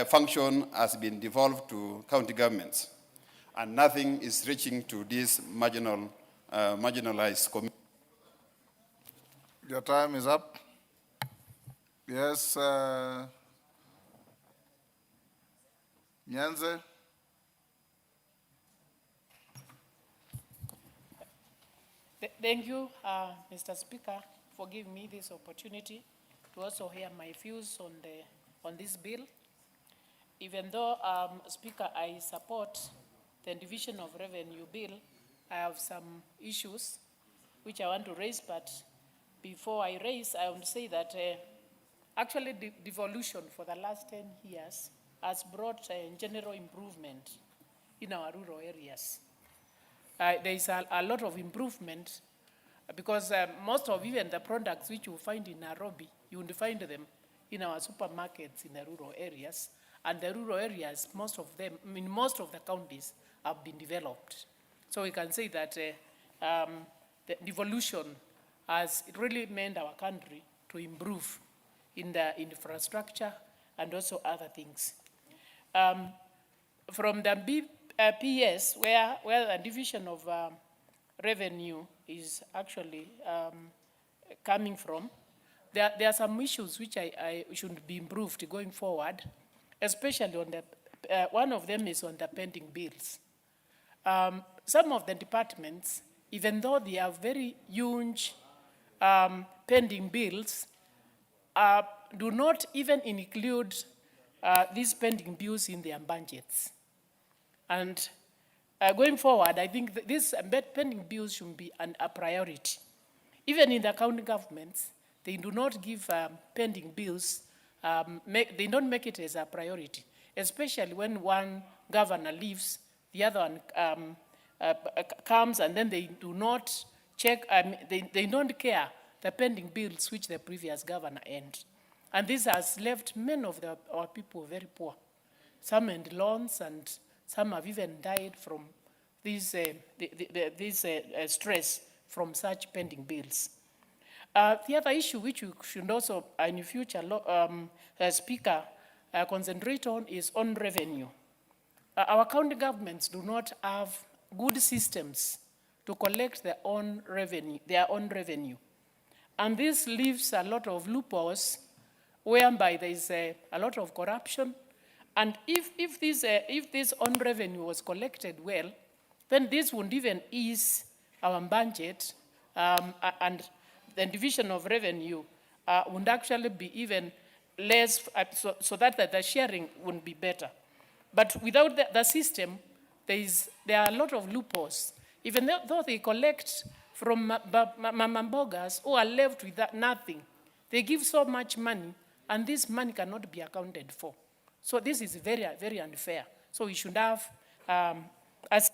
function has been devolved to county governments, and nothing is reaching to these marginalized communities. Your time is up. Yes, Nyanze. Thank you, Mr. Speaker, for giving me this opportunity to also hear my views on this bill. even though, Speaker, I support the Division of Revenue Bill, I have some issues which I want to raise, but before I raise, I want to say that actually the devolution for the last 10 years has brought general improvement in our rural areas. There is a lot of improvement because most of even the products which you find in Nairobi, you will find them in our supermarkets in the rural areas. And the rural areas, most of them, I mean, most of the counties have been developed. So we can say that the devolution has really made our country to improve in the infrastructure and also other things. From the PS, where the division of revenue is actually coming from, there are some issues which I should be improved going forward, especially on the, one of them is on the pending bills. Some of the departments, even though they have very huge pending bills, do not even include these pending bills in their budgets. And going forward, I think these pending bills should be a priority. Even in the county governments, they do not give pending bills, they don't make it as a priority, especially when one governor leaves, the other one comes, and then they do not check, they don't care the pending bills which the previous governor earned. And this has left many of our people very poor. Some earned loans, and some have even died from this stress from such pending bills. The other issue which we should also, in the future, Speaker, concentrate on is on revenue. Our county governments do not have good systems to collect their own revenue. And this leaves a lot of loopholes whereby there is a lot of corruption. And if this own revenue was collected well, then this would even ease our budget, and the division of revenue would actually be even less, so that the sharing would be better. But without the system, there are a lot of loopholes. Even though they collect from mamambogas who are left with nothing, they give so much money, and this money cannot be accounted for. So this is very, very unfair. So we should have, as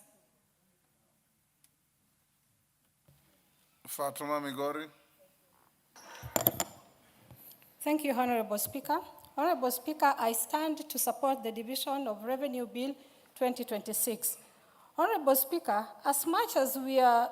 Fatuma Migori. Thank you, Honorable Speaker. Honorable Speaker, I stand to support the Division of Revenue Bill 2026. Honorable Speaker, as much as we are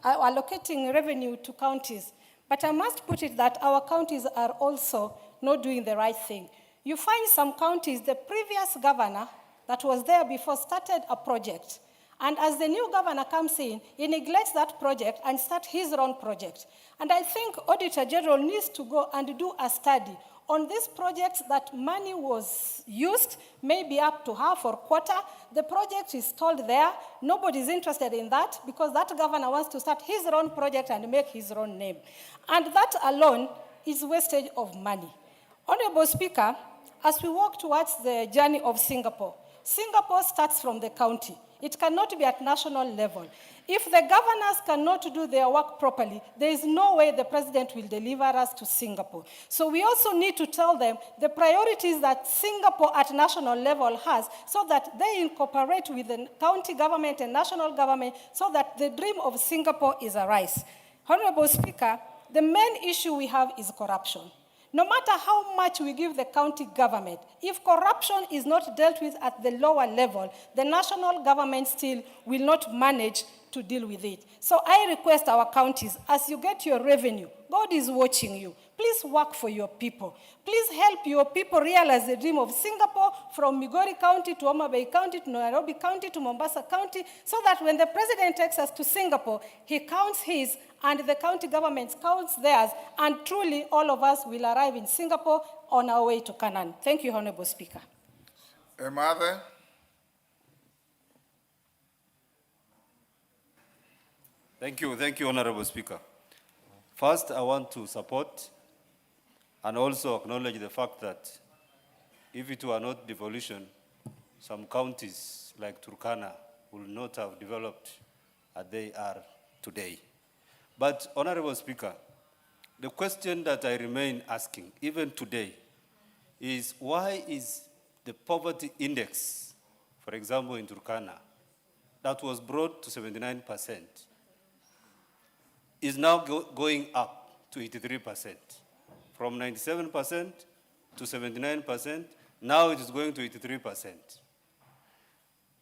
allocating revenue to counties, but I must put it that our counties are also not doing the right thing. You find some counties, the previous governor that was there before started a project. And as the new governor comes in, he neglects that project and starts his own project. And I think Auditor General needs to go and do a study on these projects that money was used, maybe up to half or quarter. The project is stalled there. Nobody's interested in that because that governor wants to start his own project and make his own name. And that alone is wastage of money. Honorable Speaker, as we walk towards the journey of Singapore, Singapore starts from the county. It cannot be at national level. If the governors cannot do their work properly, there is no way the president will deliver us to Singapore. So we also need to tell them the priorities that Singapore at national level has so that they incorporate with the county government and national government so that the dream of Singapore is arise. Honorable Speaker, the main issue we have is corruption. No matter how much we give the county government, if corruption is not dealt with at the lower level, the national government still will not manage to deal with it. So I request our counties, as you get your revenue, God is watching you. Please work for your people. Please help your people realize the dream of Singapore from Migori County to Homa Bay County to Nairobi County to Mombasa County, so that when the president takes us to Singapore, he counts his and the county governments counts theirs, and truly all of us will arrive in Singapore on our way to Canaan. Thank you, Honorable Speaker. Emathe. Thank you, Honorable Speaker. First, I want to support and also acknowledge the fact that if it were not devolution, some counties like Turkana would not have developed as they are today. But, Honorable Speaker, the question that I remain asking, even today, is why is the poverty index, for example, in Turkana, that was brought to 79%, is now going up to 83%. From 97% to 79%, now it is going to 83%.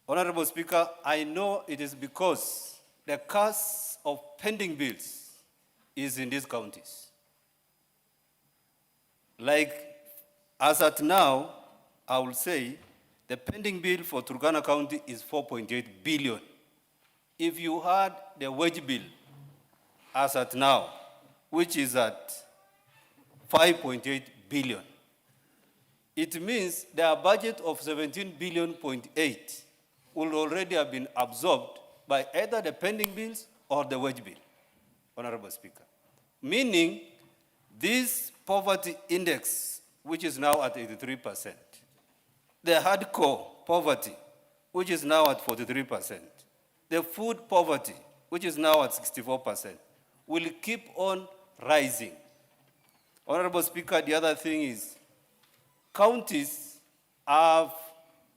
Honorable Speaker, I know it is because the curse of pending bills is in these counties. Like, as at now, I will say the pending bill for Turkana County is 4.8 billion. If you had the wage bill, as at now, which is at 5.8 billion, it means their budget of 17 billion point 8 will already have been absorbed by either the pending bills or the wage bill, Honorable Speaker. Meaning, this poverty index, which is now at 83%, the hardcore poverty, which is now at 43%, the food poverty, which is now at 64%, will keep on rising. Honorable Speaker, the other thing is, counties have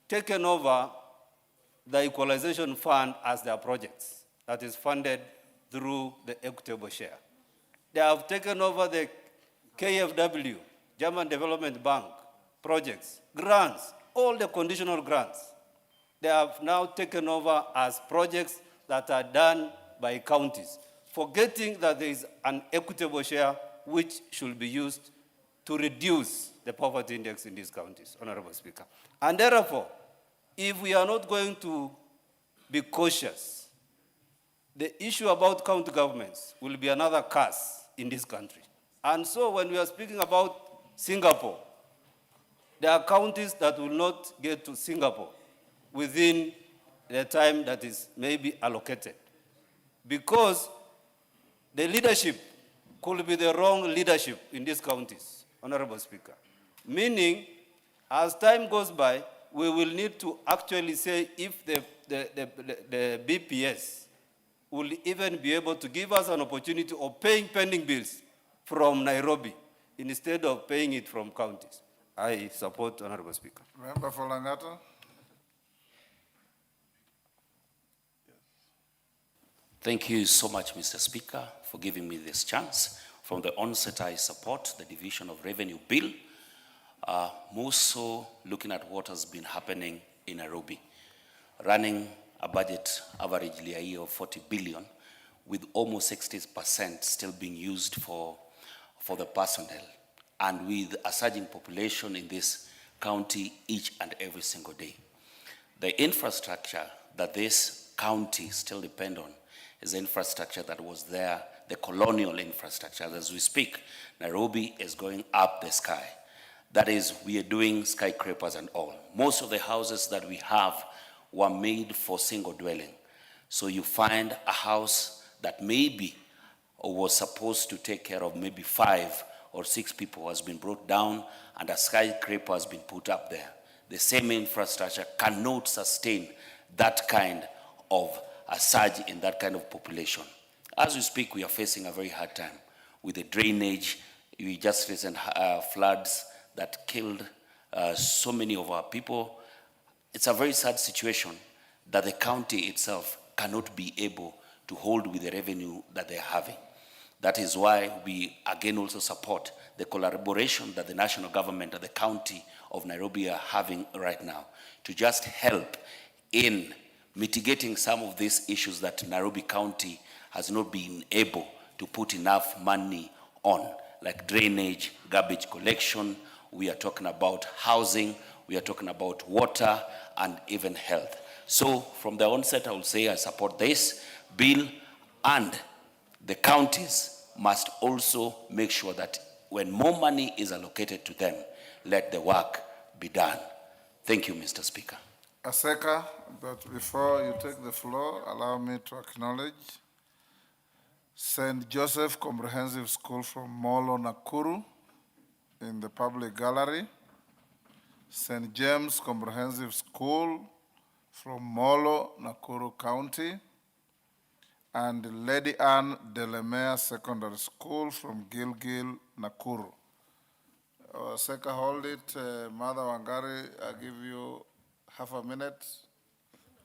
taken over the Equalization Fund as their projects that is funded through the equitable share. They have taken over the KFW, German Development Bank projects, grants, all the conditional grants. They have now taken over as projects that are done by counties, forgetting that there is an equitable share which should be used to reduce the poverty index in these counties, Honorable Speaker. And therefore, if we are not going to be cautious, the issue about county governments will be another curse in this country. And so when we are speaking about Singapore, there are counties that will not get to Singapore within the time that is maybe allocated, because the leadership could be the wrong leadership in these counties, Honorable Speaker. Meaning, as time goes by, we will need to actually say if the BPS will even be able to give us an opportunity of paying pending bills from Nairobi instead of paying it from counties. I support, Honorable Speaker. Member for Langata. Thank you so much, Mr. Speaker, for giving me this chance. From the onset, I support the Division of Revenue Bill, more so looking at what has been happening in Nairobi, running a budget averagely a year of 40 billion, with almost 60% still being used for the personnel, and with a surging population in this county each and every single day. The infrastructure that this county still depend on is the infrastructure that was there, the colonial infrastructure. As we speak, Nairobi is going up the sky. That is, we are doing skyscrapers and all. Most of the houses that we have were made for single dwelling. So you find a house that maybe was supposed to take care of maybe 5 or 6 people has been brought down and a skyscraper has been put up there. The same infrastructure cannot sustain that kind of a surge in that kind of population. As we speak, we are facing a very hard time with the drainage. We just recent floods that killed so many of our people. It's a very sad situation that the county itself cannot be able to hold with the revenue that they're having. That is why we again also support the collaboration that the national government and the county of Nairobi are having right now to just help in mitigating some of these issues that Nairobi County has not been able to put enough money on, like drainage, garbage collection. We are talking about housing, we are talking about water, and even health. So from the onset, I will say I support this bill, and the counties must also make sure that when more money is allocated to them, let the work be done. Thank you, Mr. Speaker. Aseka, but before you take the floor, allow me to acknowledge St. Joseph Comprehensive School from Molo, Nakuru, in the public gallery. St. James Comprehensive School from Molo, Nakuru County, and Lady Anne Delamere Secondary School from Gilgil, Nakuru. Seka, hold it. Mother Wangari, I give you half a minute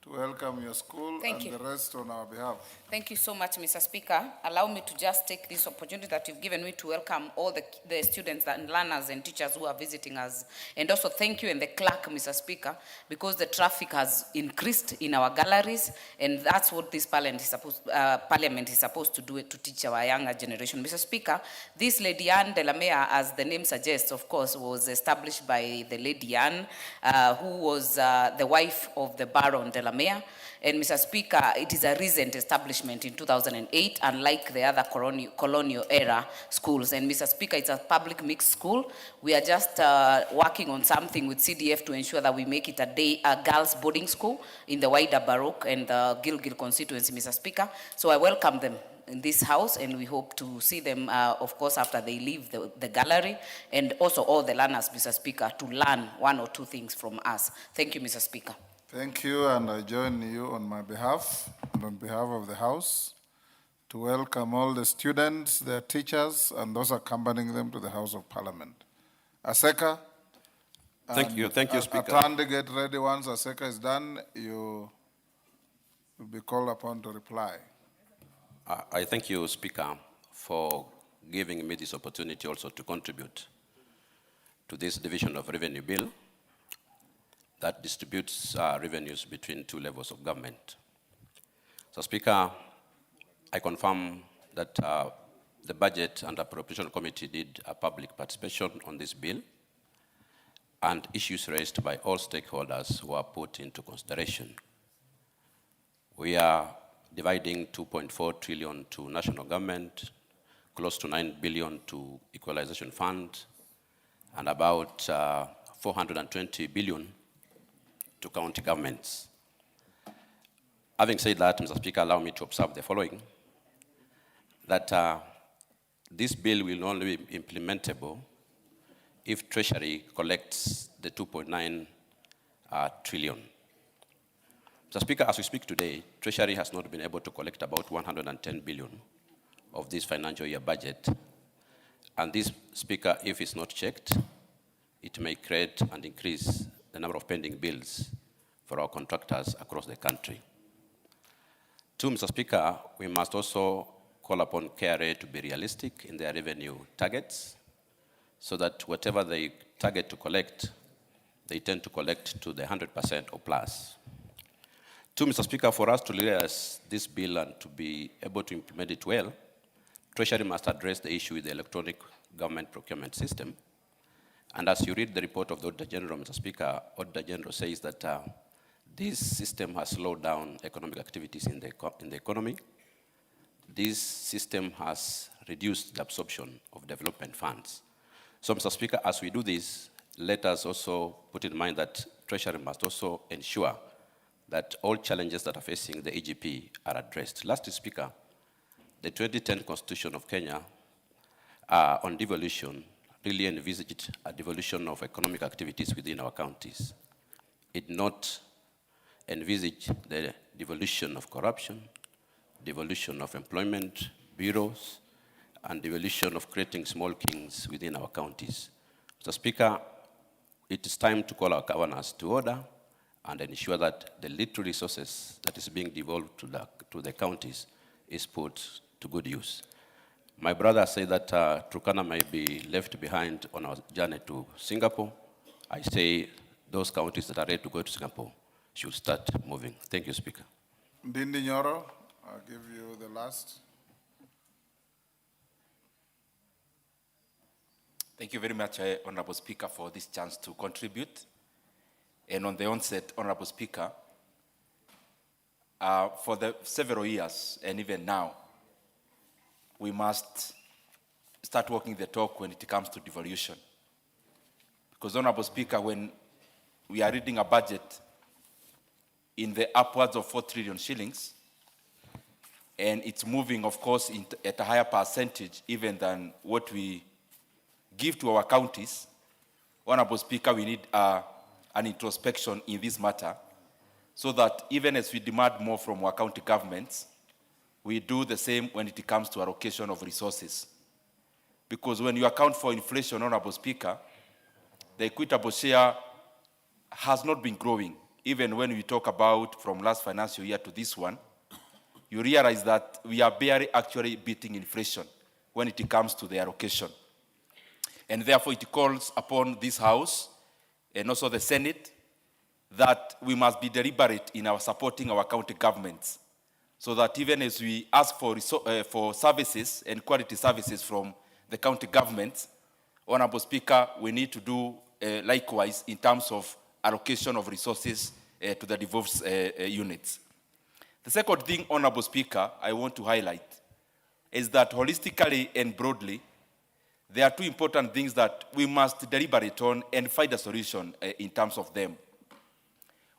to welcome your school. Thank you. The rest on our behalf. Thank you so much, Mr. Speaker. Allow me to just take this opportunity that you've given me to welcome all the students and learners and teachers who are visiting us. And also thank you and the clerk, Mr. Speaker, because the traffic has increased in our galleries, and that's what this parliament is supposed to do, to teach our younger generation. Mr. Speaker, this Lady Anne Delamere, as the name suggests, of course, was established by the Lady Anne, who was the wife of the Baron Delamere. And Mr. Speaker, it is a recent establishment in 2008, unlike the other colonial era schools. And Mr. Speaker, it's a public mixed school. We are just working on something with CDF to ensure that we make it a girls boarding school in the wider Baroque and the Gilgil constituency, Mr. Speaker. So I welcome them in this house, and we hope to see them, of course, after they leave the gallery, and also all the learners, Mr. Speaker, to learn one or two things from us. Thank you, Mr. Speaker. Thank you, and I join you on my behalf and on behalf of the House to welcome all the students, their teachers, and those accompanying them to the House of Parliament. Aseka. Thank you, Speaker. Atandi, get ready. Once Aseka is done, you will be called upon to reply. I thank you, Speaker, for giving me this opportunity also to contribute to this division of revenue bill that distributes revenues between two levels of government. So, Speaker, I confirm that the Budget and Appropriation Committee did a public participation on this bill, and issues raised by all stakeholders were put into consideration. We are dividing 2.4 trillion to national government, close to 9 billion to equalization fund, and about 420 billion to county governments. Having said that, Mr. Speaker, allow me to observe the following, that this bill will only be implementable if Treasury collects the 2.9 trillion. Mr. Speaker, as we speak today, Treasury has not been able to collect about 110 billion of this financial year budget. And this, Speaker, if it's not checked, it may create and increase the number of pending bills for our contractors across the country. Two, Mr. Speaker, we must also call upon KRA to be realistic in their revenue targets, so that whatever they target to collect, they tend to collect to the 100% or plus. Two, Mr. Speaker, for us to realize this bill and to be able to implement it well, Treasury must address the issue with the electronic government procurement system. And as you read the report of the Auditor General, Mr. Speaker, Auditor General says that this system has slowed down economic activities in the economy. This system has reduced the absorption of development funds. So, Mr. Speaker, as we do this, let us also put in mind that Treasury must also ensure that all challenges that are facing the EGP are addressed. Lastly, Speaker, the 2010 Constitution of Kenya on devolution really envisaged a devolution of economic activities within our counties. It not envisaged the devolution of corruption, devolution of employment bureaus, and devolution of creating small kings within our counties. Mr. Speaker, it is time to call our governors to order and ensure that the little resources that is being devolved to the counties is put to good use. My brother said that Turkana may be left behind on our journey to Singapore. I say those counties that are ready to go to Singapore should start moving. Thank you, Speaker. Ndindi Nyoro, I'll give you the last. Thank you very much, Honorable Speaker, for this chance to contribute. And on the onset, Honorable Speaker, for the several years and even now, we must start walking the talk when it comes to devolution. Because, Honorable Speaker, when we are reading a budget in the upwards of 4 trillion shillings, and it's moving, of course, at a higher percentage even than what we give to our counties, Honorable Speaker, we need a an introspection in this matter, so that even as we demand more from our county governments, we do the same when it comes to allocation of resources. Because when you account for inflation, Honorable Speaker, the equitable share has not been growing. Even when we talk about from last financial year to this one, you realize that we are barely actually beating inflation when it comes to the allocation. And therefore it calls upon this House and also the Senate that we must be deliberate in our supporting our county governments, so that even as we ask for services and quality services from the county governments, Honorable Speaker, we need to do likewise in terms of allocation of resources to the devolved units. The second thing, Honorable Speaker, I want to highlight is that holistically and broadly, there are two important things that we must deliberate on and find a solution in terms of them.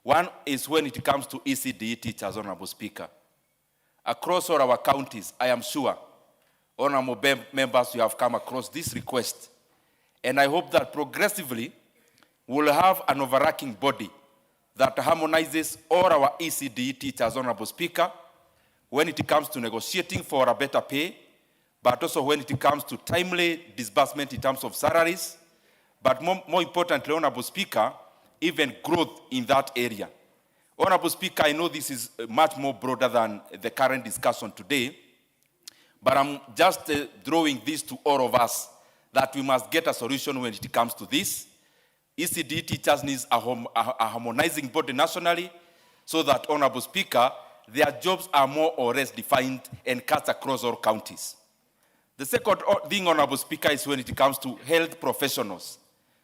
One is when it comes to ECD teachers, Honorable Speaker. Across all our counties, I am sure, honorable members, you have come across this request. And I hope that progressively we'll have an overarching body that harmonizes all our ECD teachers, Honorable Speaker, when it comes to negotiating for a better pay, but also when it comes to timely disbursement in terms of salaries, but more importantly, Honorable Speaker, even growth in that area. Honorable Speaker, I know this is much more broader than the current discussion today, but I'm just drawing this to all of us that we must get a solution when it comes to this. ECD teachers need a harmonizing body nationally so that, Honorable Speaker, their jobs are more or less defined and cut across all counties. The second thing, Honorable Speaker, is when it comes to health professionals,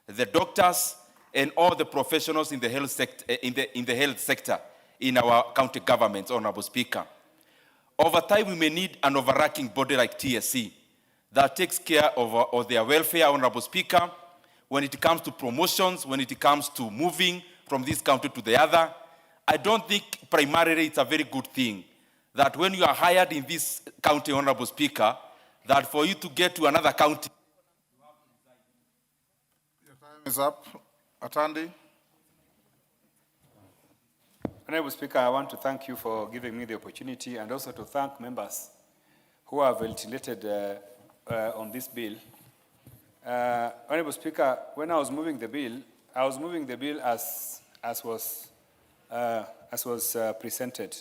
the doctors and all the professionals in the health sector, in our county governments, Honorable Speaker. Over time, we may need an overarching body like TSC that takes care of their welfare, Honorable Speaker, when it comes to promotions, when it comes to moving from this county to the other. I don't think primarily it's a very good thing that when you are hired in this county, Honorable Speaker, that for you to get to another county. Your time is up. Atandi. Honorable Speaker, I want to thank you for giving me the opportunity and also to thank members who have ventilated on this bill. Honorable Speaker, when I was moving the bill as was presented.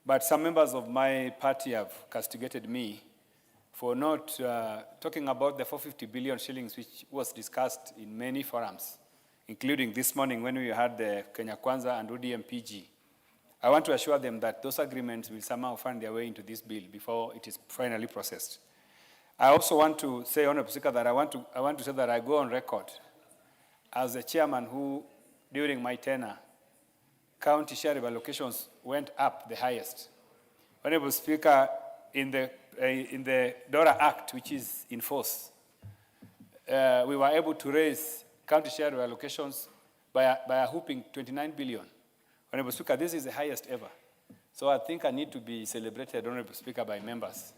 But some members of my party have castigated me for not talking about the 450 billion shillings which was discussed in many forums, including this morning when we had the Kenya Kwanza and ODM-PG. I want to assure them that those agreements will somehow find their way into this bill before it is finally processed. I also want to say, Honorable Speaker, that I want to say that I go on record as a chairman who, during my tenure, county share allocations went up the highest. Honorable Speaker, in the DORA Act, which is in force, we were able to raise county share allocations by a whopping 29 billion. Honorable Speaker, this is the highest ever. So I think I need to be celebrated, Honorable Speaker, by members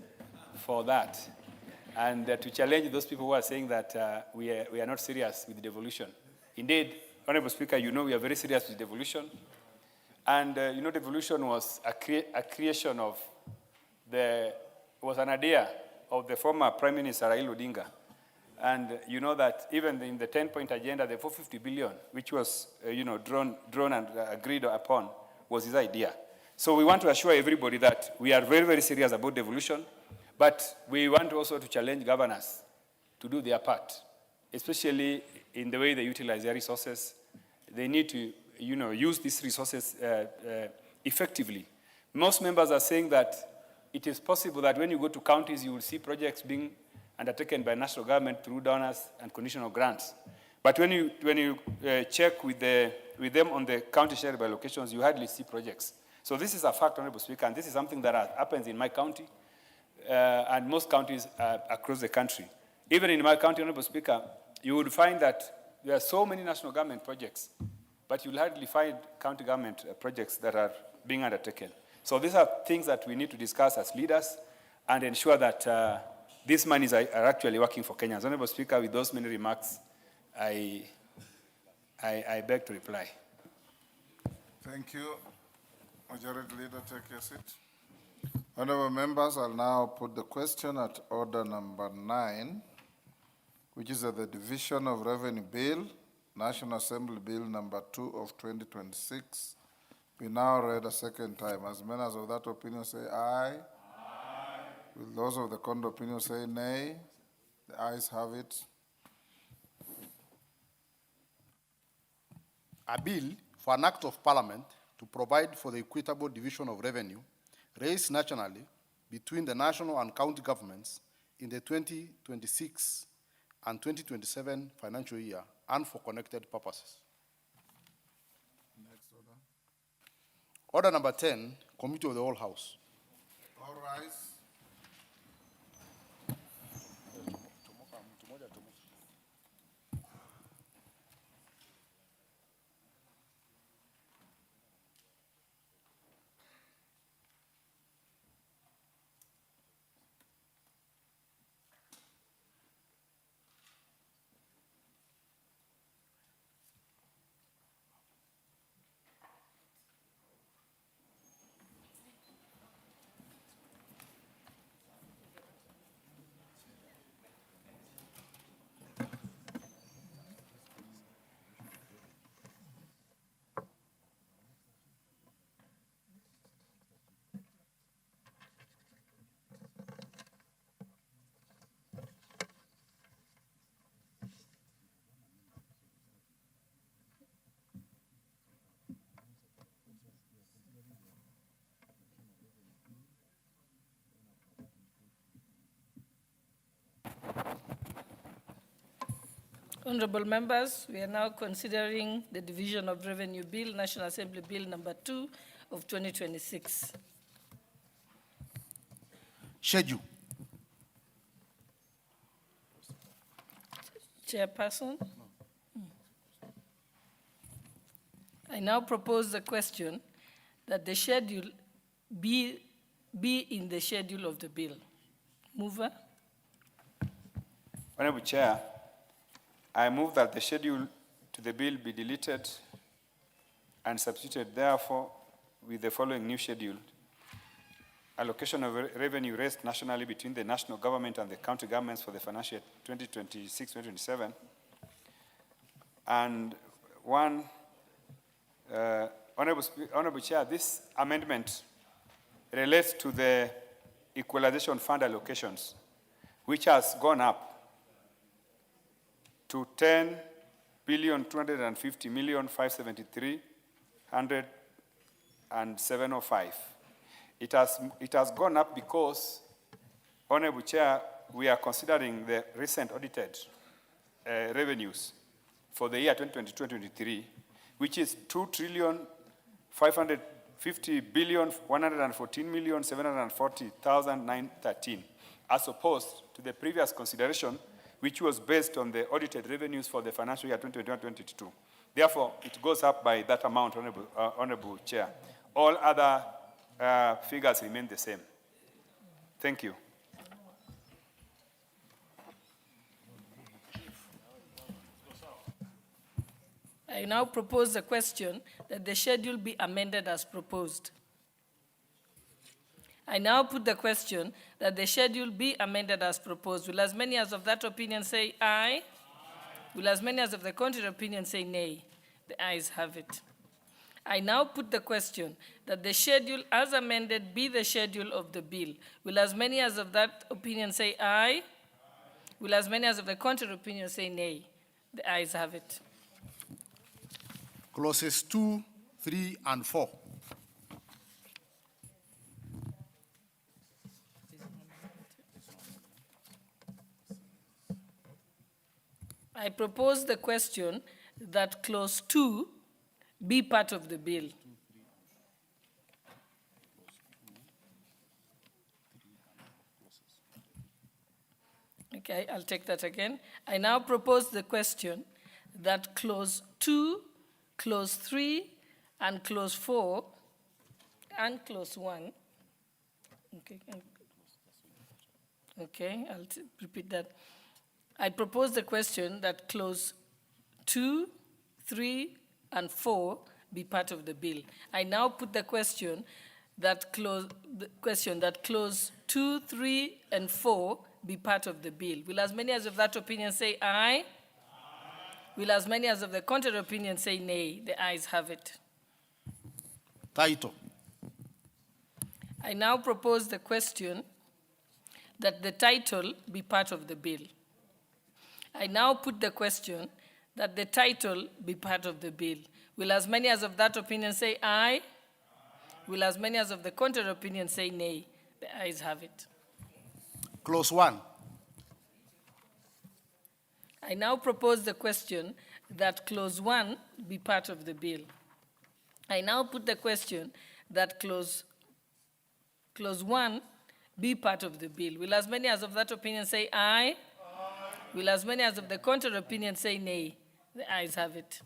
for that. And to challenge those people who are saying that we are not serious with devolution. Indeed, Honorable Speaker, you know we are very serious with devolution. And you know devolution was a creation of was an idea of the former Prime Minister Raila Odinga. And you know that even in the 10-point agenda, the 450 billion, which was drawn and agreed upon, was his idea. So we want to assure everybody that we are very, very serious about devolution, but we want also to challenge governors to do their part, especially in the way they utilize their resources. They need to use these resources effectively. Most members are saying that it is possible that when you go to counties, you will see projects being undertaken by national government through donors and conditional grants. But when you check with them on the county share by locations, you hardly see projects. So this is a fact, Honorable Speaker, and this is something that happens in my county and most counties across the country. Even in my county, Honorable Speaker, you would find that there are so many national government projects, but you'll hardly find county government projects that are being undertaken. So these are things that we need to discuss as leaders and ensure that these monies are actually working for Kenyans. Honorable Speaker, with those many remarks, I I beg to reply. Thank you. Majority Leader, take your seat. Honorable members, I'll now put the question at order number 9, which is at the Division of Revenue Bill, National Assembly Bill number 2 of 2026. We now read a second time. As members of that opinion say aye. Will those of the contrary opinion say nay? The ayes have it. A bill for an act of parliament to provide for the equitable division of revenue raised nationally between the national and county governments in the 2026 and 2027 financial year and for connected purposes. Next order. Order number 10, Committee of the Whole House. All rise. Honorable members, we are now considering the Division of Revenue Bill, National Assembly Bill number 2 of 2026. Schedule. Chairperson? I now propose the question that the schedule be in the schedule of the bill. Mover? Honorable Chair, I move that the schedule to the bill be deleted and substituted therefore with the following new schedule. Allocation of revenue raised nationally between the national government and the county governments for the financial year 2026-2027. And one, Honorable Chair, this amendment relates to the equalization fund allocations, which has gone up to 10,250,573,107.05. It has gone up because, Honorable Chair, we are considering the recent audited revenues for the year 2022-2023, which is 2,550,114,740,913, as opposed to the previous consideration, which was based on the audited revenues for the financial year 2021-22. Therefore, it goes up by that amount, Honorable Chair. All other figures remain the same. Thank you. I now propose the question that the schedule be amended as proposed. I now put the question that the schedule be amended as proposed. Will as many as of that opinion say aye? Aye. Will as many as of the contrary opinion say nay? The ayes have it. I now put the question that the schedule as amended be the schedule of the bill. Will as many as of that opinion say aye? Aye. Will as many as of the contrary opinion say nay? The ayes have it. Clauses 2, 3, and 4. I propose the question that clause 2 be part of the bill. Okay, I'll take that again. I now propose the question that clause 2, clause 3, and clause 4, and clause 1. Okay, I'll repeat that. I propose the question that clause 2, 3, and 4 be part of the bill. I now put the question that clause 2, 3, and 4 be part of the bill. Will as many as of that opinion say aye? Will as many as of the contrary opinion say nay? The ayes have it. Title. I now propose the question that the title be part of the bill. I now put the question that the title be part of the bill. Will as many as of that opinion say aye? Will as many as of the contrary opinion say nay? The ayes have it. Clause 1. I now propose the question that clause 1 be part of the bill. I now put the question that clause 1 be part of the bill. Will as many as of that opinion say aye? Will as many as of the contrary opinion say nay? The ayes have it.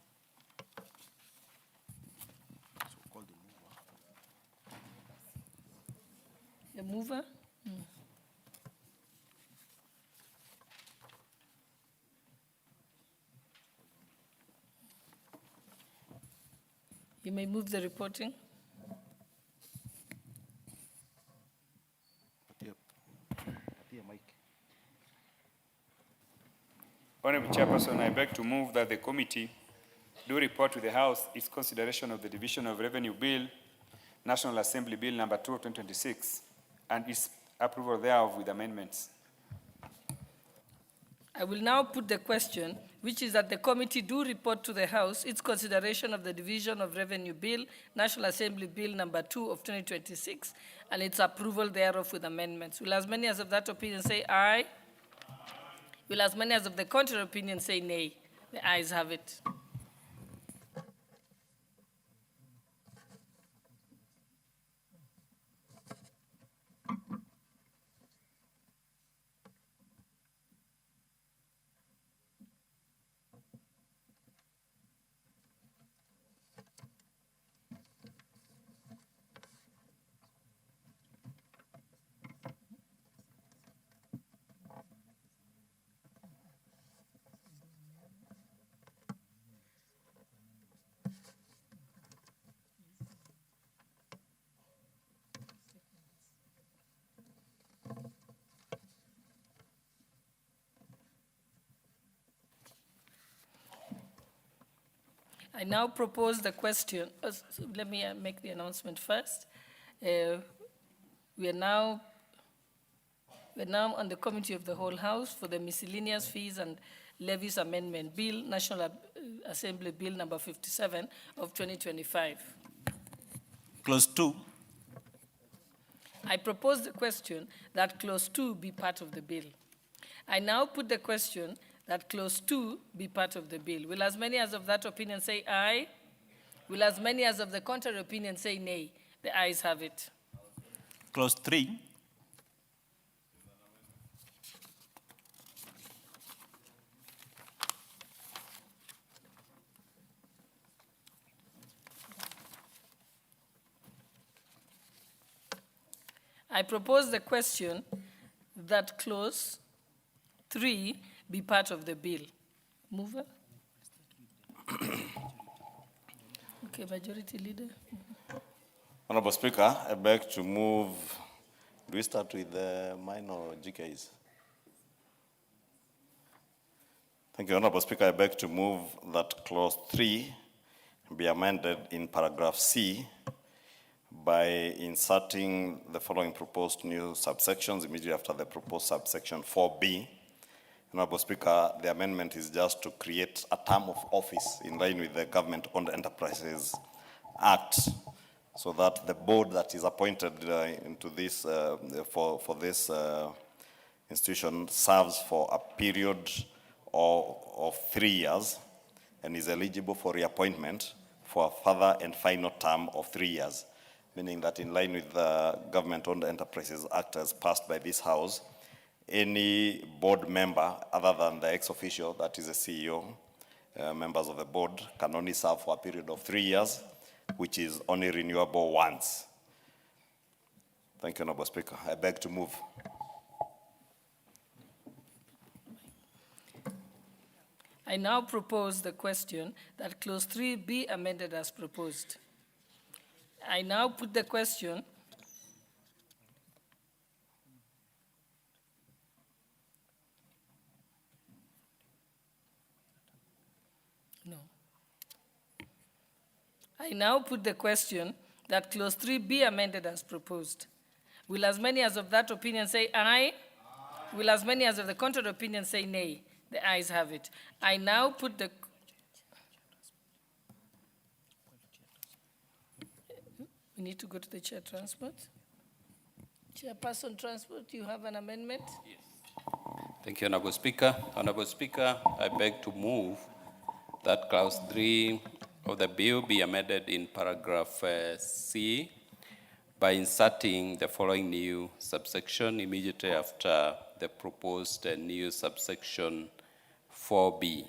The mover? You may move the reporting. Honorable Chairperson, I beg to move that the committee do report to the House its consideration of the Division of Revenue Bill, National Assembly Bill number 2 of 2026, and its approval thereof with amendments. I will now put the question, which is that the committee do report to the House its consideration of the Division of Revenue Bill, National Assembly Bill number 2 of 2026, and its approval thereof with amendments. Will as many as of that opinion say aye? Will as many as of the contrary opinion say nay? The ayes have it. I now propose the question. Let me make the announcement first. We are now on the Committee of the Whole House for the Miscellaneous Fees and Levies Amendment Bill, National Assembly Bill number 57 of 2025. Clause 2. I propose the question that clause 2 be part of the bill. I now put the question that clause 2 be part of the bill. Will as many as of that opinion say aye? Will as many as of the contrary opinion say nay? The ayes have it. Clause 3. I propose the question that clause 3 be part of the bill. Mover? Okay, Majority Leader. Honorable Speaker, I beg to move. Do we start with mine or GKs? Thank you, Honorable Speaker. I beg to move that clause 3 be amended in paragraph C by inserting the following proposed new subsections immediately after the proposed subsection 4B. Honorable Speaker, the amendment is just to create a term of office in line with the Government-Owned Enterprises Act, so that the board that is appointed into this for this institution serves for a period of 3 years and is eligible for reappointment for a further and final term of 3 years, meaning that in line with the Government-Owned Enterprises Act as passed by this House, any board member other than the ex-officio, that is the CEO, members of the board, can only serve for a period of 3 years, which is only renewable once. Thank you, Honorable Speaker. I beg to move. I now propose the question that clause 3 be amended as proposed. I now put the question I now put the question that clause 3 be amended as proposed. Will as many as of that opinion say aye? Will as many as of the contrary opinion say nay? The ayes have it. I now put the... We need to go to the chair transport. Chairperson transport, you have an amendment? Yes. Thank you, Honorable Speaker. Honorable Speaker, I beg to move that clause 3 of the bill be amended in paragraph C by inserting the following new subsection immediately after the proposed new subsection 4B.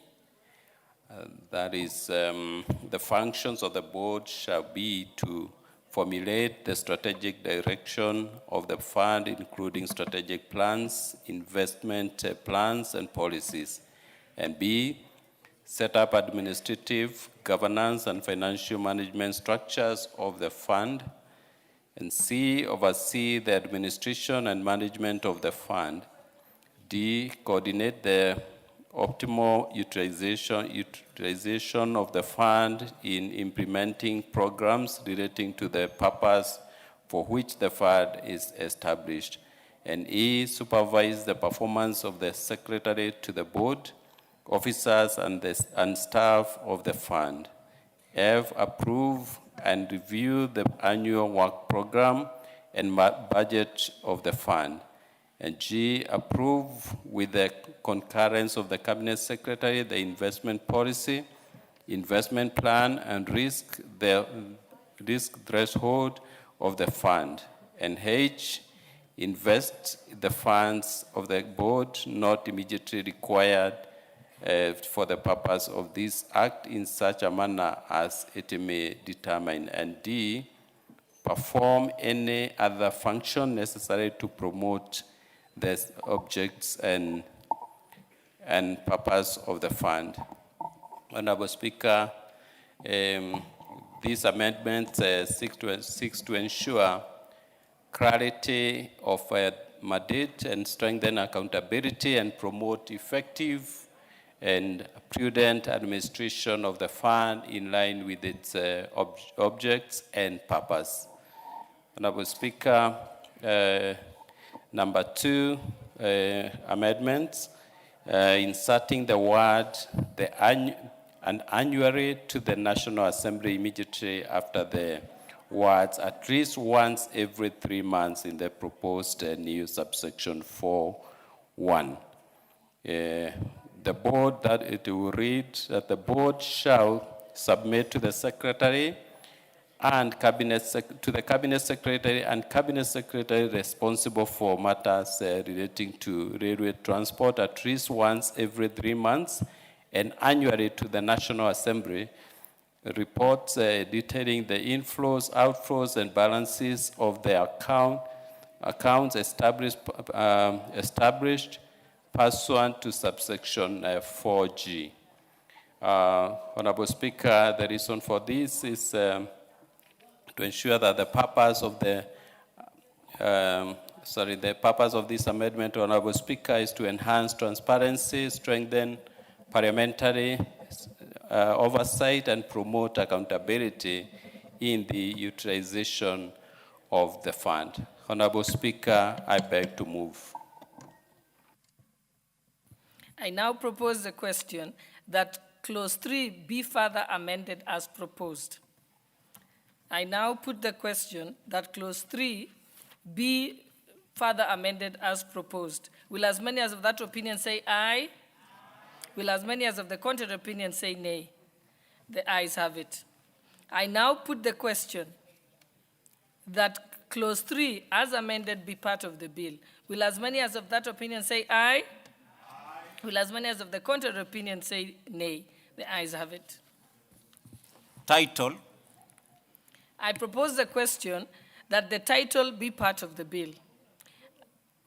That is, the functions of the board shall be to formulate the strategic direction of the fund, including strategic plans, investment plans, and policies. And B, set up administrative, governance, and financial management structures of the fund. And C, oversee the administration and management of the fund. D, coordinate the optimal utilization of the fund in implementing programs relating to the purpose for which the fund is established. And E, supervise the performance of the secretary to the board, officers, and staff of the fund. F, approve and review the annual work program and budget of the fund. And G, approve with the concurrence of the Cabinet Secretary the investment policy, investment plan, and risk threshold of the fund. And H, invest the funds of the board not immediately required for the purpose of this act in such a manner as it may determine. And D, perform any other function necessary to promote the objects and purpose of the fund. Honorable Speaker, these amendments seek to ensure clarity of mandate and strengthen accountability and promote effective and prudent administration of the fund in line with its objects and purpose. Honorable Speaker, number 2 amendments, inserting the word and annually to the National Assembly immediately after the words at least once every 3 months in the proposed new subsection 4(1). The board, that it will read that the board shall submit to the Secretary and to the Cabinet Secretary and Cabinet Secretary responsible for matters relating to railway transport at least once every 3 months, and annually to the National Assembly reports detailing the inflows, outflows, and balances of the accounts established pursuant to subsection 4G. Honorable Speaker, the reason for this is to ensure that the purpose of the purpose of this amendment, Honorable Speaker, is to enhance transparency, strengthen parliamentary oversight, and promote accountability in the utilization of the fund. Honorable Speaker, I beg to move. I now propose the question that clause 3 be further amended as proposed. I now put the question that clause 3 be further amended as proposed. Will as many as of that opinion say aye? Will as many as of the contrary opinion say nay? The ayes have it. I now put the question that clause 3 as amended be part of the bill. Will as many as of that opinion say aye? Will as many as of the contrary opinion say nay? The ayes have it. Title. I propose the question that the title be part of the bill.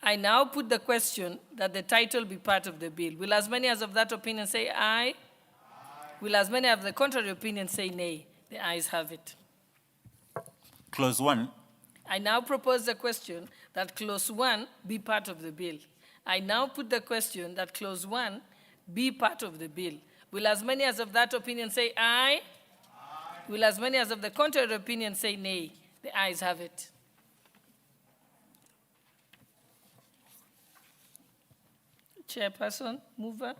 I now put the question that the title be part of the bill. Will as many as of that opinion say aye? Will as many of the contrary opinion say nay? The ayes have it. Clause 1. I now propose the question that clause 1 be part of the bill. I now put the question that clause 1 be part of the bill. Will as many as of that opinion say aye? Will as many as of the contrary opinion say nay? The ayes have it. Chairperson, mover,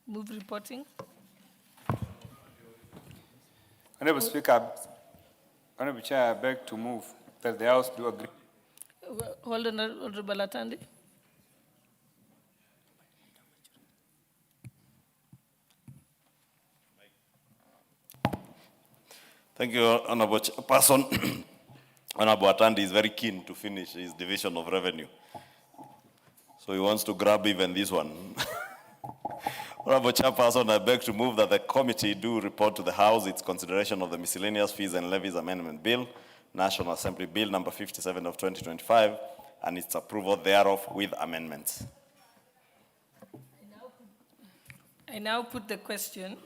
move reporting. Honorable Speaker, Honorable Chair, I beg to move that the House do agree. Hold on, Honorable Atandi. Thank you, Honorable Chairperson. Honorable Atandi is very keen to finish his division of revenue. So he wants to grab even this one. Honorable Chairperson, I beg to move that the committee do report to the House its consideration of the Miscellaneous Fees and Levies Amendment Bill, National Assembly Bill number 57 of 2025, and its approval thereof with amendments. I now put the question,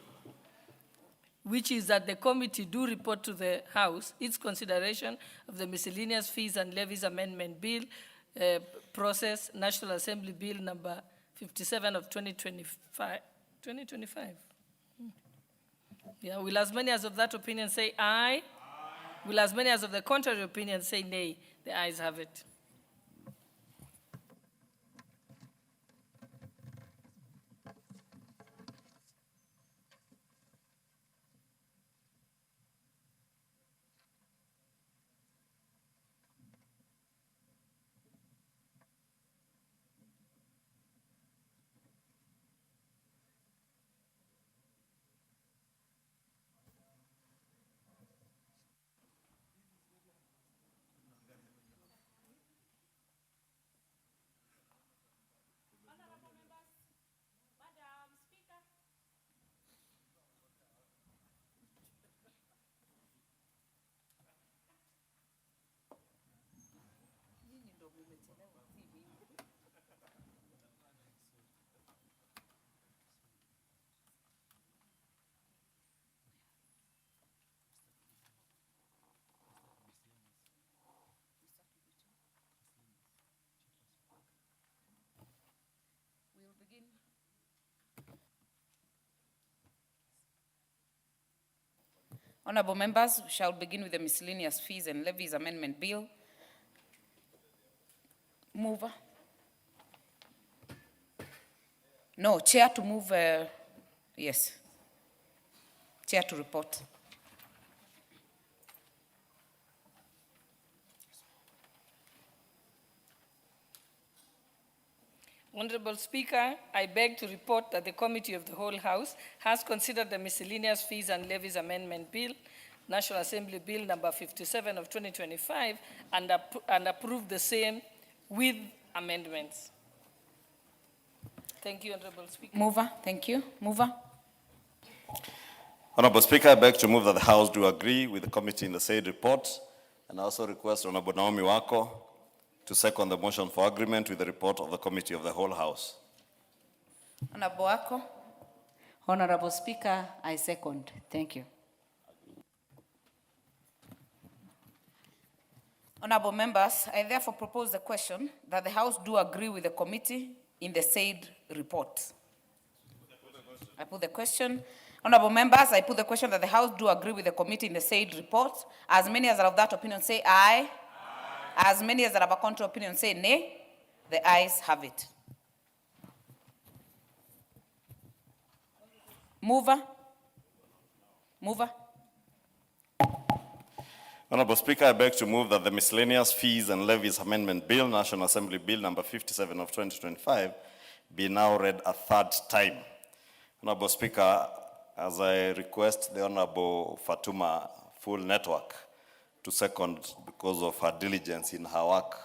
which is that the committee do report to the House its consideration of the Miscellaneous Fees and Levies Amendment Bill, process, National Assembly Bill number 57 of 2025. 2025? Yeah, will as many as of that opinion say aye? Will as many as of the contrary opinion say nay? The ayes have it. Honorable members, we shall begin with the Miscellaneous Fees and Levies Amendment Bill. Mover. No, Chair to move, yes. Chair to report. Honorable Speaker, I beg to report that the Committee of the Whole House has considered the Miscellaneous Fees and Levies Amendment Bill, National Assembly Bill number 57 of 2025, and approved the same with amendments. Thank you, Honorable Speaker. Mover, thank you. Mover. Honorable Speaker, I beg to move that the House do agree with the committee in the said report, and also request Honorable Naomi Wako to second the motion for agreement with the report of the Committee of the Whole House. Honorable Wako. Honorable Speaker, I second. Thank you. Honorable members, I therefore propose the question that the House do agree with the committee in the said report. I put the question. Honorable members, I put the question that the House do agree with the committee in the said report. As many as are of that opinion say aye. As many as are of a contrary opinion say nay. The ayes have it. Mover. Mover. Honorable Speaker, I beg to move that the Miscellaneous Fees and Levies Amendment Bill, National Assembly Bill number 57 of 2025, be now read a third time. Honorable Speaker, as I request the Honorable Fatuma Full Network to second because of her diligence in her work.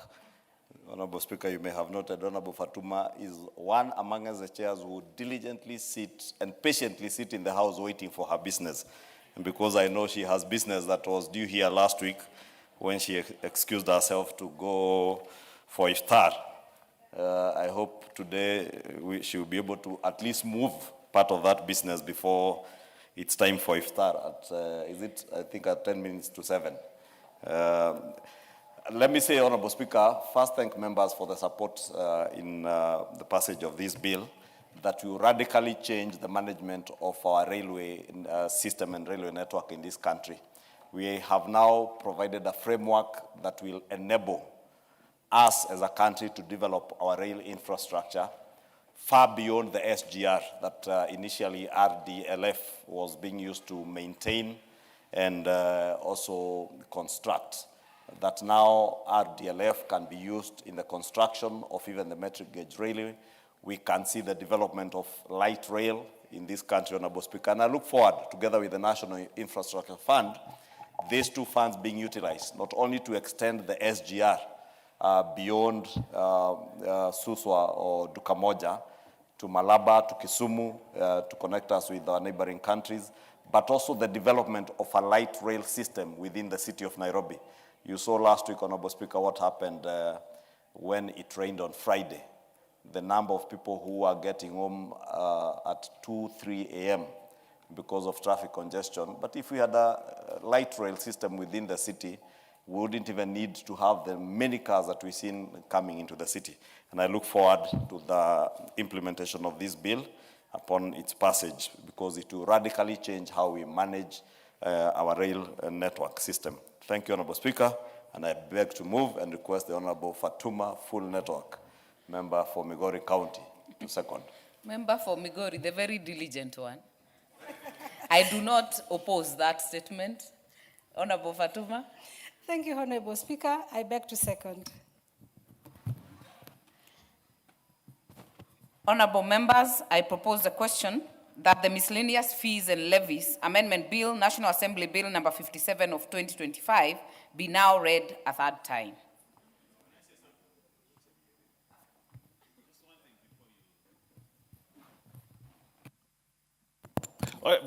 Honorable Speaker, you may have noted Honorable Fatuma is one among the chairs who diligently sit and patiently sit in the House waiting for her business. And because I know she has business that was due here last week when she excused herself to go for iftar, I hope today she will be able to at least move part of that business before it's time for iftar at, I think at 10 minutes to 7. Let me say, Honorable Speaker, first thank members for the support in the passage of this bill that will radically change the management of our railway system and railway network in this country. We have now provided a framework that will enable us as a country to develop our rail infrastructure far beyond the SGR that initially RDLF was being used to maintain and also construct. That now RDLF can be used in the construction of even the metric gauge railway. We can see the development of light rail in this country, Honorable Speaker. And I look forward, together with the National Infrastructure Fund, these two funds being utilized, not only to extend the SGR beyond Suswa or Dukamoja, to Malaba, to Kisumu, to connect us with our neighboring countries, but also the development of a light rail system within the city of Nairobi. You saw last week, Honorable Speaker, what happened when it rained on Friday. The number of people who are getting home at 2, 3 a.m. because of traffic congestion. But if we had a light rail system within the city, we wouldn't even need to have the many cars that we've seen coming into the city. And I look forward to the implementation of this bill upon its passage, because it will radically change how we manage our rail network system. Thank you, Honorable Speaker, and I beg to move and request the Honorable Fatuma Full Network, member for Migori County, to second. Member for Migori, the very diligent one. I do not oppose that statement. Honorable Fatuma. Thank you, Honorable Speaker. I beg to second. Honorable members, I propose the question that the Miscellaneous Fees and Levies Amendment Bill, National Assembly Bill number 57 of 2025, be now read a third time.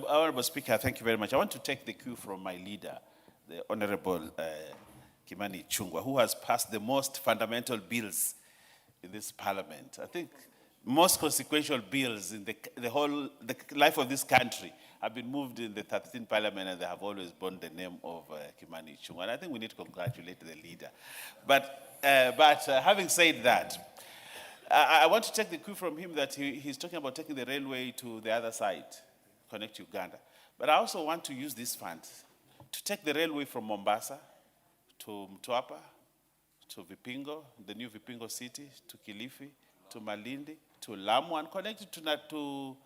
Honorable Speaker, thank you very much. I want to take the cue from my leader, the Honorable Kimani Ichung'wah, who has passed the most fundamental bills in this parliament. I think most consequential bills in the life of this country have been moved in the 13th parliament, and they have always borne the name of Kimani Ichung'wah. And I think we need to congratulate the leader. But having said that, I want to take the cue from him that he's talking about taking the railway to the other side, connect Uganda. But I also want to use these funds to take the railway from Mombasa to Mtwapa, to Vipingo, the new Vipingo city, to Kilifi, to Malindi, to Lamu, and connect it to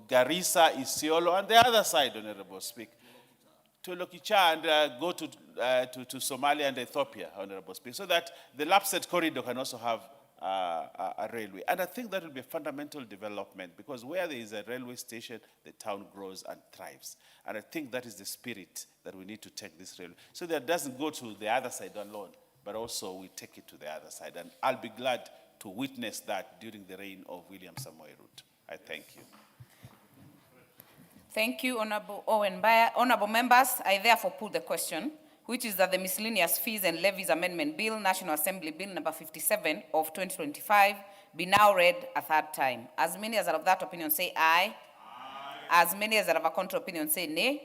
Garissa, Isiolo, and the other side, Honorable Speaker, to Lokicha, and go to Somalia and Ethiopia, Honorable Speaker, so that the Lapsset corridor can also have a railway. And I think that will be a fundamental development, because where there is a railway station, the town grows and thrives. And I think that is the spirit that we need to take this railway, so that it doesn't go to the other side alone, but also we take it to the other side. And I'll be glad to witness that during the reign of William Samoei Ruto. I thank you. Thank you, Honorable Owen Baya. Honorable members, I therefore put the question, which is that the Miscellaneous Fees and Levies Amendment Bill, National Assembly Bill number 57 of 2025, be now read a third time. As many as are of that opinion say aye. Aye. As many as are of a contrary opinion say nay.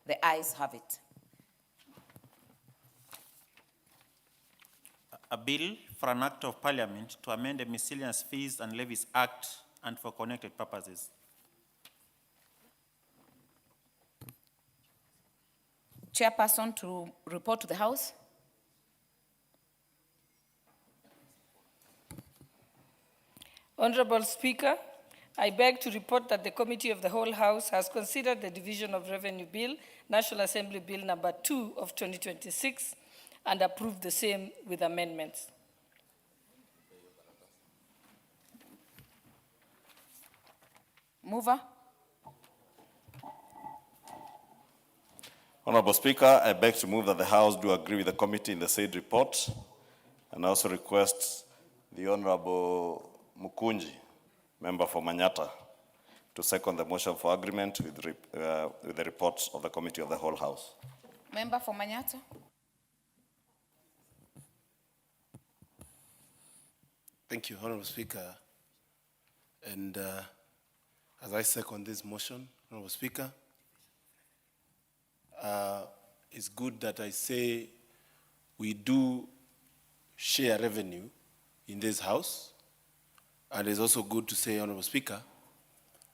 The ayes have it. A bill for an act of parliament to amend the Miscellaneous Fees and Levies Act and for connected purposes. Chairperson to report to the House. Honorable Speaker, I beg to report that the Committee of the Whole House has considered the Division of Revenue Bill, National Assembly Bill number 2 of 2026, and approved the same with amendments. Mover. Honorable Speaker, I beg to move that the House do agree with the committee in the said report, and also request the Honorable Mukunji, member for Manyata, to second the motion for agreement with the reports of the Committee of the Whole House. Member for Manyata. Thank you, Honorable Speaker. And As I second this motion, Honorable Speaker, it's good that I say we do share revenue in this House, and it's also good to say, Honorable Speaker,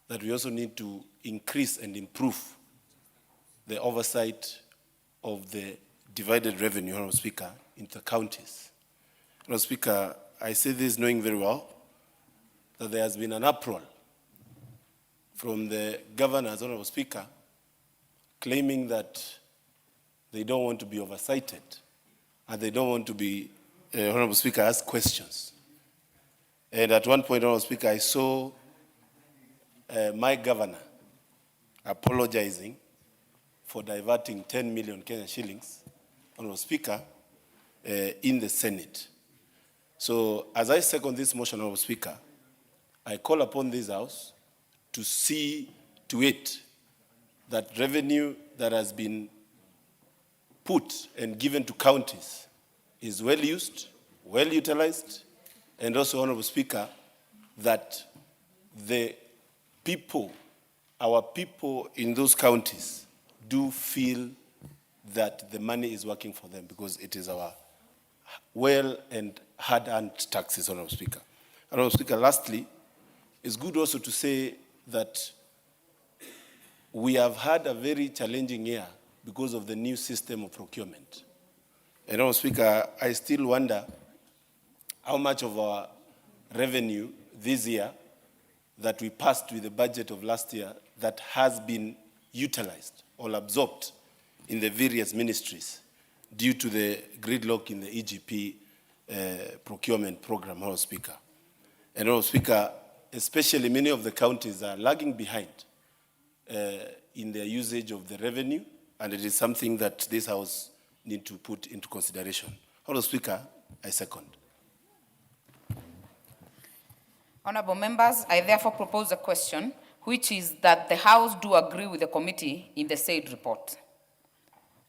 that we also need to increase and improve the oversight of the divided revenue, Honorable Speaker, into counties. Honorable Speaker, I say this knowing very well that there has been an uproar from the governors, Honorable Speaker, claiming that they don't want to be oversighted and they don't want to be, Honorable Speaker, asked questions. And at one point, Honorable Speaker, I saw my governor apologizing for diverting 10 million Kenyan shillings, Honorable Speaker, in the Senate. So as I second this motion, Honorable Speaker, I call upon this House to see to it that revenue that has been put and given to counties is well used, well utilized, and also, Honorable Speaker, that the people, our people in those counties do feel that the money is working for them because it is our well and hard-earned taxes, Honorable Speaker. Honorable Speaker, lastly, it's good also to say that we have had a very challenging year because of the new system of procurement. And Honorable Speaker, I still wonder how much of our revenue this year that we passed with the budget of last year that has been utilized or absorbed in the various ministries due to the gridlock in the EGP procurement program, Honorable Speaker. And Honorable Speaker, especially many of the counties are lagging behind in their usage of the revenue, and it is something that this House need to put into consideration. Honorable Speaker, I second. Honorable members, I therefore propose a question, which is that the House do agree with the committee in the said report.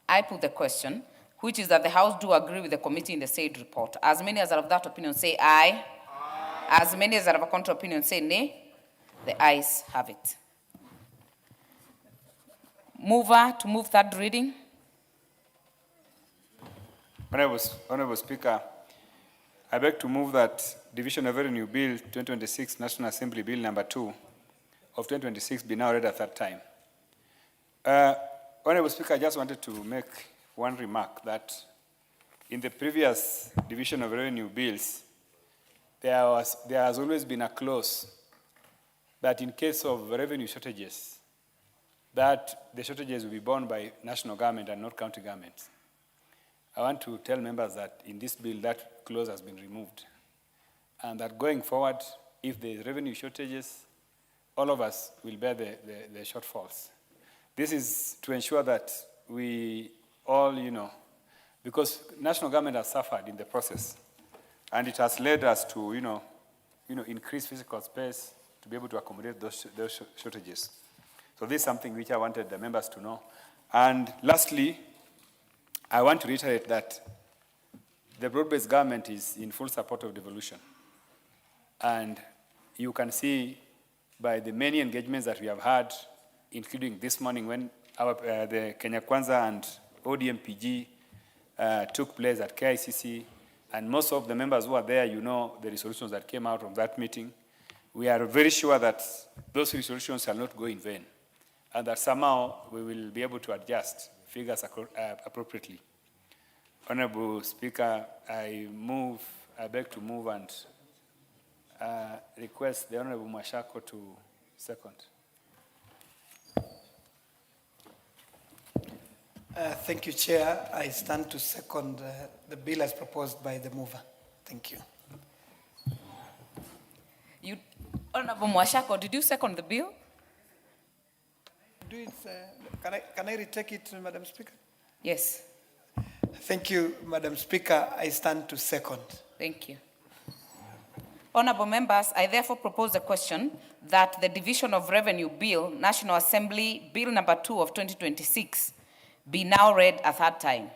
I put the question, which is that the House do agree with the committee in the said report. As many as are of that opinion say aye. Aye. As many as are of a contrary opinion say nay. The ayes have it. Mover to move third reading. Honorable Speaker, I beg to move that Division of Revenue Bill 2026, National Assembly Bill number 2 of 2026 be now read a third time. Honorable Speaker, I just wanted to make one remark that in the previous Division of Revenue bills, there has always been a clause that in case of revenue shortages, that the shortages will be borne by national government and not county governments. I want to tell members that in this bill, that clause has been removed. And that going forward, if there is revenue shortages, all of us will bear the shortfalls. This is to ensure that we all, because national government has suffered in the process, and it has led us to, increase physical space to be able to accommodate those shortages. So this is something which I wanted the members to know. And lastly, I want to reiterate that the broad-based government is in full support of devolution. And you can see by the many engagements that we have had, including this morning when the Kenya Kwanza and ODMPG took place at KICC, and most of the members who are there, the resolutions that came out of that meeting. We are very sure that those resolutions shall not go in vain, and that somehow we will be able to adjust figures appropriately. Honorable Speaker, I beg to move and request the Honorable Mwashako to second. Thank you, Chair. I stand to second the bill as proposed by the mover. Thank you. Honorable Mwashako, did you second the bill? Do it, can I retake it, Madam Speaker? Yes. Thank you, Madam Speaker. I stand to second. Thank you. Honorable members, I therefore propose the question that the Division of Revenue Bill, National Assembly Bill number 2 of 2026, be now read a third time.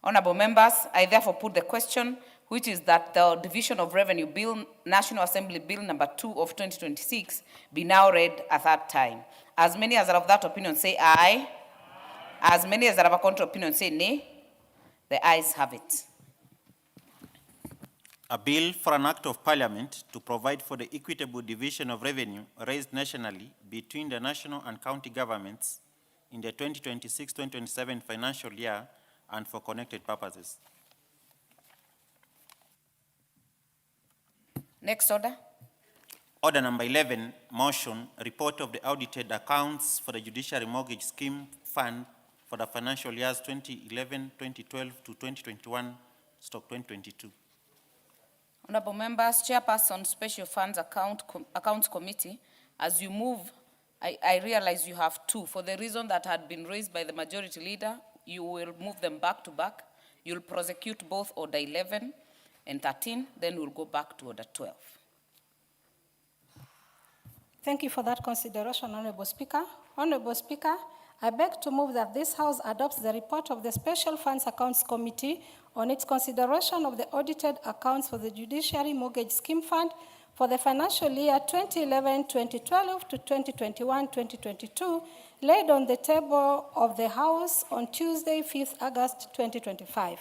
Honorable members, I therefore put the question, which is that the Division of Revenue Bill, National Assembly Bill number 2 of 2026 be now read a third time. As many as are of that opinion say aye. As many as are of a contrary opinion say nay. The ayes have it. A bill for an act of parliament to provide for the equitable division of revenue raised nationally between the national and county governments in the 2026-2027 financial year and for connected purposes. Next order. Order number 11, motion, report of the audited accounts for the Judiciary Mortgage Scheme Fund for the financial years 2011, 2012 to 2021/2022. Honorable members, Chairperson, Special Funds Accounts Committee, as you move, I realize you have two. For the reason that had been raised by the majority leader, you will move them back to back. You'll prosecute both order 11 and 13, then we'll go back to order 12. Thank you for that consideration, Honorable Speaker. Honorable Speaker, I beg to move that this House adopts the report of the Special Funds Accounts Committee on its consideration of the audited accounts for the Judiciary Mortgage Scheme Fund for the financial year 2011-2012 to 2021-2022, laid on the table of the House on Tuesday, 5th August 2025.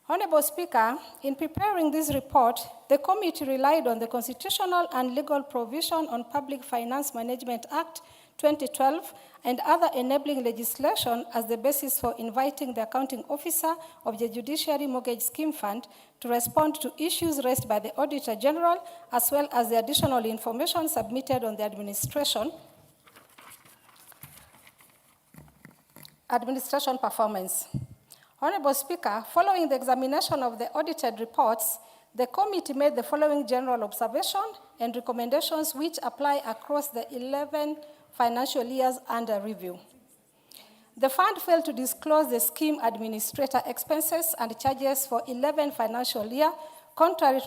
Honorable Speaker, in preparing this report, the committee relied on the constitutional and legal provision on Public Finance Management Act 2012 and other enabling legislation as the basis for inviting the accounting officer of the Judiciary Mortgage Scheme Fund to respond to issues raised by the Auditor General, as well as the additional information submitted on the administration performance. Honorable Speaker, following the examination of the audited reports, the committee made the following general observation and recommendations which apply across the 11 financial years under review. The fund failed to disclose the scheme administrator expenses and charges for 11 financial year, contrary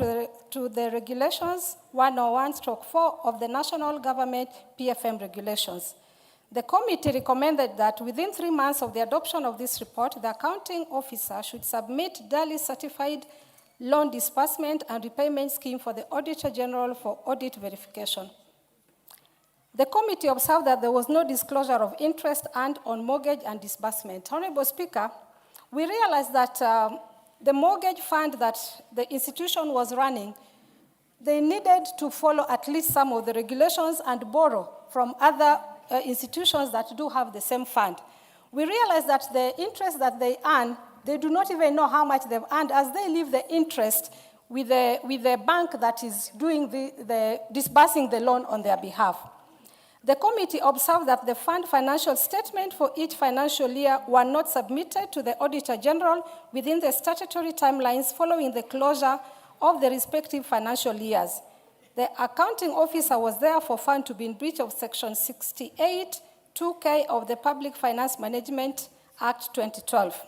to the regulations 101/4 of the national government PFM regulations. The committee recommended that within 3 months of the adoption of this report, the accounting officer should submit duly certified loan disbursement and repayment scheme for the Auditor General for audit verification. The committee observed that there was no disclosure of interest earned on mortgage and disbursement. Honorable Speaker, we realized that the mortgage fund that the institution was running, they needed to follow at least some of the regulations and borrow from other institutions that do have the same fund. We realized that the interest that they earn, they do not even know how much they've earned as they leave the interest with the bank that is doing the disbursing the loan on their behalf. The committee observed that the fund financial statement for each financial year were not submitted to the Auditor General within the statutory timelines following the closure of the respective financial years. The accounting officer was therefore found to be in breach of Section 68, 2K of the Public Finance Management Act 2012.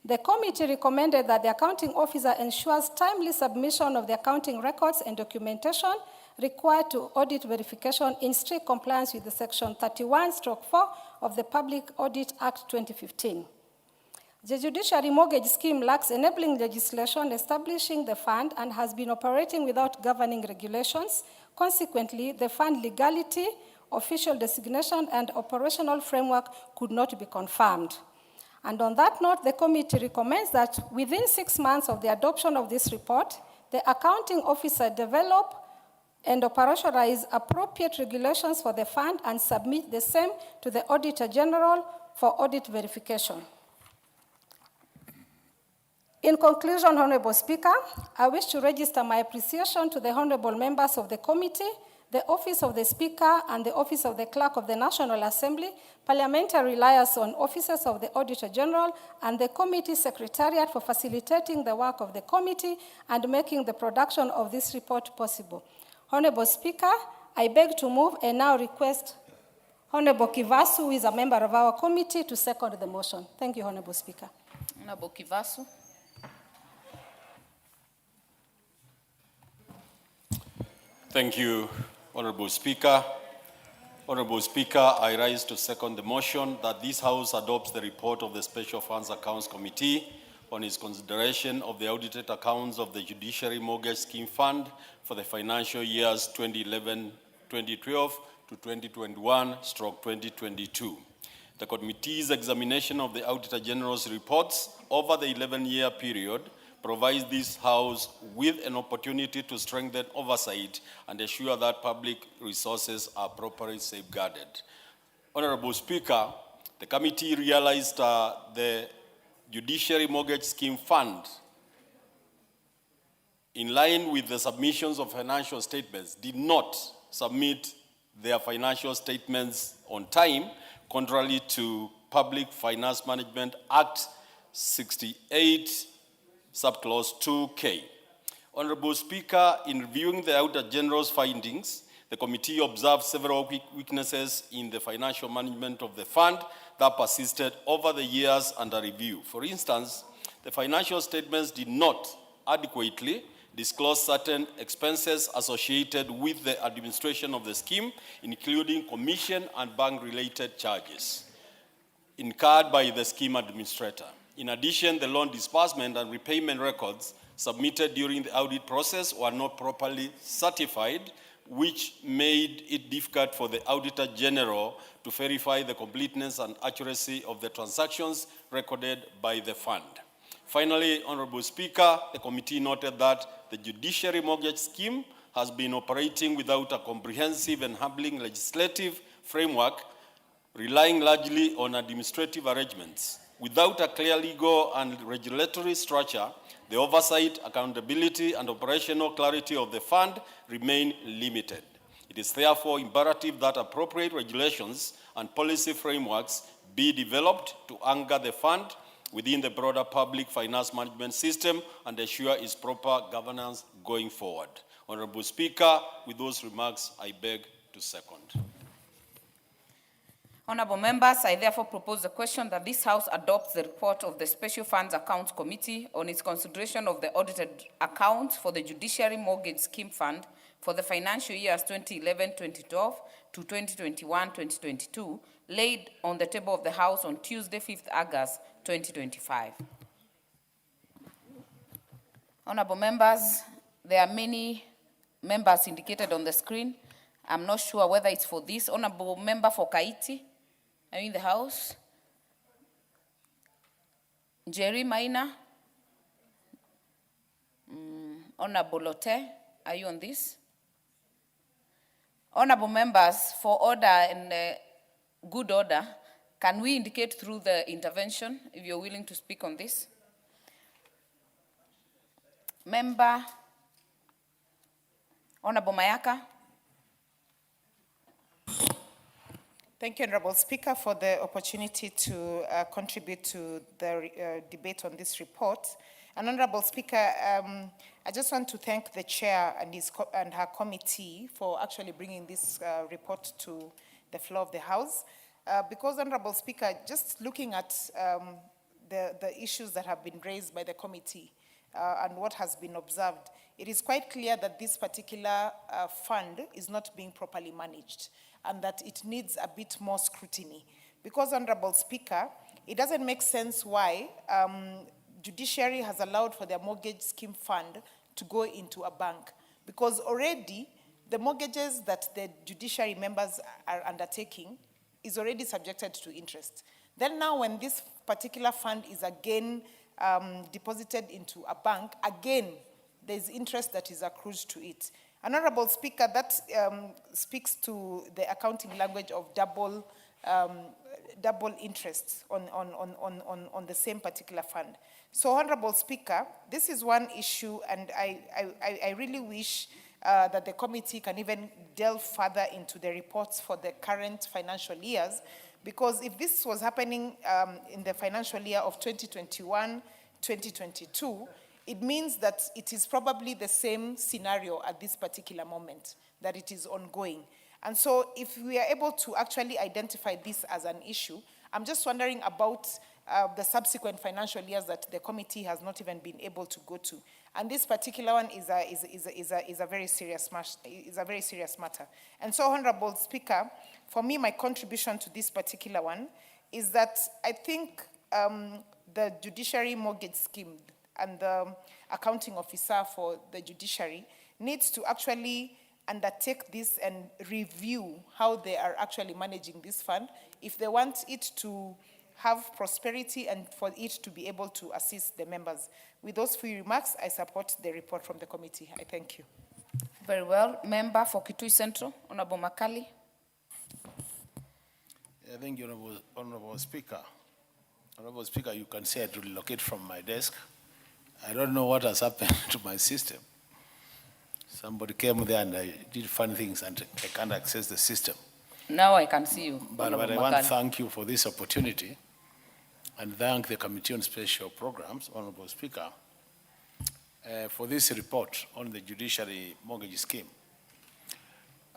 The committee recommended that the accounting officer ensures timely submission of the accounting records and documentation required to audit verification in strict compliance with the Section 31/4 of the Public Audit Act 2015. The Judiciary Mortgage Scheme lacks enabling legislation establishing the fund and has been operating without governing regulations. Consequently, the fund legality, official designation, and operational framework could not be confirmed. And on that note, the committee recommends that within 6 months of the adoption of this report, the accounting officer develop and operationalize appropriate regulations for the fund and submit the same to the Auditor General for audit verification. In conclusion, Honorable Speaker, I wish to register my appreciation to the honorable members of the committee, the Office of the Speaker, and the Office of the Clerk of the National Assembly, parliamentary liaison officers of the Auditor General, and the committee secretariat for facilitating the work of the committee and making the production of this report possible. Honorable Speaker, I beg to move and now request Honorable Kivasu, who is a member of our committee, to second the motion. Thank you, Honorable Speaker. Honorable Kivasu. Thank you, Honorable Speaker. Honorable Speaker, I rise to second the motion that this House adopts the report of the Special Funds Accounts Committee on its consideration of the audited accounts of the Judiciary Mortgage Scheme Fund for the financial years 2011-2012 to 2021/2022. The committee's examination of the Auditor General's reports over the 11-year period provides this House with an opportunity to strengthen oversight and ensure that public resources are properly safeguarded. Honorable Speaker, the committee realized the Judiciary Mortgage Scheme Fund, in line with the submissions of financial statements, did not submit their financial statements on time, contrary to Public Finance Management Act 68, subclause 2K. Honorable Speaker, in reviewing the Auditor General's findings, the committee observed several weaknesses in the financial management of the fund that persisted over the years under review. For instance, the financial statements did not adequately disclose certain expenses associated with the administration of the scheme, including commission and bank-related charges incurred by the scheme administrator. In addition, the loan disbursement and repayment records submitted during the audit process were not properly certified, which made it difficult for the Auditor General to verify the completeness and accuracy of the transactions recorded by the fund. Finally, Honorable Speaker, the committee noted that the Judiciary Mortgage Scheme has been operating without a comprehensive and enabling legislative framework, relying largely on administrative arrangements. Without a clear legal and regulatory structure, the oversight, accountability, and operational clarity of the fund remain limited. It is therefore imperative that appropriate regulations and policy frameworks be developed to anchor the fund within the broader public finance management system and ensure its proper governance going forward. Honorable Speaker, with those remarks, I beg to second. Honorable members, I therefore propose the question that this House adopts the report of the Special Funds Accounts Committee on its consideration of the audited accounts for the Judiciary Mortgage Scheme Fund for the financial years 2011-2012 to 2021-2022, laid on the table of the House on Tuesday, 5th August 2025. Honorable members, there are many members indicated on the screen. I'm not sure whether it's for this. Honorable member for Kaiti, are you in the House? Jerry Maina? Honorable Lotte, are you on this? Honorable members, for order and good order, can we indicate through the intervention if you're willing to speak on this? Member, Honorable Mayaka. Thank you, Honorable Speaker, for the opportunity to contribute to the debate on this report. And Honorable Speaker, I just want to thank the Chair and her committee for actually bringing this report to the floor of the House. Because, Honorable Speaker, just looking at the issues that have been raised by the committee and what has been observed, it is quite clear that this particular fund is not being properly managed and that it needs a bit more scrutiny. Because, Honorable Speaker, it doesn't make sense why Judiciary has allowed for their mortgage scheme fund to go into a bank. Because already the mortgages that the Judiciary members are undertaking is already subjected to interest. Then now when this particular fund is again deposited into a bank, again, there's interest that is accrued to it. Honorable Speaker, that speaks to the accounting language of double interest on the same particular fund. So, Honorable Speaker, this is one issue, and I really wish that the committee can even delve further into the reports for the current financial years, because if this was happening in the financial year of 2021-2022, it means that it is probably the same scenario at this particular moment, that it is ongoing. And so if we are able to actually identify this as an issue, I'm just wondering about the subsequent financial years that the committee has not even been able to go to. And this particular one is a very serious matter. And so, Honorable Speaker, for me, my contribution to this particular one is that I think the judiciary mortgage scheme and the accounting officer for the judiciary needs to actually undertake this and review how they are actually managing this fund if they want it to have prosperity and for it to be able to assist the members. With those few remarks, I support the report from the committee. I thank you. Very well. Member for Kitui Central, Honorable Makali. Thank you, Honorable Speaker. Honorable Speaker, you can say I had to relocate from my desk. I don't know what has happened to my system. Somebody came there and I did funny things and I can't access the system. Now I can see you, But Honorable I want to Makali. thank you for this opportunity and thank the Committee on Special Programs, Honorable Speaker, for this report on the judiciary mortgage scheme.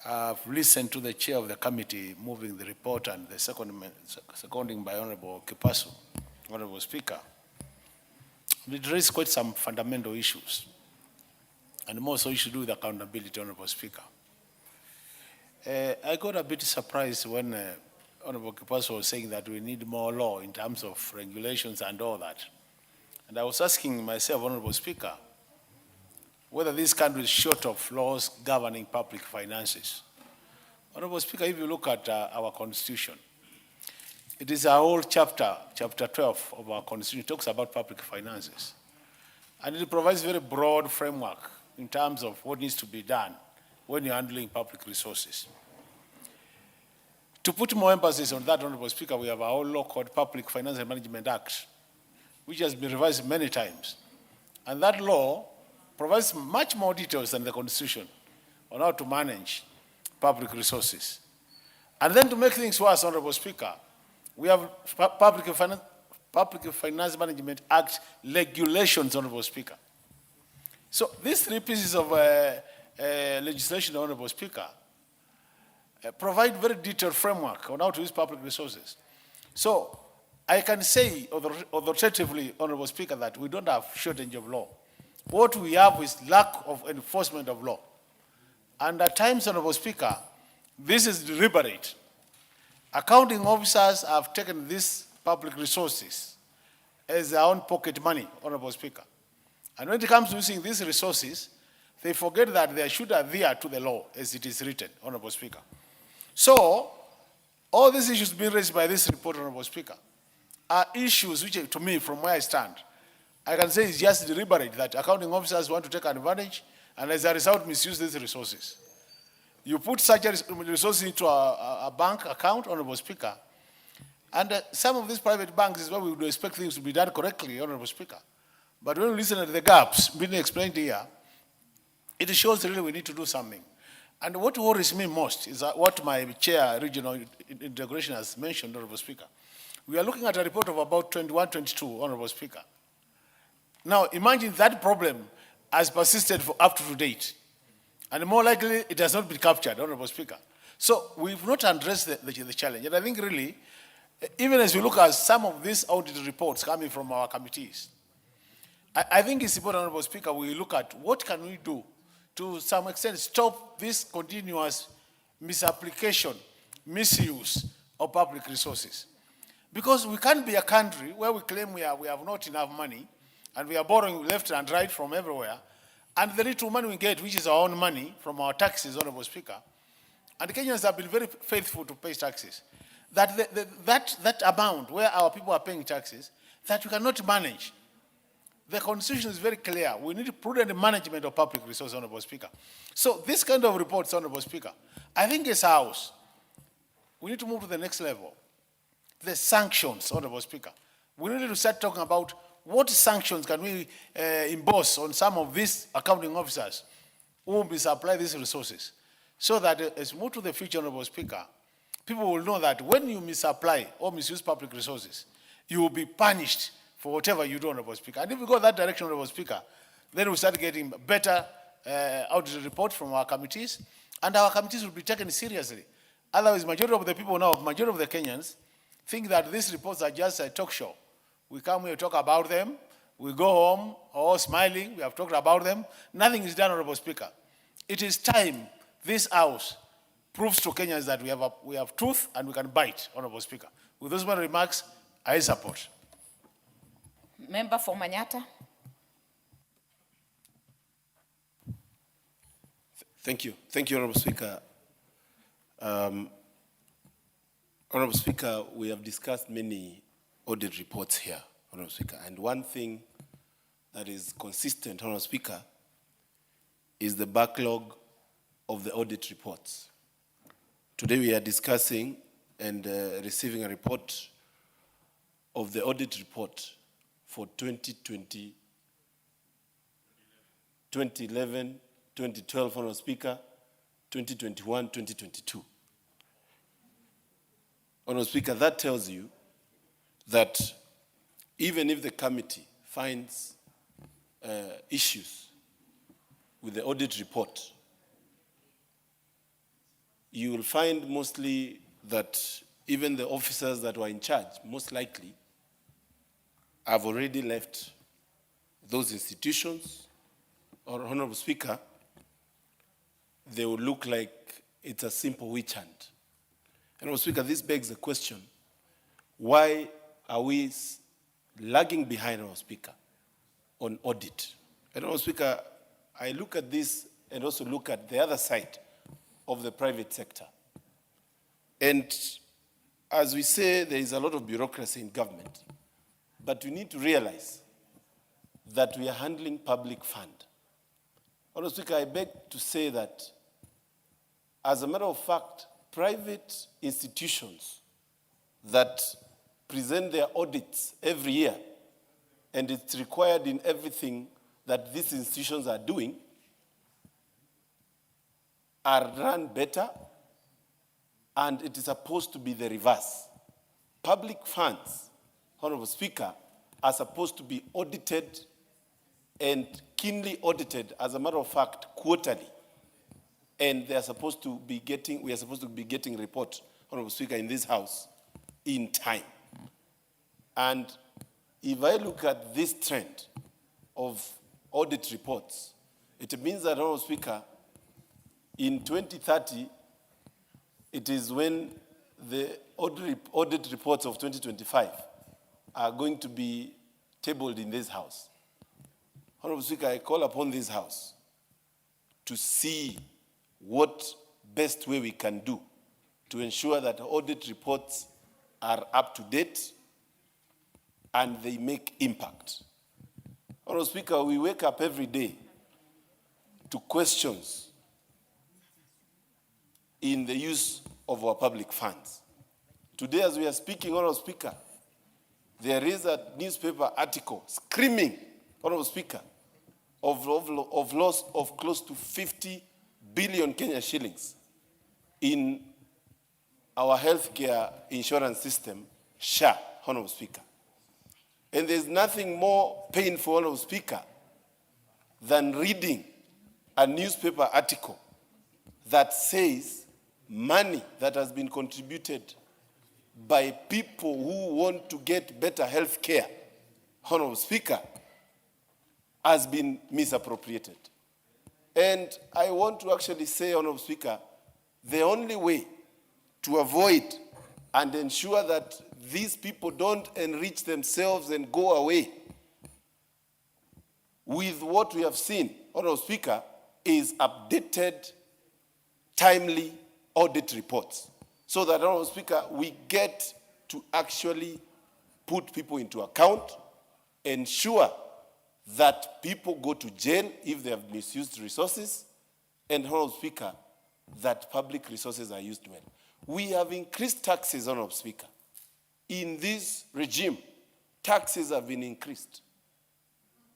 I've listened to the chair of the committee moving the report and the seconding by Honorable Kipasu, Honorable Speaker. It raised quite some fundamental issues and more so issues to do with accountability, Honorable Speaker. I got a bit surprised when Honorable Kipasu was saying that we need more law in terms of regulations and all that. And I was asking myself, Honorable Speaker, whether this country is short of laws governing public finances. Honorable Speaker, if you look at our Constitution, it is a whole chapter 12 of our Constitution, it talks about public finances. And it provides very broad framework in terms of what needs to be done when you're handling public resources. To put more emphasis on that, Honorable Speaker, we have a whole law called Public Finance and Management Act, which has been revised many times. And that law provides much more details than the Constitution on how to manage public resources. And then to make things worse, Honorable Speaker, we have Public Finance Management Act regulations, Honorable Speaker. So these three pieces of legislation, Honorable Speaker, provide very detailed framework on how to use public resources. So I can say authoritatively, Honorable Speaker, that we don't have shortage of law. What we have is lack of enforcement of law. And at times, Honorable Speaker, this is deliberate. Accounting officers have taken these public resources as their own pocket money, Honorable Speaker. And when it comes to using these resources, they forget that they should adhere to the law as it is written, Honorable Speaker. So, all these issues being raised by this report, Honorable Speaker, are issues which, to me, from where I stand, I can say it's just deliberate that accounting officers want to take advantage and as a result misuse these resources. You put such a resource into a bank account, Honorable Speaker, and some of these private banks is where we would expect things to be done correctly, Honorable Speaker. But when we listen to the gaps being explained here, it shows really we need to do something. And what worries me most is what my chair, regional integration, has mentioned, Honorable Speaker. We are looking at a report of about 21, 22, Honorable Speaker. Now, imagine that problem has persisted for up to date. And more likely, it has not been captured, Honorable Speaker. So we've not addressed the challenge. And I think really, even as we look at some of these audit reports coming from our committees, I think it's important, Honorable Speaker, we look at what can we do to some extent stop this continuous misapplication, misuse of public resources. Because we can't be a country where we claim we have not enough money and we are borrowing left and right from everywhere, and the little money we get, which is our own money from our taxes, Honorable Speaker, and Kenyans have been very faithful to pay taxes, that amount where our people are paying taxes, that we cannot manage. The Constitution is very clear. We need prudent management of public resources, Honorable Speaker. So this kind of reports, Honorable Speaker, I think as a House, we need to move to the next level. The sanctions, Honorable Speaker. We need to start talking about what sanctions can we impose on some of these accounting officers who misapply these resources, so that as we move to the future, Honorable Speaker, people will know that when you misapply or misuse public resources, you will be punished for whatever you do, Honorable Speaker. And if we go that direction, Honorable Speaker, then we'll start getting better audit reports from our committees, and our committees will be taken seriously. Otherwise, majority of the people now, majority of the Kenyans, think that these reports are just a talk show. We come here, talk about them, we go home, all smiling, we have talked about them. Nothing is done, Honorable Speaker. It is time this House proves to Kenyans that we have truth and we can bite, Honorable Speaker. With those remarks, I support. Member for Manyata. Thank you. Thank you, Honorable Speaker. Honorable Speaker, we have discussed many audit reports here, Honorable Speaker, and one thing that is consistent, Honorable Speaker, is the backlog of the audit reports. Today we are discussing and receiving a report of the audit report for 2020, 2011, 2012, Honorable Speaker, 2021, 2022. Honorable Speaker, that tells you that even if the committee finds issues with the audit report, you will find mostly that even the officers that were in charge, most likely, have already left those institutions, or Honorable Speaker, they will look like it's a simple witch hunt. Honorable Speaker, this begs the question, why are we lagging behind, Honorable Speaker, on audit? And Honorable Speaker, I look at this and also look at the other side of the private sector. And as we say, there is a lot of bureaucracy in government, but we need to realize that we are handling public fund. Honorable Speaker, I beg to say that, as a matter of fact, private institutions that present their audits every year, and it's required in everything that these institutions are doing, are run better, and it is supposed to be the reverse. Public funds, Honorable Speaker, are supposed to be audited and keenly audited, as a matter of fact, quarterly. And they are supposed to be getting, we are supposed to be getting report, Honorable Speaker, in this House in time. And if I look at this trend of audit reports, it means that, Honorable Speaker, in 2030, it is when the audit reports of 2025 are going to be tabled in this House. Honorable Speaker, I call upon this House to see what best way we can do to ensure that audit reports are up to date and they make impact. Honorable Speaker, we wake up every day to questions in the use of our public funds. Today, as we are speaking, Honorable Speaker, there is a newspaper article screaming, Honorable Speaker, of loss of close to 50 billion Kenya shillings in our healthcare insurance system, SHA, Honorable Speaker. And there's nothing more painful, Honorable Speaker, than reading a newspaper article that says money that has been contributed by people who want to get better health care, Honorable Speaker, has been misappropriated. And I want to actually say, Honorable Speaker, the only way to avoid and ensure that these people don't enrich themselves and go away with what we have seen, Honorable Speaker, is updated, timely audit reports. So that, Honorable Speaker, we get to actually put people into account, ensure that people go to jail if they have misused resources, and, Honorable Speaker, that public resources are used well. We have increased taxes, Honorable Speaker. In this regime, taxes have been increased.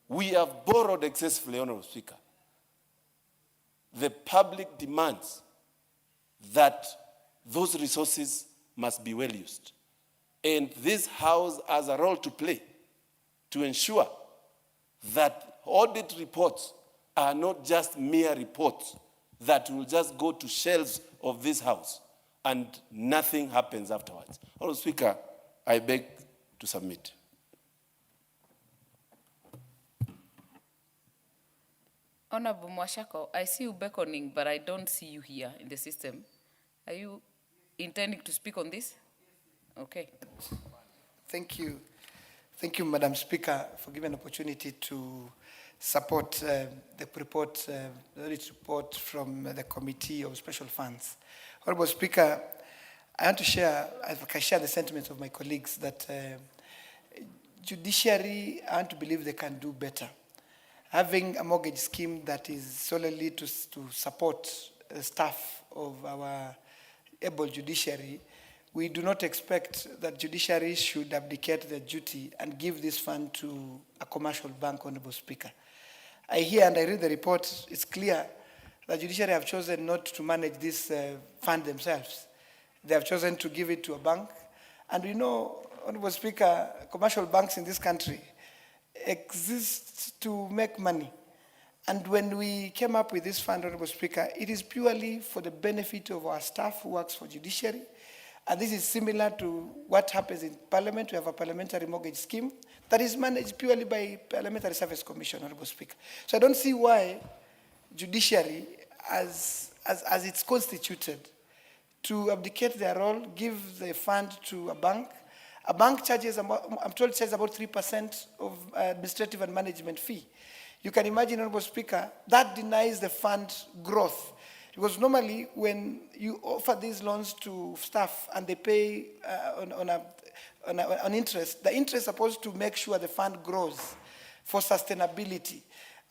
We have borrowed excessively, Honorable Speaker. The public demands that those resources must be well used. And this House has a role to play to ensure that audit reports are not just mere reports that will just go to shelves of this House and nothing happens afterwards. Honorable Speaker, I beg to submit. Honorable Mwashako, I see you beckoning, but I don't see you here in the system. Are you intending to speak on this? Okay. Thank you. Thank you, Madam Speaker, for giving an opportunity to support the report, the audit report from the Committee of Special Funds. Honorable Speaker, I want to share, I share the sentiments of my colleagues that judiciary, I want to believe they can do better. Having a mortgage scheme that is solely to support the staff of our able judiciary, we do not expect that judiciary should abdicate their duty and give this fund to a commercial bank, Honorable Speaker. I hear and I read the report, it's clear that judiciary have chosen not to manage this fund themselves. They have chosen to give it to a bank. And we know, Honorable Speaker, commercial banks in this country exist to make money. And when we came up with this fund, Honorable Speaker, it is purely for the benefit of our staff who works for judiciary. And this is similar to what happens in Parliament. We have a parliamentary mortgage scheme that is managed purely by Parliamentary Service Commission, Honorable Speaker. So I don't see why judiciary, as it's constituted, to abdicate their role, give the fund to a bank. A bank charges, I'm told, charges about 3% of administrative and management fee. You can imagine, Honorable Speaker, that denies the fund growth. Because normally when you offer these loans to staff and they pay on interest, the interest is supposed to make sure the fund grows for sustainability.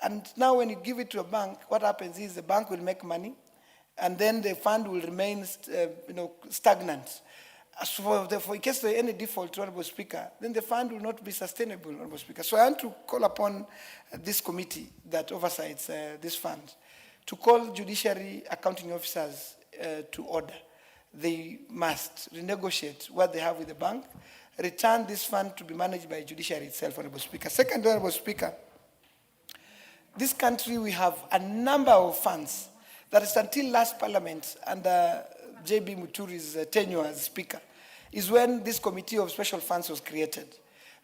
And now when you give it to a bank, what happens is the bank will make money and then the fund will remain stagnant. So in case there is any default, Honorable Speaker, then the fund will not be sustainable, Honorable Speaker. So I want to call upon this committee that oversees this fund to call judiciary accounting officers to order. They must renegotiate what they have with the bank, return this fund to be managed by judiciary itself, Honorable Speaker. Second, Honorable Speaker, this country we have a number of funds that is until last Parliament under J.B. Muturi's tenure as Speaker, is when this Committee of Special Funds was created.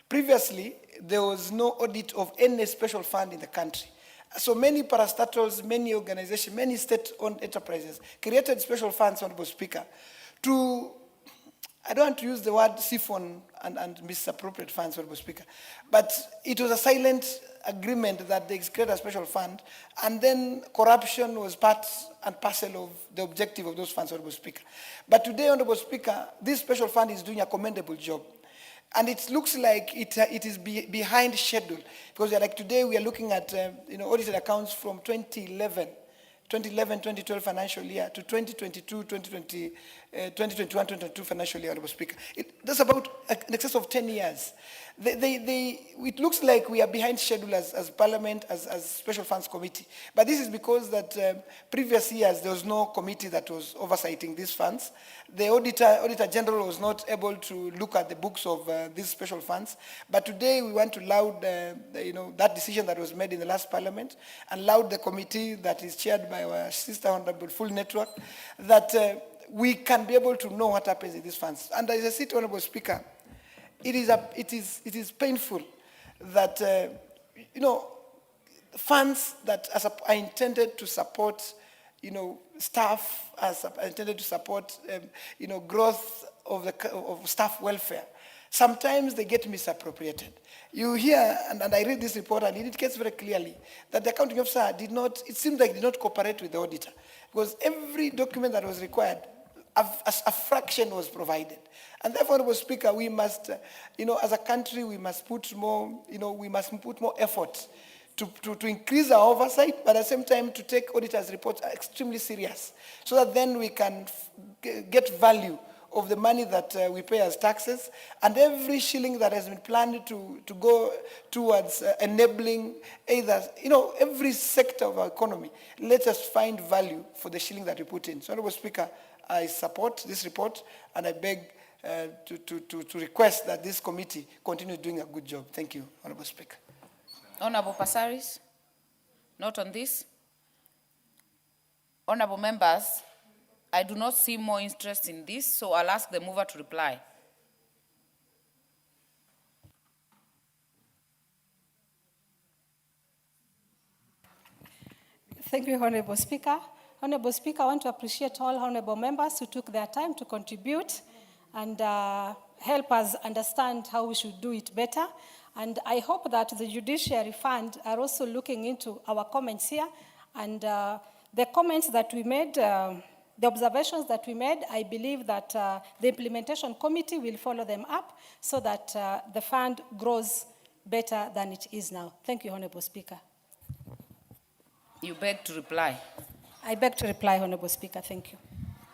Previously, there was no audit of any special fund in the country. So many parastatals, many organizations, many state-owned enterprises created special funds, Honorable Speaker, to, I don't want to use the word siphon and misappropriate funds, Honorable Speaker, but it was a silent agreement that they created a special fund, and then corruption was part and parcel of the objective of those funds, Honorable Speaker. But today, Honorable Speaker, this special fund is doing a commendable job. And it looks like it is behind schedule. Because like today we are looking at audited accounts from 2011-2012 financial year to 2021-2022 financial year, Honorable Speaker. That's about in excess of 10 years. It looks like we are behind schedule as Parliament, as Special Funds Committee. But this is because that previous years there was no committee that was oversighting these funds. The Auditor General was not able to look at the books of these special funds. But today we want to laud that decision that was made in the last Parliament and laud the committee that is chaired by our sister Honorable Full Network that we can be able to know what happens in these funds. And as I said, Honorable Speaker, it is painful that funds that are intended to support staff, are intended to support growth of staff welfare. Sometimes they get misappropriated. You hear, and I read this report, and it indicates very clearly that the accounting officer did not cooperate with the auditor, because every document that was required, a fraction was provided. And therefore, Honorable Speaker, we must, as a country, we must put more, effort to increase our oversight, but at the same time to take auditors' reports extremely serious, so that then we can get value of the money that we pay as taxes, and every shilling that has been planned to go towards enabling either, every sector of our economy. Let us find value for the shilling that we put in. So, Honorable Speaker, I support this report, and I beg to request that this committee continue doing a good job. Thank you, Honorable Speaker. Honorable Passaris, not on this. Honorable members, I do not see more interest in this, so I'll ask the mover to reply. Thank you, Honorable Speaker. Honorable Speaker, I want to appreciate all honorable members who took their time to contribute and help us understand how we should do it better. And I hope that the Judiciary Fund are also looking into our comments here. And the comments that we made, the observations that we made, I believe that the implementation committee will follow them up so that the fund grows better than it is now. Thank you, Honorable Speaker. You beg to reply. I beg to reply, Honorable Speaker. Thank you.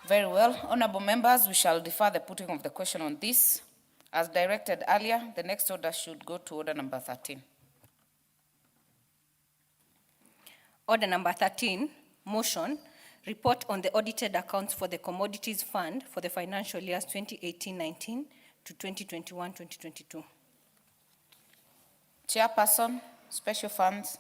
Very well. Honorable members, we shall defer the putting of the question on this. As directed earlier, the next order should go to order number 13. Order number 13, motion, report on the audited accounts for the Commodities Fund for the financial years 2018-19 to 2021-2022. Chairperson, Special Funds.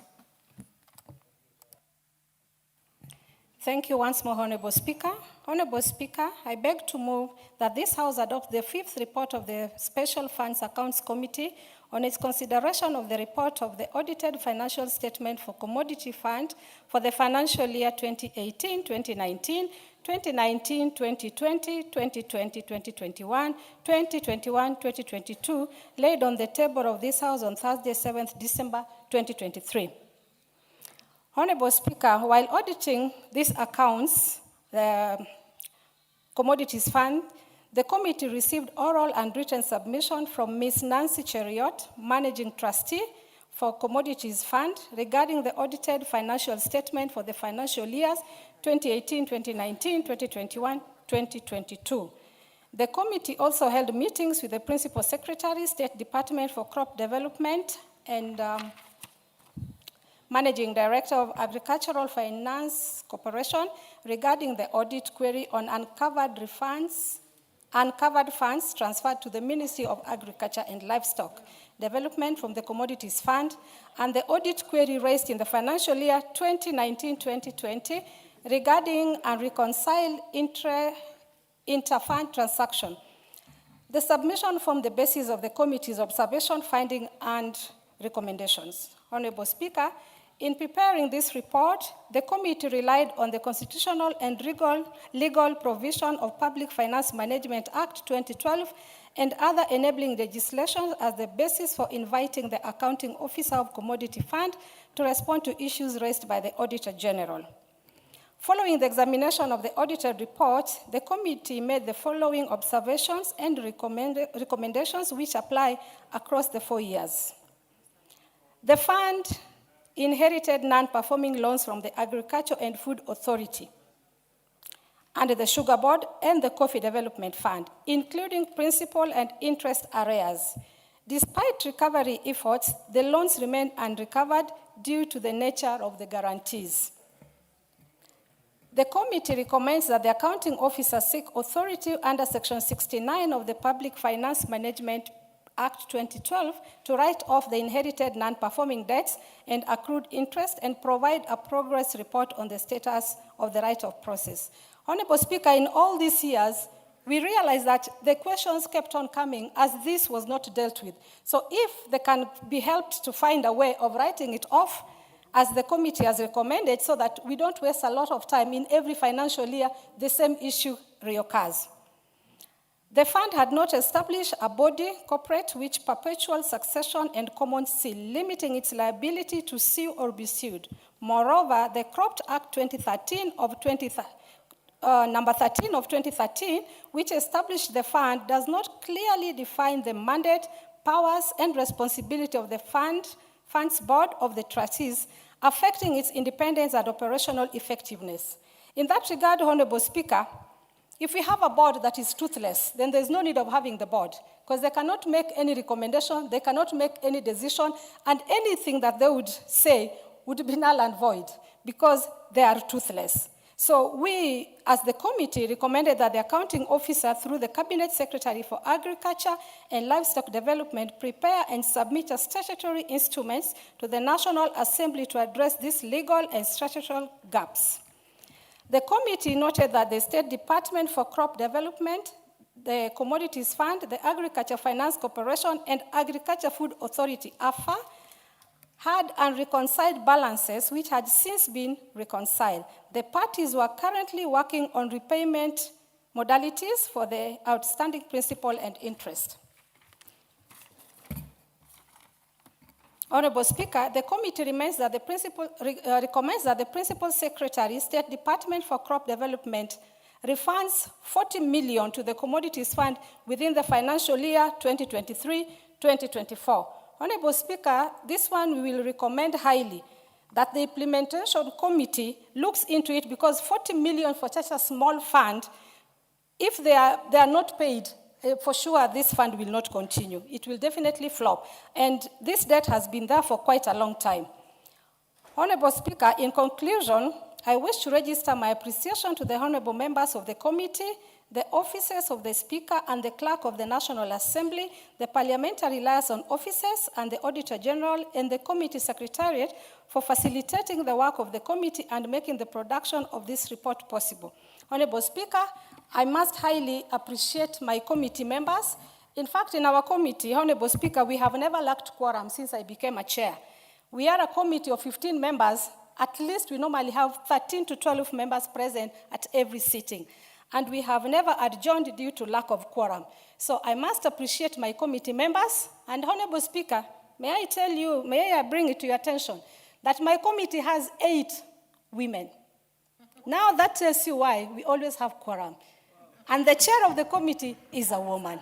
Thank you once more, Honorable Speaker. Honorable Speaker, I beg to move that this House adopt the fifth report of the Special Funds Accounts Committee on its consideration of the report of the audited financial statement for Commodity Fund for the financial year 2018-2019, 2019-2020, 2020-2021, 2021-2022, laid on the table of this House on Thursday, 7th December 2023. Honorable Speaker, while auditing these accounts, the Commodities Fund, the committee received oral and written submission from Ms. Nancy Cheriot, Managing Trustee for Commodities Fund, regarding the audited financial statement for the financial years 2018, 2019, 2021, 2022. The committee also held meetings with the Principal Secretary, State Department for Crop Development, and Managing Director of Agricultural Finance Corporation regarding the audit query on uncovered funds transferred to the Ministry of Agriculture and Livestock Development from the Commodities Fund, and the audit query raised in the financial year 2019-2020 regarding unreconciled inter-fund transaction. The submission formed the basis of the committee's observation, finding, and recommendations. Honorable Speaker, in preparing this report, the committee relied on the constitutional and legal provision of Public Finance Management Act 2012 and other enabling legislation as the basis for inviting the accounting officer of Commodity Fund to respond to issues raised by the Auditor General. Following the examination of the audited report, the committee made the following observations and recommendations which apply across the 4 years. The fund inherited non-performing loans from the Agriculture and Food Authority and the Sugar Board and the Coffee Development Fund, including principal and interest arrears. Despite recovery efforts, the loans remain unrecovered due to the nature of the guarantees. The committee recommends that the accounting officer seek authority under Section 69 of the Public Finance Management Act 2012 to write off the inherited non-performing debts and accrued interest and provide a progress report on the status of the write-off process. Honorable Speaker, in all these years, we realized that the questions kept on coming as this was not dealt with. So if they can be helped to find a way of writing it off, as the committee has recommended, so that we don't waste a lot of time in every financial year, the same issue reoccurs. The fund had not established a body corporate which perpetual succession and common seal, limiting its liability to sue or be sued. Moreover, the Crop Act 2013 of number 13 of 2013, which established the fund, does not clearly define the mandate, powers, and responsibility of the fund's board of the trustees, affecting its independence and operational effectiveness. In that regard, Honorable Speaker, if we have a board that is toothless, then there's no need of having the board, because they cannot make any recommendation, they cannot make any decision, and anything that they would say would be null and void, because they are toothless. So we, as the committee, recommended that the accounting officer, through the Cabinet Secretary for Agriculture and Livestock Development, prepare and submit a statutory instruments to the National Assembly to address these legal and statutory gaps. The committee noted that the State Department for Crop Development, the Commodities Fund, the Agriculture Finance Corporation, and Agriculture Food Authority, AFA, had unreconciled balances which had since been reconciled. The parties were currently working on repayment modalities for the outstanding principal and interest. Honorable Speaker, the committee recommends that the Principal Secretary, State Department for Crop Development, refunds 40 million to the Commodities Fund within the financial year 2023-2024. Honorable Speaker, this one we will recommend highly that the implementation committee looks into it, because 40 million for such a small fund, if they are not paid, for sure this fund will not continue. It will definitely flop. And this debt has been there for quite a long time. Honorable Speaker, in conclusion, I wish to register my appreciation to the honorable members of the committee, the officers of the Speaker and the Clerk of the National Assembly, the parliamentary liaison officers and the Auditor General and the Committee Secretariat for facilitating the work of the committee and making the production of this report possible. Honorable Speaker, I must highly appreciate my committee members. In fact, in our committee, Honorable Speaker, we have never lacked quorum since I became a chair. We are a committee of 15 members. At least we normally have 13 to 12 members present at every sitting. And we have never adjourned due to lack of quorum. So I must appreciate my committee members. And Honorable Speaker, may I bring it to your attention that my committee has 8 women. Now that tells you why we always have quorum. And the chair of the committee is a woman.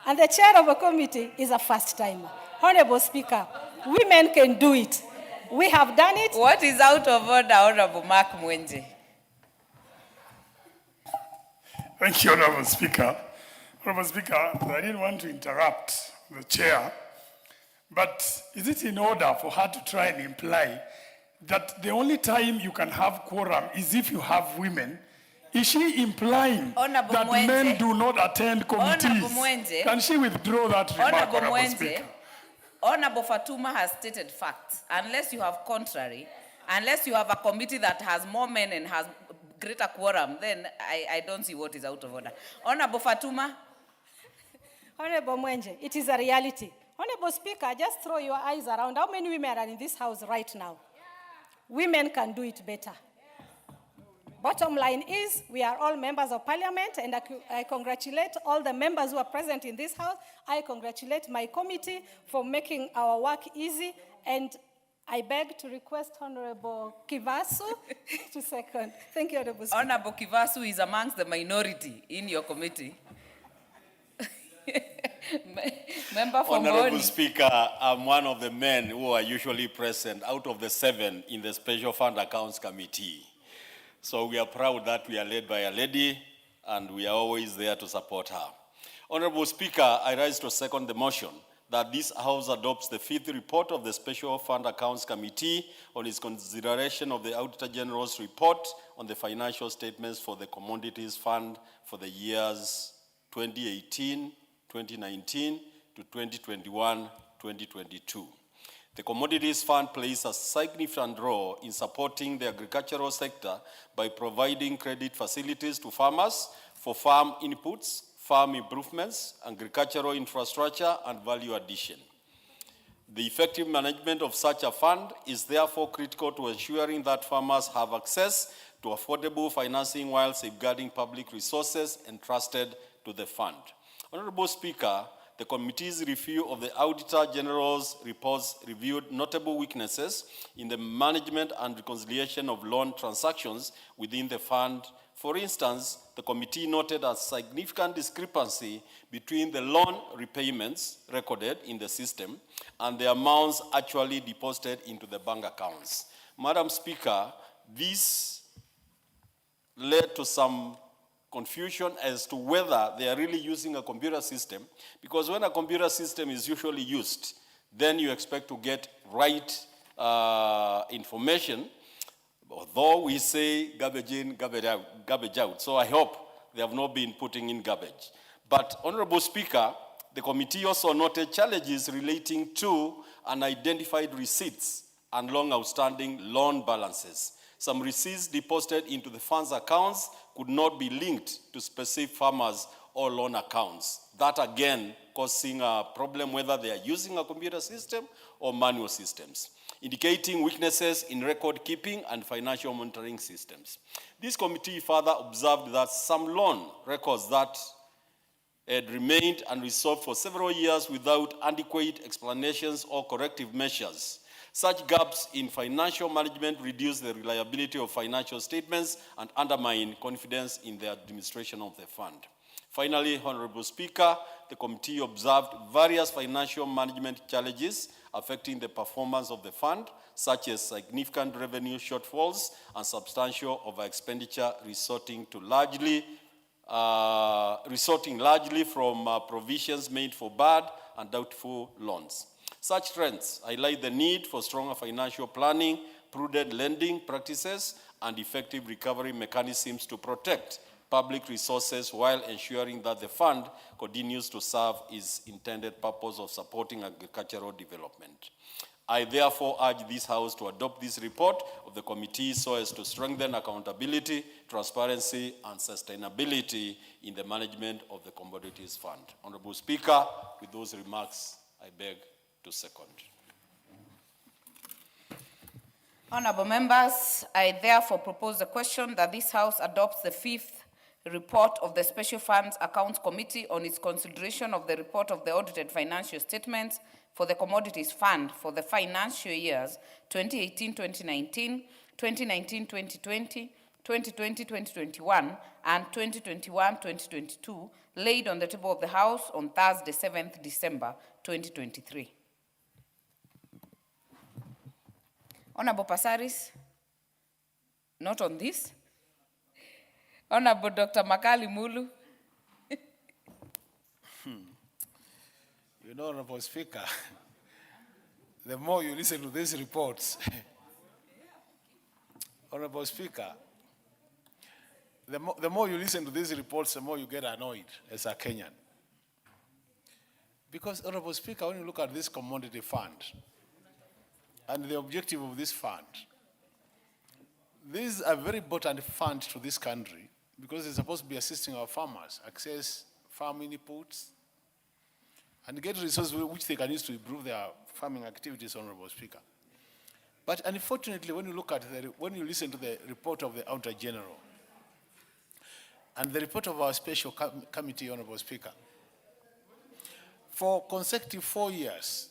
And the chair of a committee is a first-timer. Honorable Speaker, women can do it. We have done it. What is out of order, Honorable Mark Mwenje? Thank you, Honorable Speaker. Honorable Speaker, I didn't want to interrupt the chair, but is it in order for her to try and imply that the only time you can have quorum is if you have women? Is she implying Honorable that Mwenje, men do not attend committees? Honorable Mwenje, Can she withdraw that remark, Honorable Honorable Mwenje, Speaker? Honorable Fatuma has stated facts. Unless you have contrary, unless you have a committee that has more men and has greater quorum, then I don't see what is out of order. Honorable Fatuma. Honorable Mwenje, it is a reality. Honorable Speaker, just throw your eyes around. How many women are in this house right now? Women can do it better. Bottom line is, we are all members of parliament, and I congratulate all the members who are present in this house. I congratulate my committee for making our work easy, and I beg to request Honorable Kivasu to second. Thank you, Honorable Speaker. Honorable Kivasu is amongst the minority in your committee. Member for Honorable Mboni. Speaker, I'm one of the men who are usually present out of the 7 in the Special Fund Accounts Committee. So we are proud that we are led by a lady, and we are always there to support her. Honorable Speaker, I rise to second the motion that this House adopts the 5th report of the Special Fund Accounts Committee on its consideration of the Auditor General's report on the financial statements for the Commodities Fund for the years 2018, 2019 to 2021, 2022. The Commodities Fund plays a significant role in supporting the agricultural sector by providing credit facilities to farmers for farm inputs, farm improvements, agricultural infrastructure, and value addition. The effective management of such a fund is therefore critical to ensuring that farmers have access to affordable financing while safeguarding public resources entrusted to the fund. Honorable Speaker, the committee's review of the Auditor General's reports reviewed notable weaknesses in the management and reconciliation of loan transactions within the fund. For instance, the committee noted a significant discrepancy between the loan repayments recorded in the system and the amounts actually deposited into the bank accounts. Madam Speaker, this led to some confusion as to whether they are really using a computer system, because when a computer system is usually used, then you expect to get right information, although we say garbage in, garbage out. So I hope they have not been putting in garbage. But, Honorable Speaker, the committee also noted challenges relating to unidentified receipts and long outstanding loan balances. Some receipts deposited into the fund's accounts could not be linked to specific farmers or loan accounts. That again causing a problem whether they are using a computer system or manual systems. indicating weaknesses in record keeping and financial monitoring systems. This committee further observed that some loan records that had remained unresolved for several years without adequate explanations or corrective measures. Such gaps in financial management reduce the reliability of financial statements and undermine confidence in the administration of the fund. Finally, Honorable Speaker, the committee observed various financial management challenges affecting the performance of the fund, such as significant revenue shortfalls and substantial over-expenditure resulting largely from provisions made for bad and doubtful loans. Such trends highlight the need for stronger financial planning, prudent lending practices, and effective recovery mechanisms to protect public resources while ensuring that the fund continues to serve its intended purpose of supporting agricultural development. I therefore urge this House to adopt this report of the committee so as to strengthen accountability, transparency, and sustainability in the management of the Commodities Fund. Honorable Speaker, with those remarks, I beg to second. Honorable members, I therefore propose the question that this House adopts the fifth report of the Special Funds Accounts Committee on its consideration of the report of the audited financial statements for the Commodities Fund for the financial years 2018-2019, 2019-2020, 2020-2021, and 2021-2022, laid on the table of the House on Thursday, 7th December 2023. Honorable Passaris, not on this. Honorable Dr. Makali Mulu. You know, Honorable Speaker, the more you listen to these reports, Honorable Speaker, the more you listen to these reports, the more you get annoyed as a Kenyan. Because, Honorable Speaker, when you look at this commodity fund and the objective of this fund, this is a very important fund to this country because it's supposed to be assisting our farmers access farm inputs and get resources which they can use to improve their farming activities, Honorable Speaker. But unfortunately, when you look at when you listen to the report of the Auditor General and the report of our special committee, Honorable Speaker, for consecutive 4 years,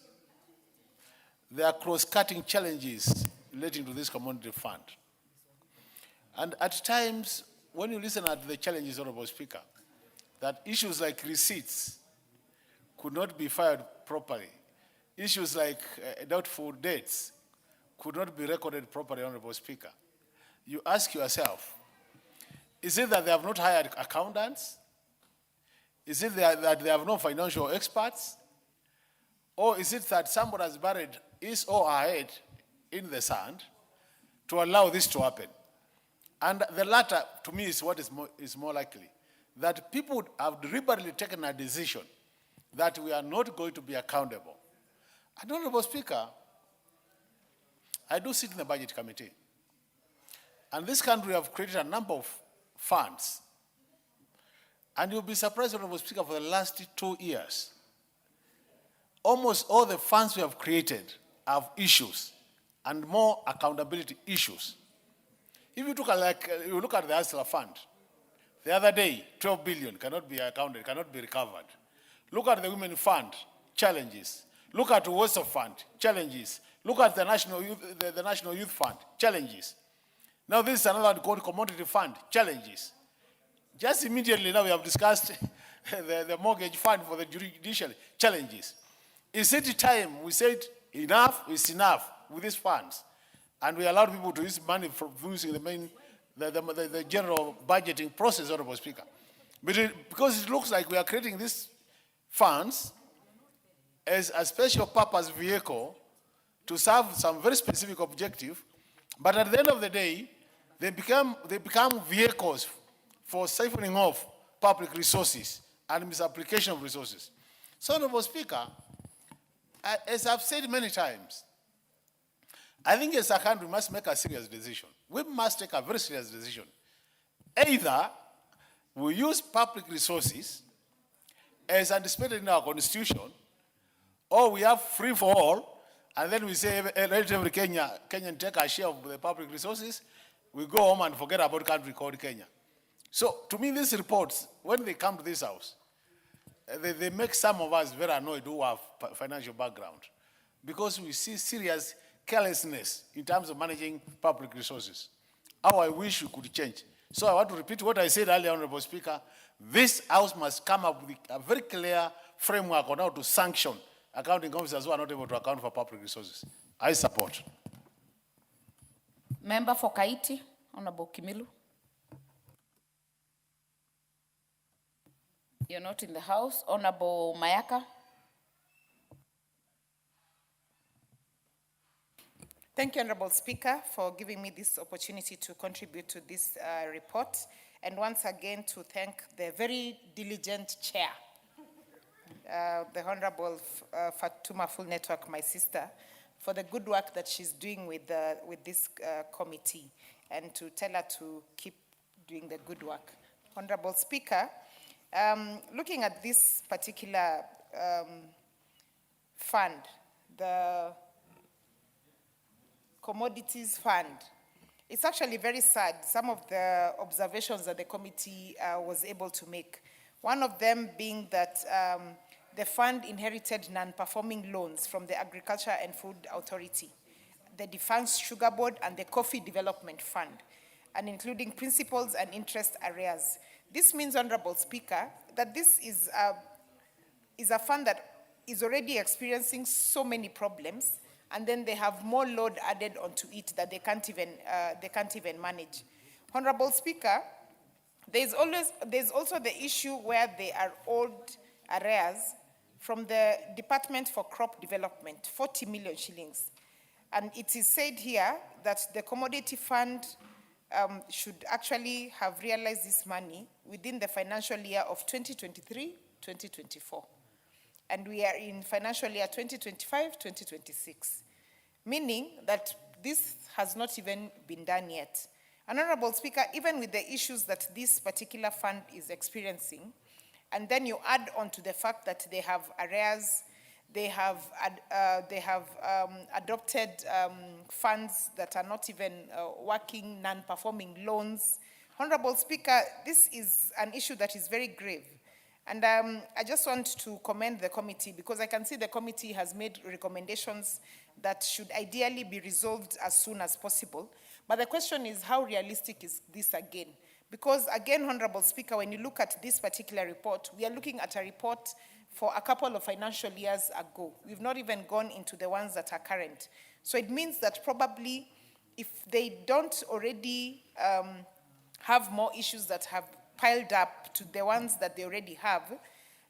there are cross-cutting challenges relating to this commodity fund. And at times, when you listen at the challenges, Honorable Speaker, that issues like receipts could not be filed properly, issues like doubtful debts could not be recorded properly, Honorable Speaker. You ask yourself, is it that they have not hired accountants? Is it that they have no financial experts? Or is it that somebody has buried his or her head in the sand to allow this to happen? And the latter, to me, is what is more likely. That people have deliberately taken a decision that we are not going to be accountable. And Honorable Speaker, I do sit in the Budget Committee. And this country have created a number of funds. And you'll be surprised, Honorable Speaker, for the last 2 years, almost all the funds we have created have issues and more accountability issues. If you look at the Hustler Fund, the other day, 12 billion cannot be accounted, cannot be recovered. Look at the Women Fund, challenges. Look at the WOSO Fund, challenges. Look at the National Youth Fund, challenges. Now this is another one called Commodity Fund, challenges. Just immediately now we have discussed the mortgage fund for the judiciary, challenges. Is it time we said enough is enough with these funds? And we allowed people to use money from using the general budgeting process, Honorable Speaker. Because it looks like we are creating these funds as a special purpose vehicle to serve some very specific objective, but at the end of the day, they become vehicles for siphoning off public resources and misapplication of resources. So, Honorable Speaker, as I've said many times, I think as a country we must make a serious decision. We must take a very serious decision. Either we use public resources as anticipated in our constitution, or we have free for all, and then we say let every Kenyan take a share of the public resources, we go home and forget about country called Kenya. So to me, these reports, when they come to this house, they make some of us very annoyed who have financial background, because we see serious carelessness in terms of managing public resources. How I wish we could change. So I want to repeat what I said earlier, Honorable Speaker. This House must come up with a very clear framework on how to sanction accounting officers who are not able to account for public resources. I support. Member for Kaiti, Honorable Kimilu. You're not in the House. Honorable Mayaka. Thank you, Honorable Speaker, for giving me this opportunity to contribute to this report. And once again, to thank the very diligent chair, the Honorable Fatuma Full Network, my sister, for the good work that she's doing with this committee, and to tell her to keep doing the good work. Honorable Speaker, looking at this particular fund, the Commodities Fund, it's actually very sad, some of the observations that the committee was able to make. One of them being that the fund inherited non-performing loans from the Agriculture and Food Authority, the Defunct Sugar Board, and the Coffee Development Fund, and including principals and interest arrears. This means, Honorable Speaker, that this is a fund that is already experiencing so many problems, and then they have more load added onto it that they can't even manage. Honorable Speaker, there's also the issue where they are owed arrears from the Department for Crop Development, 40 million shillings. And it is said here that the Commodity Fund should actually have realized this money within the financial year of 2023-2024. And we are in financial year 2025-2026, meaning that this has not even been done yet. And Honorable Speaker, even with the issues that this particular fund is experiencing, and then you add on to the fact that they have arrears, they have adopted funds that are not even working, non-performing loans. Honorable Speaker, this is an issue that is very grave. And I just want to commend the committee, because I can see the committee has made recommendations that should ideally be resolved as soon as possible. But the question is, how realistic is this again? Because again, Honorable Speaker, when you look at this particular report, we are looking at a report for a couple of financial years ago. We've not even gone into the ones that are current. So it means that probably if they don't already have more issues that have piled up to the ones that they already have,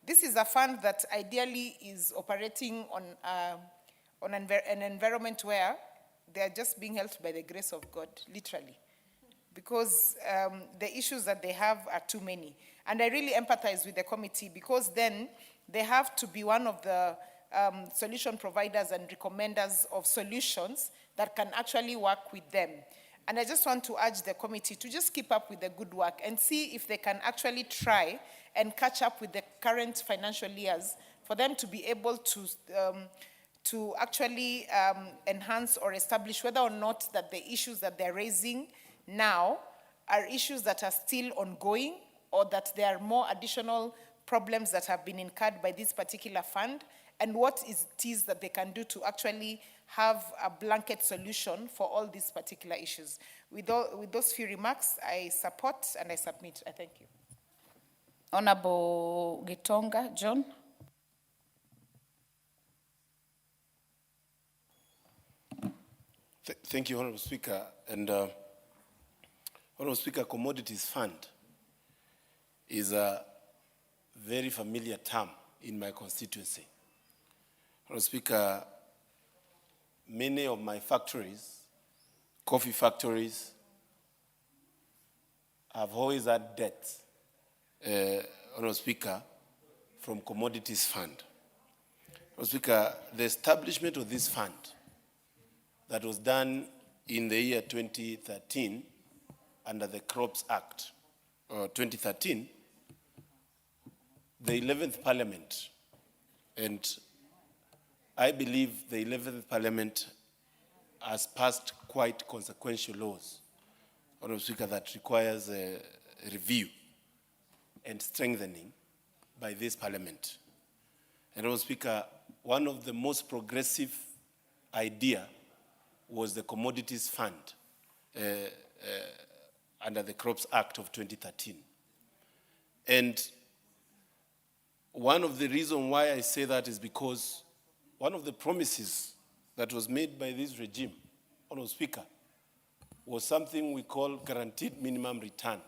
this is a fund that ideally is operating on an environment where they are just being helped by the grace of God, literally. Because the issues that they have are too many. And I really empathize with the committee, because then they have to be one of the solution providers and recommenders of solutions that can actually work with them. And I just want to urge the committee to just keep up with the good work and see if they can actually try and catch up with the current financial years for them to be able to actually enhance or establish whether or not that the issues that they're raising now are issues that are still ongoing, or that there are more additional problems that have been incurred by this particular fund, and what it is that they can do to actually have a blanket solution for all these particular issues. With those few remarks, I support and I submit. I thank you. Honorable Gitonga John. Thank you, Honorable Speaker. And Honorable Speaker, Commodities Fund is a very familiar term in my constituency. Honorable Speaker, many of my factories, coffee factories, have always had debts, Honorable Speaker, from Commodities Fund. Honorable Speaker, the establishment of this fund that was done in the year 2013 under the Crops Act 2013, the 11th Parliament, and I believe the 11th Parliament has passed quite consequential laws, Honorable Speaker, that requires a review and strengthening by this Parliament. And Honorable Speaker, one of the most progressive idea was the Commodities Fund under the Crops Act of 2013. And one of the reasons why I say that is because one of the promises that was made by this regime, Honorable Speaker, was something we call guaranteed minimum return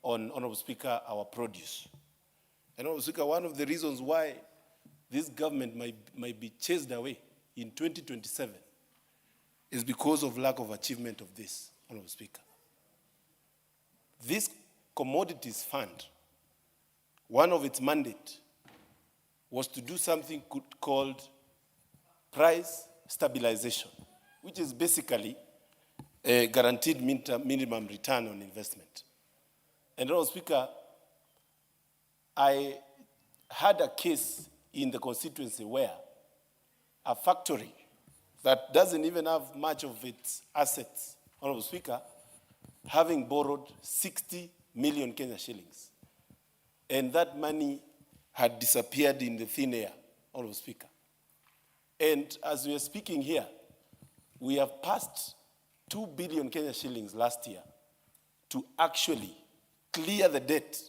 on, Honorable Speaker, our produce. And Honorable Speaker, one of the reasons why this government might be chased away in 2027 is because of lack of achievement of this, Honorable Speaker. This Commodities Fund, one of its mandate was to do something called price stabilization, which is basically a guaranteed minimum return on investment. And Honorable Speaker, I had a case in the constituency where a factory that doesn't even have much of its assets, Honorable Speaker, having borrowed 60 million Kenya shillings. And that money had disappeared in the thin air, Honorable Speaker. And as we are speaking here, we have passed 2 billion Kenya shillings last year to actually clear the debt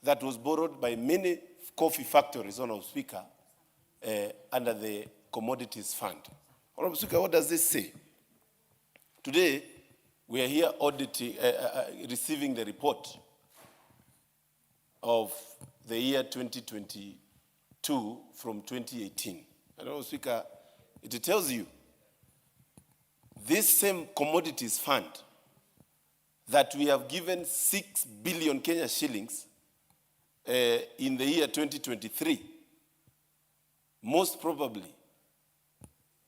that was borrowed by many coffee factories, Honorable Speaker, under the Commodities Fund. Honorable Speaker, what does this say? Today, we are here auditing, receiving the report of the year 2022 from 2018. And Honorable Speaker, it tells you this same Commodities Fund that we have given 6 billion Kenya shillings in the year 2023, most probably,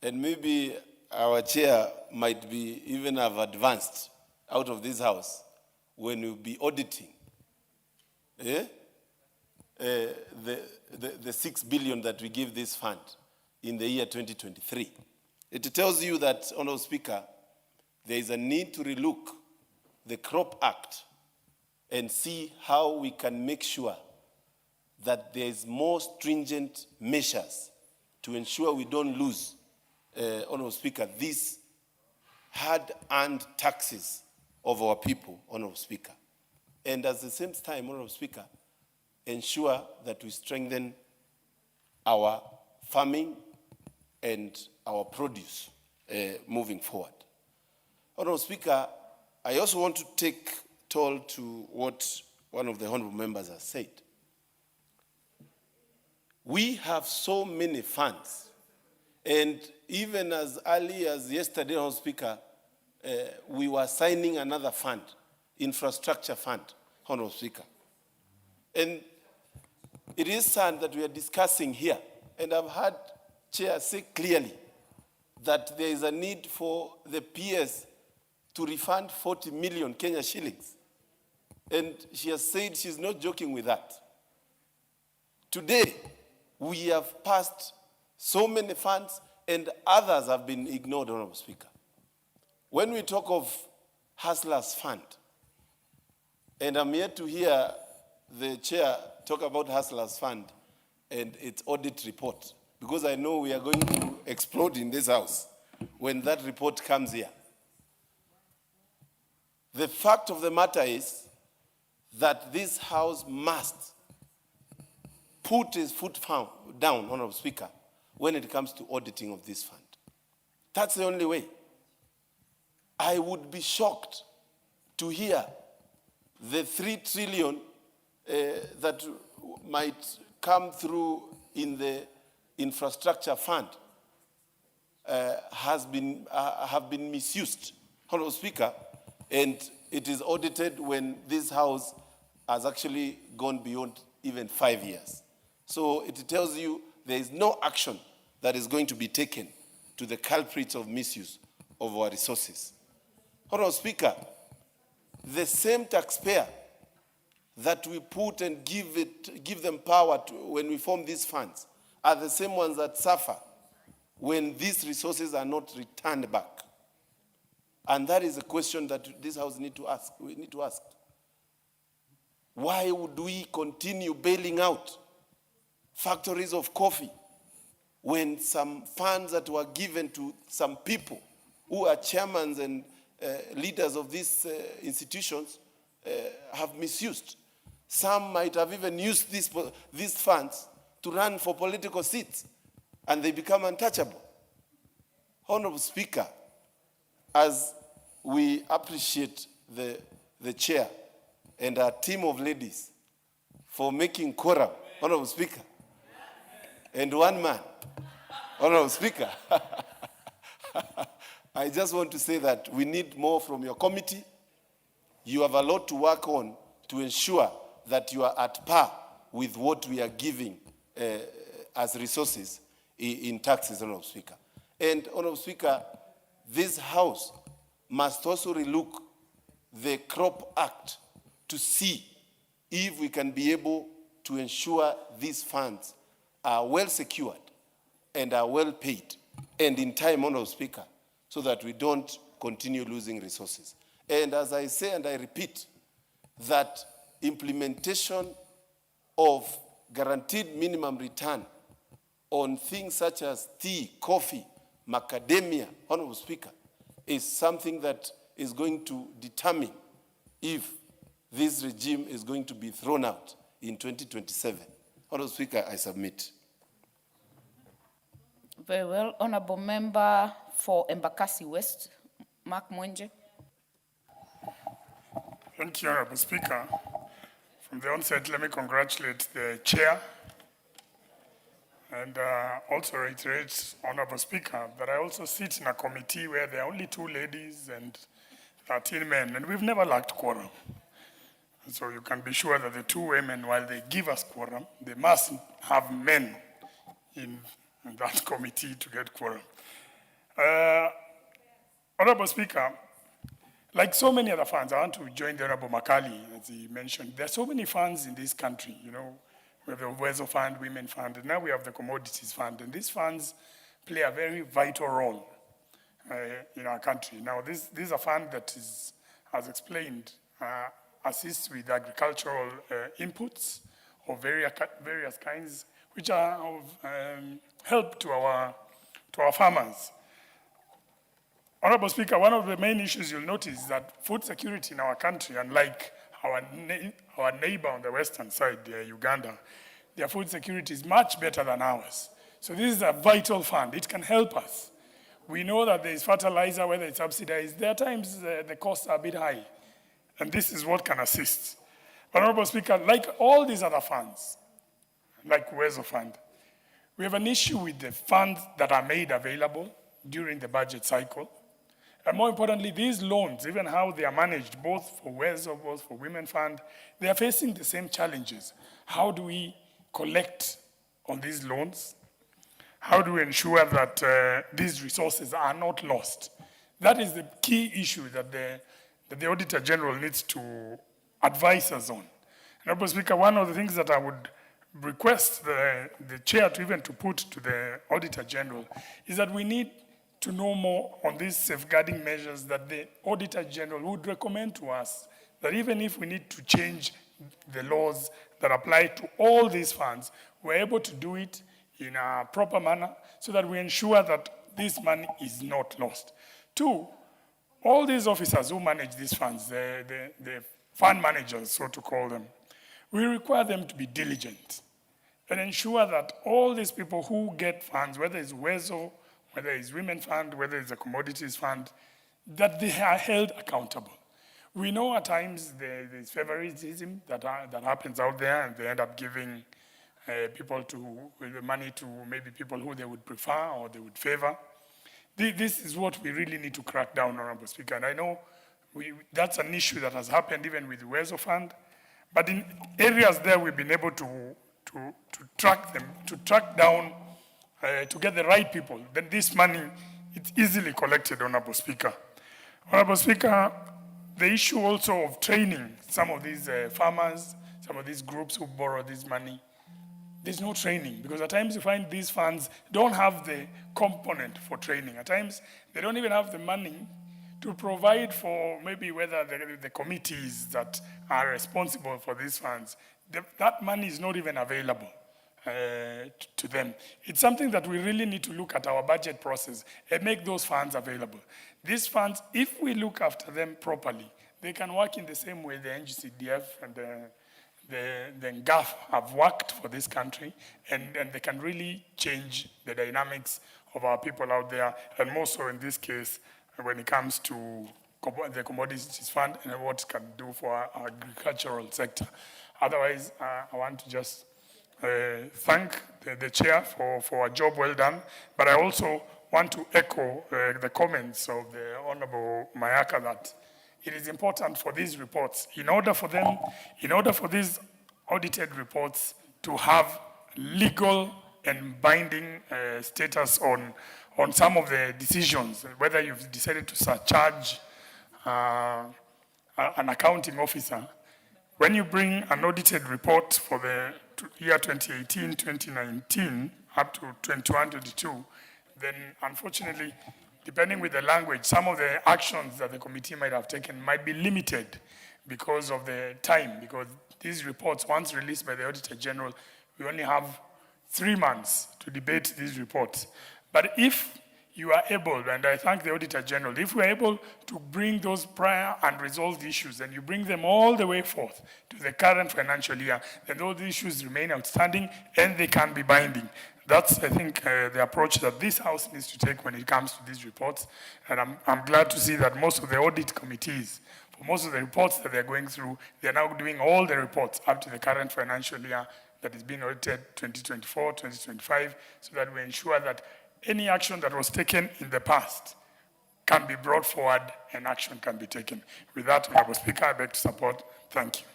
and maybe our chair might be even have advanced out of this house when we'll be auditing the 6 billion that we give this fund in the year 2023. It tells you that, Honorable Speaker, there is a need to relook the Crop Act and see how we can make sure that there is more stringent measures to ensure we don't lose, Honorable Speaker, these hard-earned taxes of our people, Honorable Speaker. And at the same time, Honorable Speaker, ensure that we strengthen our farming and our produce moving forward. Honorable Speaker, I also want to take toll to what one of the honorable members has said. We have so many funds, and even as early as yesterday, Honorable Speaker, we were signing another fund, infrastructure fund, Honorable Speaker. And it is sad that we are discussing here, and I've heard Chair say clearly that there is a need for the PS to refund 40 million Kenya shillings. And she has said she's not joking with that. Today, we have passed so many funds and others have been ignored, Honorable Speaker. When we talk of Hustlers Fund, and I'm here to hear the chair talk about Hustlers Fund and its audit report, because I know we are going to explode in this house when that report comes here. The fact of the matter is that this house must put its foot down, Honorable Speaker, when it comes to auditing of this fund. That's the only way. I would be shocked to hear the 3 trillion that might come through in the infrastructure fund have been misused, Honorable Speaker, and it is audited when this house has actually gone beyond even 5 years. So it tells you there is no action that is going to be taken to the culprits of misuse of our resources. Honorable Speaker, the same taxpayer that we put and give them power to when we form these funds are the same ones that suffer when these resources are not returned back. And that is a question that this House need to ask. We need to ask. Why would we continue bailing out factories of coffee when some funds that were given to some people who are chairmen and leaders of these institutions have misused? Some might have even used these funds to run for political seats, and they become untouchable. Honorable Speaker, as we appreciate the chair and our team of ladies for making quorum, Honorable Speaker, and one man, Honorable Speaker, I just want to say that we need more from your committee. You have a lot to work on to ensure that you are at par with what we are giving as resources in taxes, Honorable Speaker. And, Honorable Speaker, this House must also relook the Crop Act to see if we can be able to ensure these funds are well secured and are well paid and in time, Honorable Speaker, so that we don't continue losing resources. And as I say and I repeat, that implementation of guaranteed minimum return on things such as tea, coffee, macadamia, Honorable Speaker, is something that is going to determine if this regime is going to be thrown out in 2027. Honorable Speaker, I submit. Very well. Honorable Member for Embakasi West, Mark Mwenje. Thank you, Honorable Speaker. From the onset, let me congratulate the chair and also reiterate, Honorable Speaker, that I also sit in a committee where there are only 2 ladies and 13 men, and we've never lacked quorum. So you can be sure that the 2 women, while they give us quorum, they must have men in that committee to get quorum. Honorable Speaker, like so many other funds, I want to join the Honorable Makali, as he mentioned. There are so many funds in this country, you know. We have the Wezo Fund, Women Fund, and now we have the Commodities Fund. And these funds play a very vital role in our country. Now, this is a fund that is, as explained, assists with agricultural inputs of various kinds, which are of help to our farmers. Honorable Speaker, one of the main issues you'll notice is that food security in our country, unlike our neighbor on the western side, Uganda, their food security is much better than ours. So this is a vital fund. It can help us. We know that there is fertilizer, whether it's subsidized. There are times the costs are a bit high, and this is what can assist. Honorable Speaker, like all these other funds, like Wezo Fund, we have an issue with the funds that are made available during the budget cycle. And more importantly, these loans, even how they are managed, both for Wezo, both for Women Fund, they are facing the same challenges. How do we collect on these loans? How do we ensure that these resources are not lost? That is the key issue that the Auditor General needs to advise us on. Honorable Speaker, one of the things that I would request the chair to even to put to the Auditor General is that we need to know more on these safeguarding measures that the Auditor General would recommend to us, that even if we need to change the laws that apply to all these funds, we're able to do it in a proper manner so that we ensure that this money is not lost. 2, all these officers who manage these funds, the fund managers, so to call them, we require them to be diligent and ensure that all these people who get funds, whether it's Wezo, whether it's Women Fund, whether it's a Commodities Fund, that they are held accountable. We know at times there's favoritism that happens out there, and they end up giving people the money to maybe people who they would prefer or they would favor. This is what we really need to crack down, Honorable Speaker. And I know that's an issue that has happened even with the Wezo Fund, but in areas there we've been able to track them, to track down, to get the right people. Then this money, it's easily collected, Honorable Speaker. Honorable Speaker, the issue also of training some of these farmers, some of these groups who borrow this money, there's no training, because at times you find these funds don't have the component for training. At times, they don't even have the money to provide for maybe whether the committees that are responsible for these funds, that money is not even available to them. It's something that we really need to look at our budget process and make those funds available. These funds, if we look after them properly, they can work in the same way the NGCDF and the NGAF have worked for this country, and they can really change the dynamics of our people out there, and more so in this case, when it comes to the commodities fund and what it can do for our agricultural sector. Otherwise, I want to just thank the chair for a job well done, but I also want to echo the comments of the Honorable Mayaka that it is important for these reports, in order for these audited reports to have legal and binding status on some of the decisions, whether you've decided to surcharge an accounting officer. When you bring an audited report for the year 2018, 2019, up to 21, 22, then unfortunately, depending with the language, some of the actions that the committee might have taken might be limited because of the time, because these reports, once released by the Auditor General, we only have 3 months to debate these reports. But if you are able, and I thank the Auditor General, if we are able to bring those prior unresolved issues and you bring them all the way forth to the current financial year, then those issues remain outstanding and they can be binding. That's, I think, the approach that this House needs to take when it comes to these reports. And I'm glad to see that most of the audit committees, for most of the reports that they're going through, they're now doing all the reports up to the current financial year that is being audited, 2024, 2025, so that we ensure that any action that was taken in the past can be brought forward and action can be taken. With that, Honorable Speaker, I beg to support. Thank you.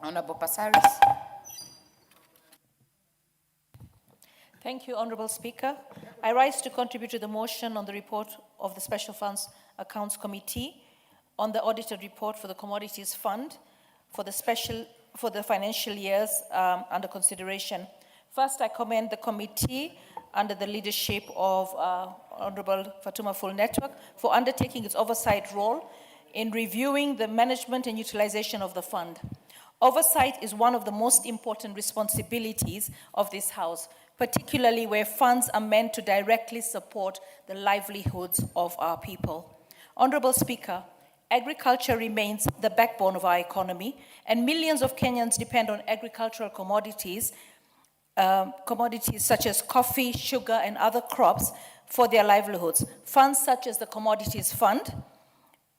Honorable Passaris. Thank you, Honorable Speaker. I rise to contribute to the motion on the report of the Special Funds Accounts Committee on the audited report for the Commodities Fund for the financial years under consideration. First, I commend the committee under the leadership of Honorable Fatuma Full Network for undertaking its oversight role in reviewing the management and utilization of the fund. Oversight is one of the most important responsibilities of this House, particularly where funds are meant to directly support the livelihoods of our people. Honorable Speaker, agriculture remains the backbone of our economy, and millions of Kenyans depend on agricultural commodities such as coffee, sugar, and other crops for their livelihoods. Funds such as the Commodities Fund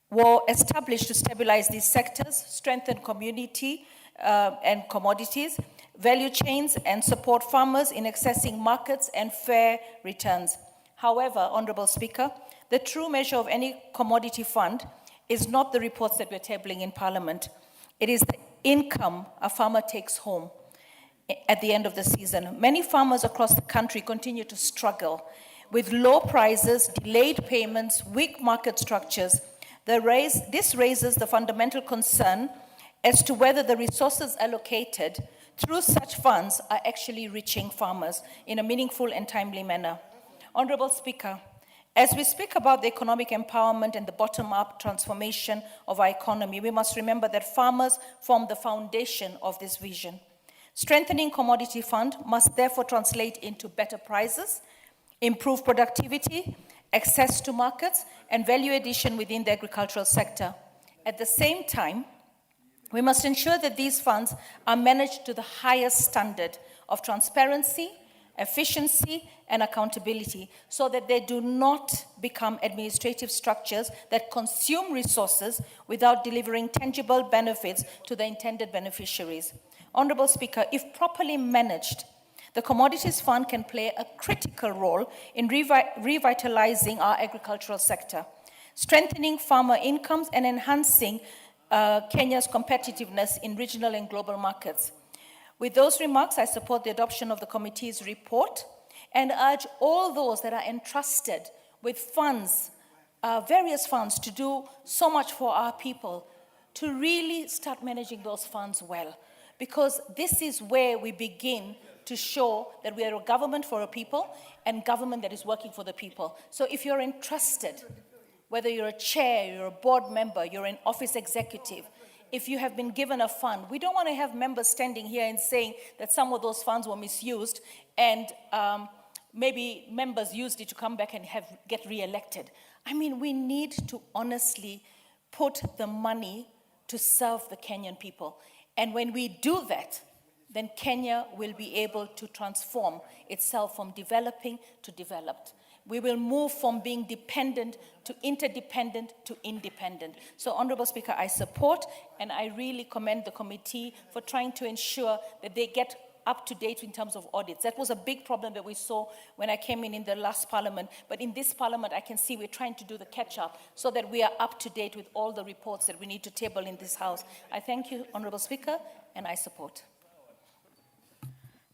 were established to stabilize these sectors, strengthen community and commodities, value chains, and support farmers in accessing markets and fair returns. However, Honorable Speaker, the true measure of any commodity fund is not the reports that we're tabling in Parliament. It is the income a farmer takes home at the end of the season. Many farmers across the country continue to struggle with low prices, delayed payments, weak market structures. This raises the fundamental concern as to whether the resources allocated through such funds are actually reaching farmers in a meaningful and timely manner. Honorable Speaker, as we speak about the economic empowerment and the bottom-up transformation of our economy, we must remember that farmers form the foundation of this vision. Strengthening commodity fund must therefore translate into better prices, improved productivity, access to markets, and value addition within the agricultural sector. At the same time, we must ensure that these funds are managed to the highest standard of transparency, efficiency, and accountability, so that they do not become administrative structures that consume resources without delivering tangible benefits to the intended beneficiaries. Honorable Speaker, if properly managed, the Commodities Fund can play a critical role in revitalizing our agricultural sector, strengthening farmer incomes, and enhancing Kenya's competitiveness in regional and global markets. With those remarks, I support the adoption of the committee's report and urge all those that are entrusted with funds, various funds, to do so much for our people, to really start managing those funds well, because this is where we begin to show that we are a government for a people and government that is working for the people. So if you're entrusted, whether you're a chair, you're a board member, you're an office executive, if you have been given a fund, we don't want to have members standing here and saying that some of those funds were misused and maybe members used it to come back and get re-elected. I mean, we need to honestly put the money to serve the Kenyan people. And when we do that, then Kenya will be able to transform itself from developing to developed. We will move from being dependent to interdependent to independent. So, Honorable Speaker, I support and I really commend the committee for trying to ensure that they get up to date in terms of audits. That was a big problem that we saw when I came in the last parliament. But in this parliament, I can see we're trying to do the catch-up so that we are up to date with all the reports that we need to table in this House. I thank you, Honorable Speaker, and I support.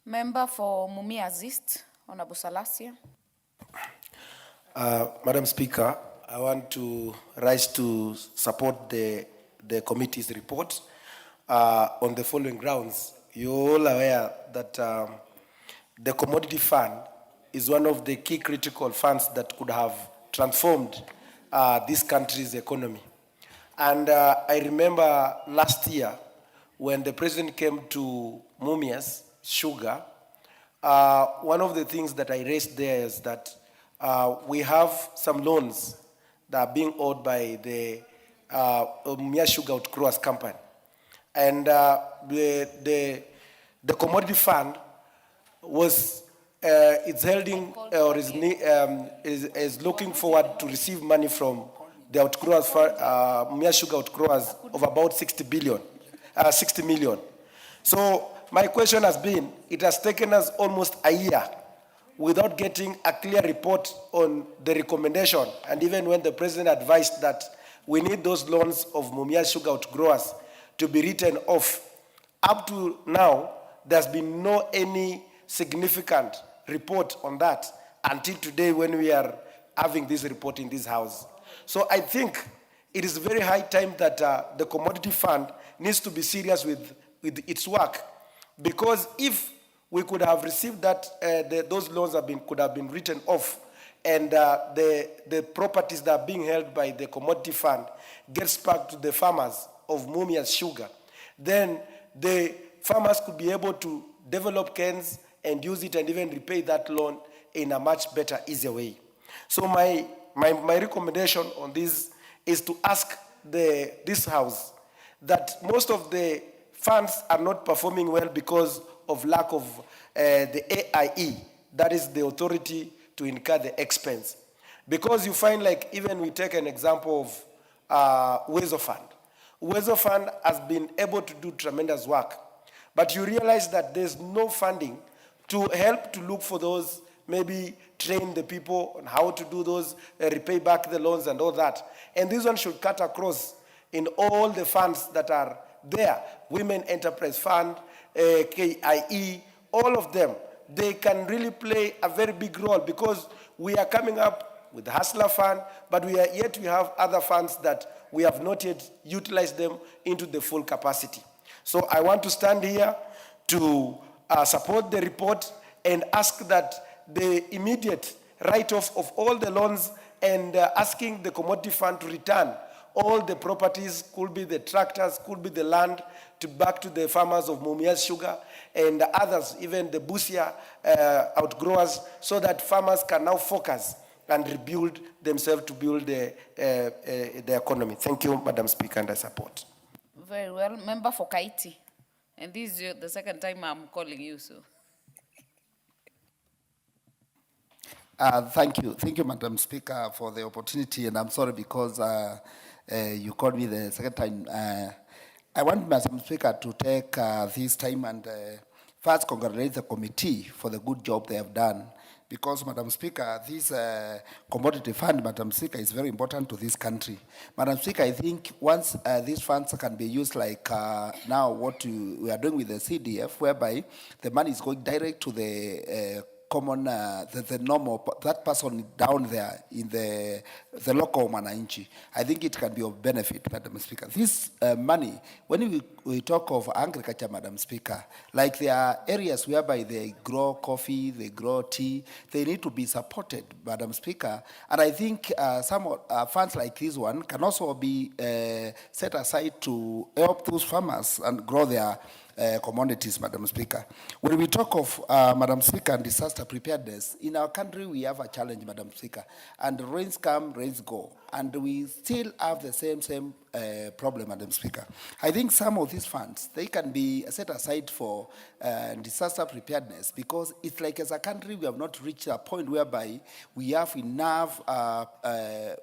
Member for Mumias East, Honorable Salasia. Madam Speaker, I want to rise to support the committee's report on the following grounds. You're all aware that the commodity fund is one of the key critical funds that could have transformed this country's economy. And I remember last year when the president came to Mumias Sugar, one of the things that I raised there is that we have some loans that are being owed by the Mumias Sugar Outgrowers Company. And the commodity fund was is holding or is looking forward to receive money from the outgrowers, Mumias Sugar Outgrowers of about 60 million. So my question has been, it has taken us almost a year without getting a clear report on the recommendation. And even when the president advised that we need those loans of Mumias Sugar Outgrowers to be written off, up to now, there's been no any significant report on that until today when we are having this report in this House. So I think it is very high time that the commodity fund needs to be serious with its work, because if we could have received that, those loans could have been written off, and the properties that are being held by the commodity fund gets back to the farmers of Mumias Sugar, then the farmers could be able to develop cans and use it and even repay that loan in a much better, easier way. So my recommendation on this is to ask this House that most of the funds are not performing well because of lack of the AIE, that is the authority to incur the expense. Because you find, like, even we take an example of Uwezo Fund. Uwezo Fund has been able to do tremendous work, but you realize that there's no funding to help to look for those, maybe train the people on how to do those, repay back the loans and all that. And this one should cut across in all the funds that are there. Women Enterprise Fund, KIE, all of them, they can really play a very big role, because we are coming up with the Hustler Fund, but we have other funds that we have not yet utilized them into the full capacity. So I want to stand here to support the report and ask that the immediate write-off of all the loans and asking the commodity fund to return all the properties, could be the tractors, could be the land, back to the farmers of Mumias Sugar and others, even the Busia outgrowers, so that farmers can now focus and rebuild themselves to build the economy. Thank you, Madam Speaker, and I support. Very well. Member for Kaiti. And this is the second time I'm calling you, so. Thank you, Madam Speaker, for the opportunity, and I'm sorry because you called me the second time. I want Madam Speaker to take this time and first congratulate the committee for the good job they have done, because, Madam Speaker, this commodity fund, Madam Speaker, is very important to this country. Madam Speaker, I think once these funds can be used like now what we are doing with the CDF, whereby the money is going direct to the common, the normal, that person down there in the local Mwananchi. I think it can be of benefit, Madam Speaker. This money, when we talk of agriculture, Madam Speaker, like there are areas whereby they grow coffee, they grow tea, they need to be supported, Madam Speaker. And I think some funds like this one can also be set aside to help those farmers and grow their commodities, Madam Speaker. When we talk of, Madam Speaker, and disaster preparedness, in our country we have a challenge, Madam Speaker, and rains come, rains go, and we still have the same problem, Madam Speaker. I think some of these funds, they can be set aside for disaster preparedness, because it's like as a country we have not reached a point whereby we have enough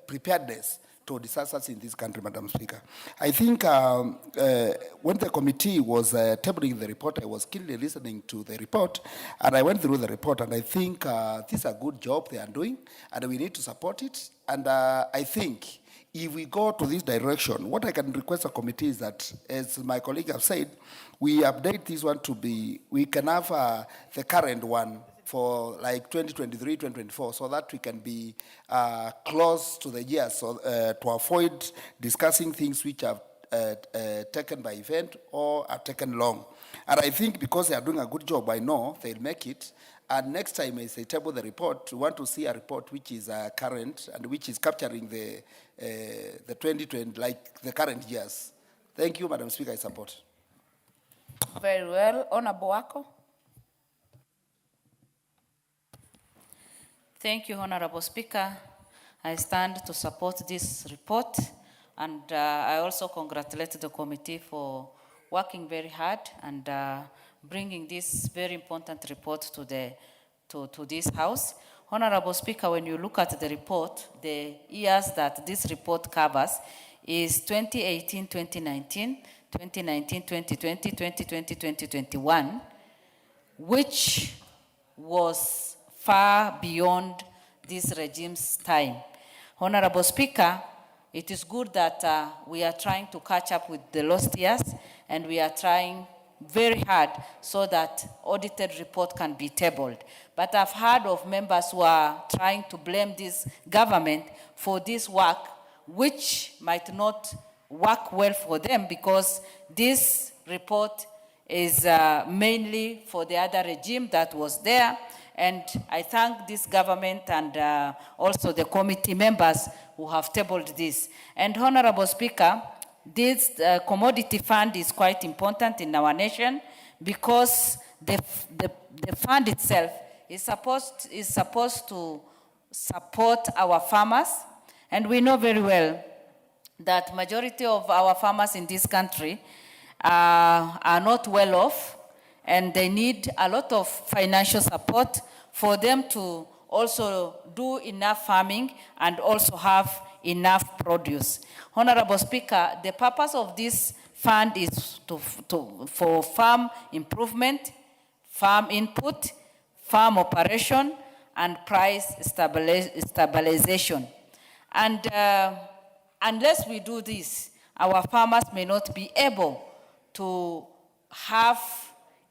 preparedness to disasters in this country, Madam Speaker. I think when the committee was tabling the report, I was keenly listening to the report, and I went through the report, and I think this is a good job they are doing, and we need to support it. And I think if we go to this direction, what I can request a committee is that, as my colleague have said, we update this one to be, we can have the current one for like 2023, 2024, so that we can be close to the year, so to avoid discussing things which are taken by event or are taken long. And I think because they are doing a good job, I know they'll make it. And next time as they table the report, we want to see a report which is current and which is capturing the 2020, like the current years. Thank you, Madam Speaker, I support. Very well. Honorable Wako. Thank you, Honorable Speaker. I stand to support this report, and I also congratulate the committee for working very hard and bringing this very important report to this House. Honorable Speaker, when you look at the report, the years that this report covers is 2018, 2019, 2019, 2020, 2020, 2021, which was far beyond this regime's time. Honorable Speaker, it is good that we are trying to catch up with the lost years, and we are trying very hard so that audited report can be tabled. But I've heard of members who are trying to blame this government for this work, which might not work well for them, because this report is mainly for the other regime that was there. And I thank this government and also the committee members who have tabled this. And Honorable Speaker, this commodity fund is quite important in our nation, because the fund itself is supposed to support our farmers. And we know very well that majority of our farmers in this country are not well off, and they need a lot of financial support for them to also do enough farming and also have enough produce. Honorable Speaker, the purpose of this fund is for farm improvement, farm input, farm operation, and price stabilization. And unless we do this, our farmers may not be able to have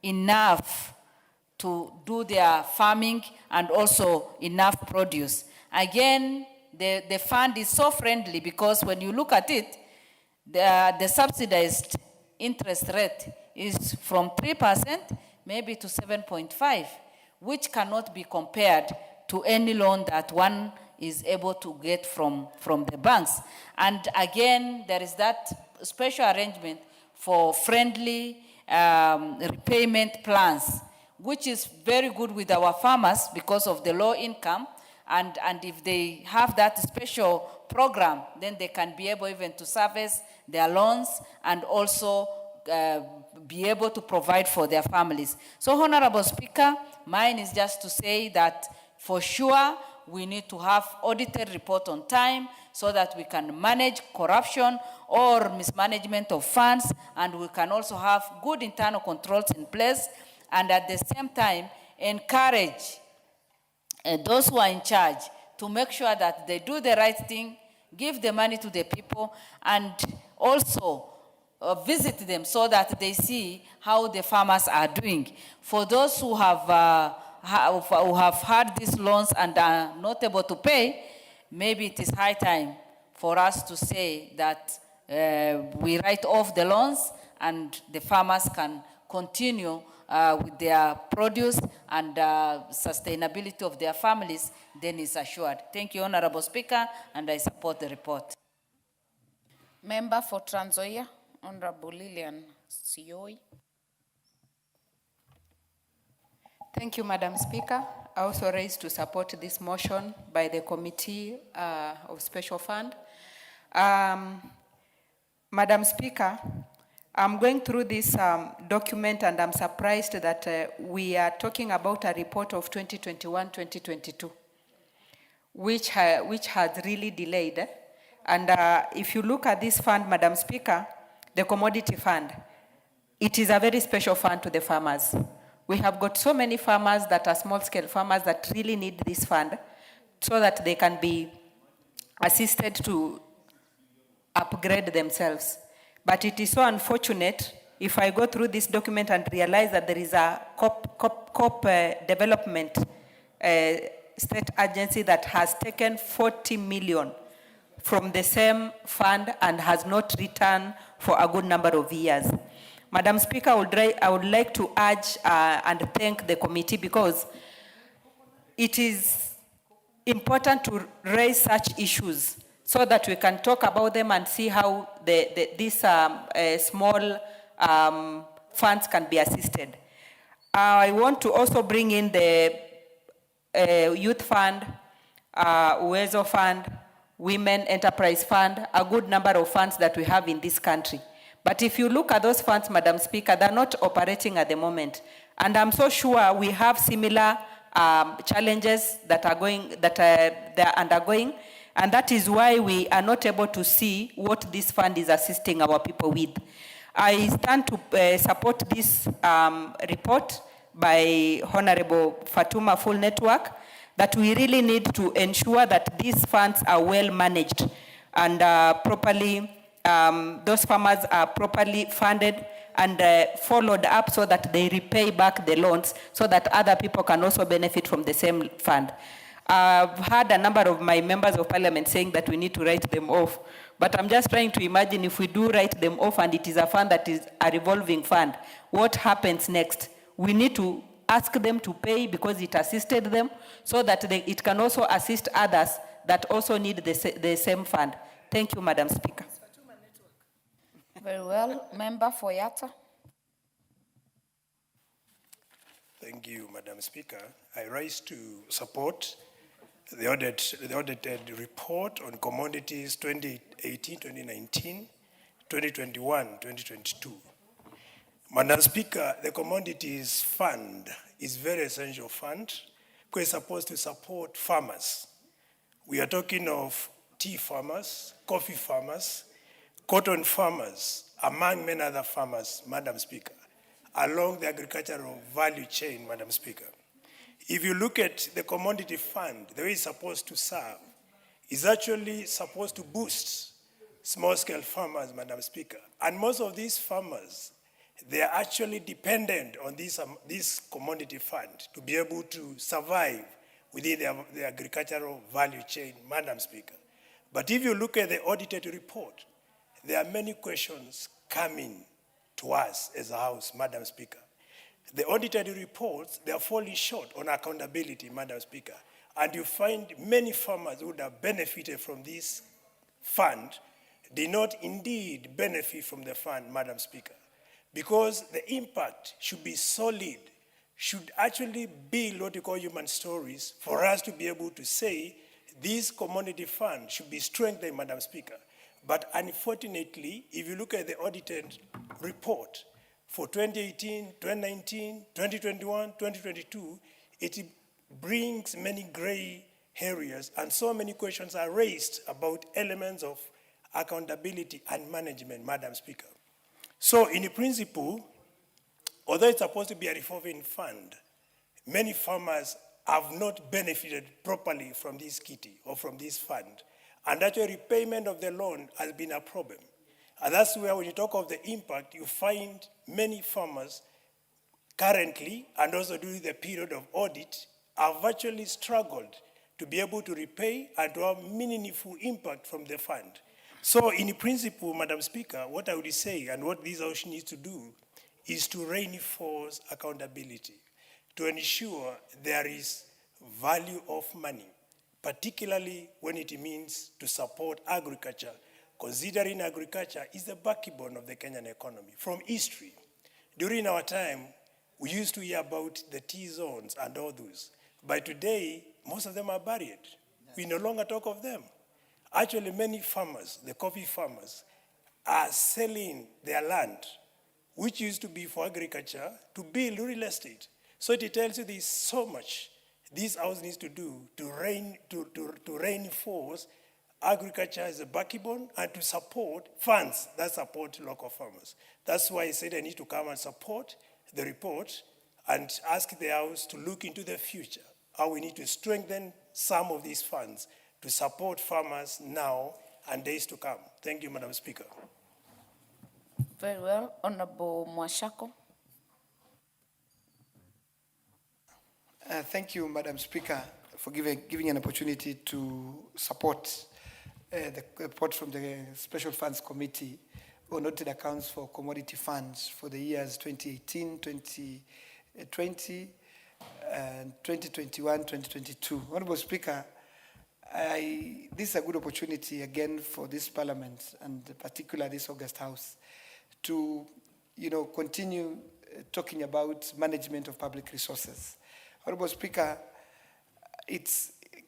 enough to do their farming and also enough produce. Again, the fund is so friendly, because when you look at it, the subsidized interest rate is from 3% maybe to 7.5%, which cannot be compared to any loan that one is able to get from the banks. And again, there is that special arrangement for friendly repayment plans, which is very good with our farmers because of the low income. And if they have that special program, then they can be able even to service their loans and also be able to provide for their families. So, Honorable Speaker, mine is just to say that for sure we need to have audited report on time so that we can manage corruption or mismanagement of funds, and we can also have good internal controls in place, and at the same time encourage those who are in charge to make sure that they do the right thing, give the money to the people, and also visit them so that they see how the farmers are doing. For those who have who have had these loans and are not able to pay, maybe it is high time for us to say that we write off the loans and the farmers can continue with their produce and sustainability of their families, then is assured. Thank you, Honorable Speaker, and I support the report. Member for Trans Nzoia, Honorable Lilian Sioi. Thank you, Madam Speaker. I also raise to support this motion by the Committee of Special Fund. Madam Speaker, I'm going through this document and I'm surprised that we are talking about a report of 2021-2022, which has really delayed. And if you look at this fund, Madam Speaker, the commodity fund, it is a very special fund to the farmers. We have got so many farmers that are small-scale farmers that really need this fund so that they can be assisted to upgrade themselves. But it is so unfortunate if I go through this document and realize that there is a COP development state agency that has taken 40 million from the same fund and has not returned for a good number of years. Madam Speaker, I would like to urge and thank the committee because it is important to raise such issues so that we can talk about them and see how these small funds can be assisted. I want to also bring in the Youth Fund, Uwezo Fund, Women Enterprise Fund, a good number of funds that we have in this country. But if you look at those funds, Madam Speaker, they're not operating at the moment. And I'm so sure we have similar challenges that they're undergoing. And that is why we are not able to see what this fund is assisting our people with. I stand to support this report by Honorable Fatuma Full Network that we really need to ensure that these funds are well managed and properly, those farmers are properly funded and followed up so that they repay back the loans so that other people can also benefit from the same fund. I've had a number of my members of parliament saying that we need to write them off, but I'm just trying to imagine if we do write them off and it is a fund that is a revolving fund, what happens next? We need to ask them to pay because it assisted them so that it can also assist others that also need the same fund. Thank you, Madam Speaker. Very well. Member for Yatta. Thank you, Madam Speaker. I rise to support the audited report on commodities 2018, 2019, 2021, 2022. Madam Speaker, the Commodities Fund is a very essential fund because it's supposed to support farmers. We are talking of tea farmers, coffee farmers, cotton farmers, among many other farmers, Madam Speaker, along the agricultural value chain, Madam Speaker. If you look at the commodity fund, the way it's supposed to serve, is actually supposed to boost small-scale farmers, Madam Speaker. And most of these farmers, they are actually dependent on this commodity fund to be able to survive within the agricultural value chain, Madam Speaker. But if you look at the audited report, there are many questions coming to us as a House, Madam Speaker. The audited reports, they are falling short on accountability, Madam Speaker. And you find many farmers who would have benefited from this fund did not indeed benefit from the fund, Madam Speaker. Because the impact should be solid, should actually build what we call human stories for us to be able to say this commodity fund should be strengthened, Madam Speaker. But unfortunately, if you look at the audited report for 2018, 2019, 2021, 2022, it brings many gray areas and so many questions are raised about elements of accountability and management, Madam Speaker. So in principle, although it's supposed to be a revolving fund, many farmers have not benefited properly from this kitty or from this fund. And actually repayment of the loan has been a problem. And that's where when you talk of the impact, you find many farmers currently and also during the period of audit have virtually struggled to be able to repay and to have meaningful impact from the fund. So in principle, Madam Speaker, what I would say and what this House needs to do is to reinforce accountability, to ensure there is value of money, particularly when it means to support agriculture, considering agriculture is the backbone of the Kenyan economy. From history, during our time, we used to hear about the T-zones and all those. By today, most of them are buried. We no longer talk of them. Actually, many farmers, the coffee farmers, are selling their land, which used to be for agriculture, to build real estate. So it tells you there's so much this House needs to do to reinforce agriculture as a backbone and to support funds that support local farmers. That's why I said I need to come and support the report and ask the House to look into the future, how we need to strengthen some of these funds to support farmers now and days to come. Thank you, Madam Speaker. Very well. Honorable Mwashako. Thank you, Madam Speaker, for giving an opportunity to support the report from the Special Funds Committee on audited accounts for commodity funds for the years 2018, 2020, and 2021, 2022. Honorable Speaker, this is a good opportunity again for this Parliament and particularly this August House to, continue talking about management of public resources. Honorable Speaker,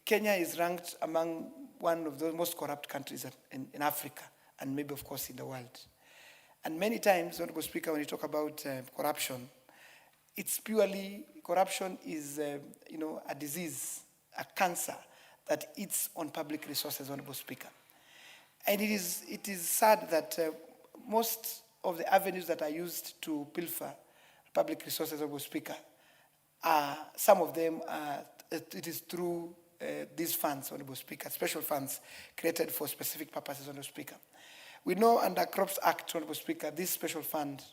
Kenya is ranked among one of the most corrupt countries in Africa and maybe, of course, in the world. And many times, Honorable Speaker, when you talk about corruption, it's purely, corruption is, a disease, a cancer that eats on public resources, Honorable Speaker. And it is sad that most of the avenues that are used to pilfer public resources, Honorable Speaker, some of them, it is through these funds, Honorable Speaker, special funds created for specific purposes, Honorable Speaker. We know under Crops Act, Honorable Speaker, this special fund,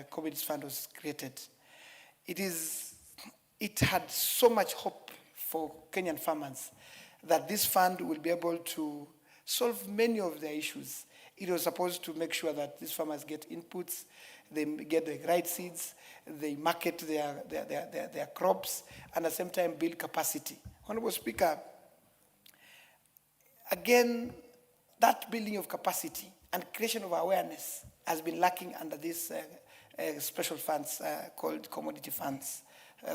Commodities Fund, was created. It had so much hope for Kenyan farmers that this fund will be able to solve many of their issues. It was supposed to make sure that these farmers get inputs, they get the right seeds, they market their crops, and at the same time build capacity. Honorable Speaker, again, that building of capacity and creation of awareness has been lacking under these special funds called commodity funds.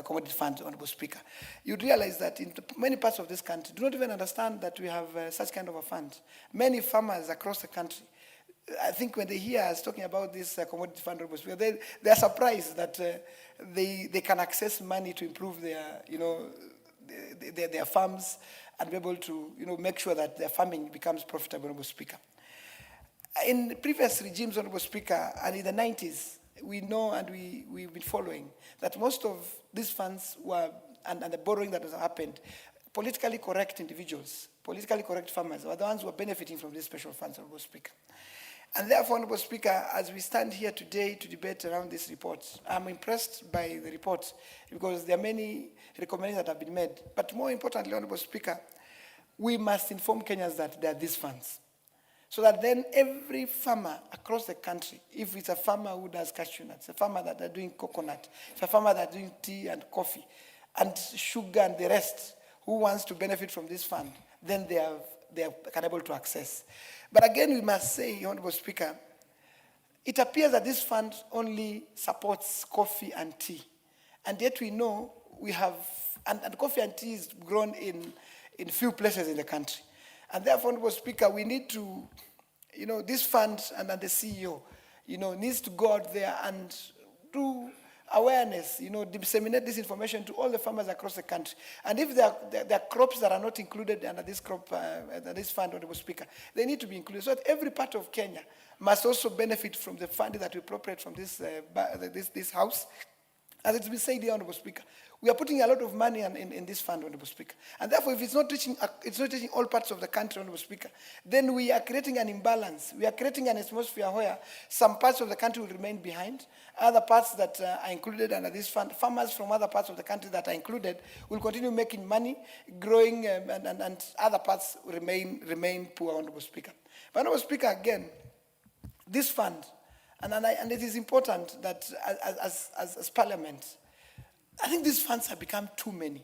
Commodity funds, Honorable Speaker. You realize that in many parts of this country do not even understand that we have such kind of a fund. Many farmers across the country, I think when they hear us talking about this commodity fund, they are surprised that they can access money to improve their, their farms and be able to, make sure that their farming becomes profitable, Honorable Speaker. In previous regimes, Honorable Speaker, and in the 90s, we know and we've been following that most of these funds were, and the borrowing that has happened, politically correct individuals, politically correct farmers were the ones who are benefiting from these special funds, Honorable Speaker. And therefore, Honorable Speaker, as we stand here today to debate around this report, I'm impressed by the report because there are many recommendations that have been made. But more importantly, Honorable Speaker, we must inform Kenyans that there are these funds. So that then every farmer across the country, if it's a farmer who does cashew nuts, a farmer that are doing coconut, if a farmer that are doing tea and coffee, and sugar and the rest, who wants to benefit from this fund, then they are able to access. But again, we must say, Honorable Speaker, it appears that this fund only supports coffee and tea. And yet we know we have, and coffee and tea is grown in few places in the country. And therefore, Honorable Speaker, we need to, this fund and the CEO, needs to go out there and do awareness, disseminate this information to all the farmers across the country. And if there are crops that are not included under this this fund, Honorable Speaker, they need to be included. So that every part of Kenya must also benefit from the funding that we appropriate from this House. As it's been said here, Honorable Speaker, we are putting a lot of money in this fund, Honorable Speaker. And therefore, if it's not reaching all parts of the country, Honorable Speaker, then we are creating an imbalance. We are creating an atmosphere where some parts of the country will remain behind, other parts that are included under this fund, farmers from other parts of the country that are included will continue making money, growing, and other parts remain poor, Honorable Speaker. But Honorable Speaker, again, this fund, and it is important that as Parliament, I think these funds have become too many.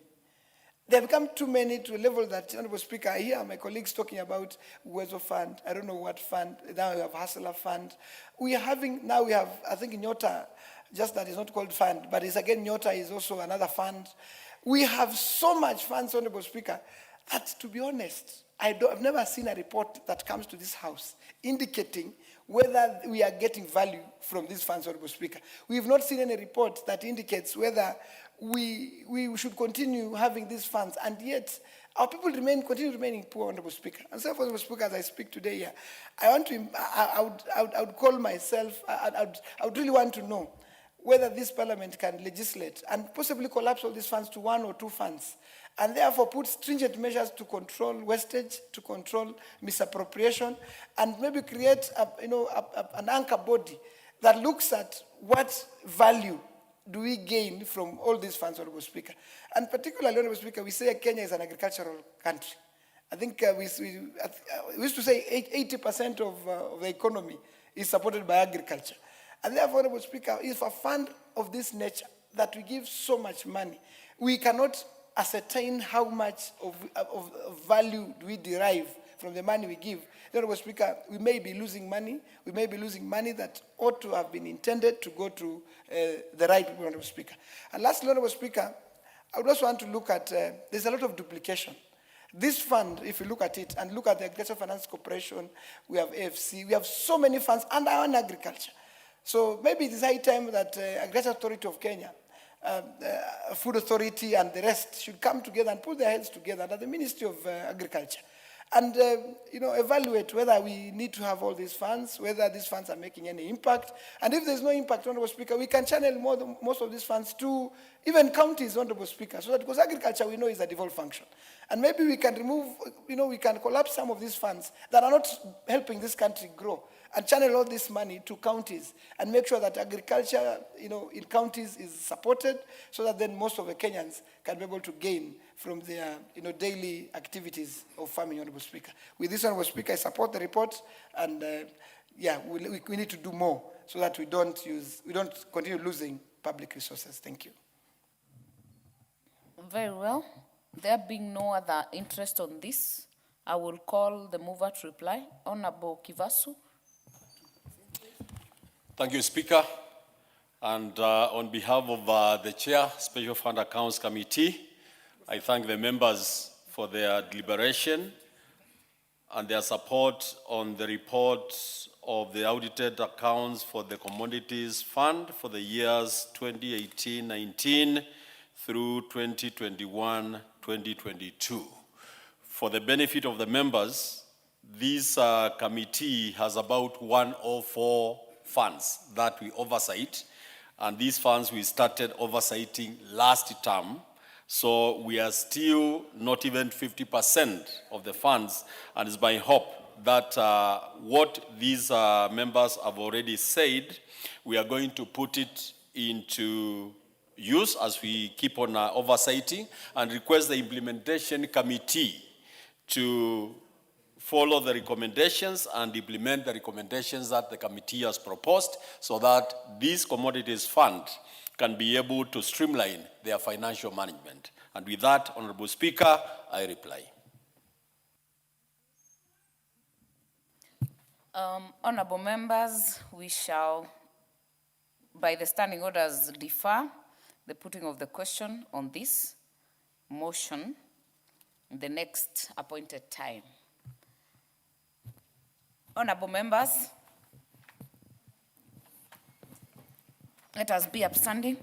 They have become too many to a level that, Honorable Speaker, I hear my colleagues talking about Uwezo Fund, I don't know what fund, now we have Hustler Fund. Now we have, I think Nyota, just that is not called fund, but it's again Nyota is also another fund. We have so much funds, Honorable Speaker, that to be honest, I've never seen a report that comes to this House indicating whether we are getting value from these funds, Honorable Speaker. We have not seen any report that indicates whether we should continue having these funds, and yet our people continue remaining poor, Honorable Speaker. And so, Honorable Speaker, as I speak today here, I would call myself, I would really want to know whether this Parliament can legislate and possibly collapse all these funds to one or two funds, and therefore put stringent measures to control wastage, to control misappropriation, and maybe create an anchor body that looks at what value do we gain from all these funds, Honorable Speaker. And particularly, Honorable Speaker, we say Kenya is an agricultural country. I think we used to say 80% of the economy is supported by agriculture. And therefore, Honorable Speaker, if a fund of this nature that we give so much money, we cannot ascertain how much of value do we derive from the money we give, Honorable Speaker, we may be losing money. We may be losing money that ought to have been intended to go to the right people, Honorable Speaker. And lastly, Honorable Speaker, I would also want to look at, there's a lot of duplication. This fund, if you look at it, and look at the Agricultural Finance Corporation, we have AFC, we have so many funds under on agriculture. So maybe it is high time that Agricultural Authority of Kenya, Food Authority and the rest should come together and put their heads together under the Ministry of Agriculture and evaluate whether we need to have all these funds, whether these funds are making any impact. And if there's no impact, Honorable Speaker, we can channel most of these funds to even counties, Honorable Speaker, so that because agriculture we know is a devolved function. And maybe we can remove, we can collapse some of these funds that are not helping this country grow and channel all this money to counties and make sure that agriculture, in counties is supported so that then most of the Kenyans can be able to gain from their, daily activities of farming, Honorable Speaker. With this, Honorable Speaker, I support the report and, we need to do more so that we don't continue losing public resources. Thank you. Very well. There being no other interest on this, I will call the mover to reply. Honorable Kivasu. Thank you, Speaker. And on behalf of the Chair, Special Fund Accounts Committee, I thank the members for their deliberation and their support on the report of the audited accounts for the Commodities Fund for the years 2018-19 through 2021-2022. For the benefit of the members, this committee has about 104 funds that we oversight, and these funds we started oversighting last term, so we are still not even 50% of the funds, and it's my hope that what these members have already said, we are going to put it into use as we keep on oversighting, and request the implementation committee to follow the recommendations and implement the recommendations that the committee has proposed so that this commodities fund can be able to streamline their financial management. And with that, Honorable Speaker, I reply. Honorable members, we shall, by the standing orders, defer the putting of the question on this motion in the next appointed time. Honorable members, let us be upstanding.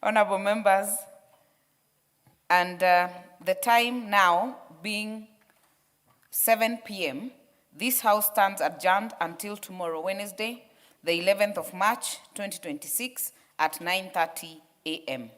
Honorable members, and the time now being 7 p.m. This House stands adjourned until tomorrow, Wednesday, the 11th of March, 2026, at 9:30 a.m.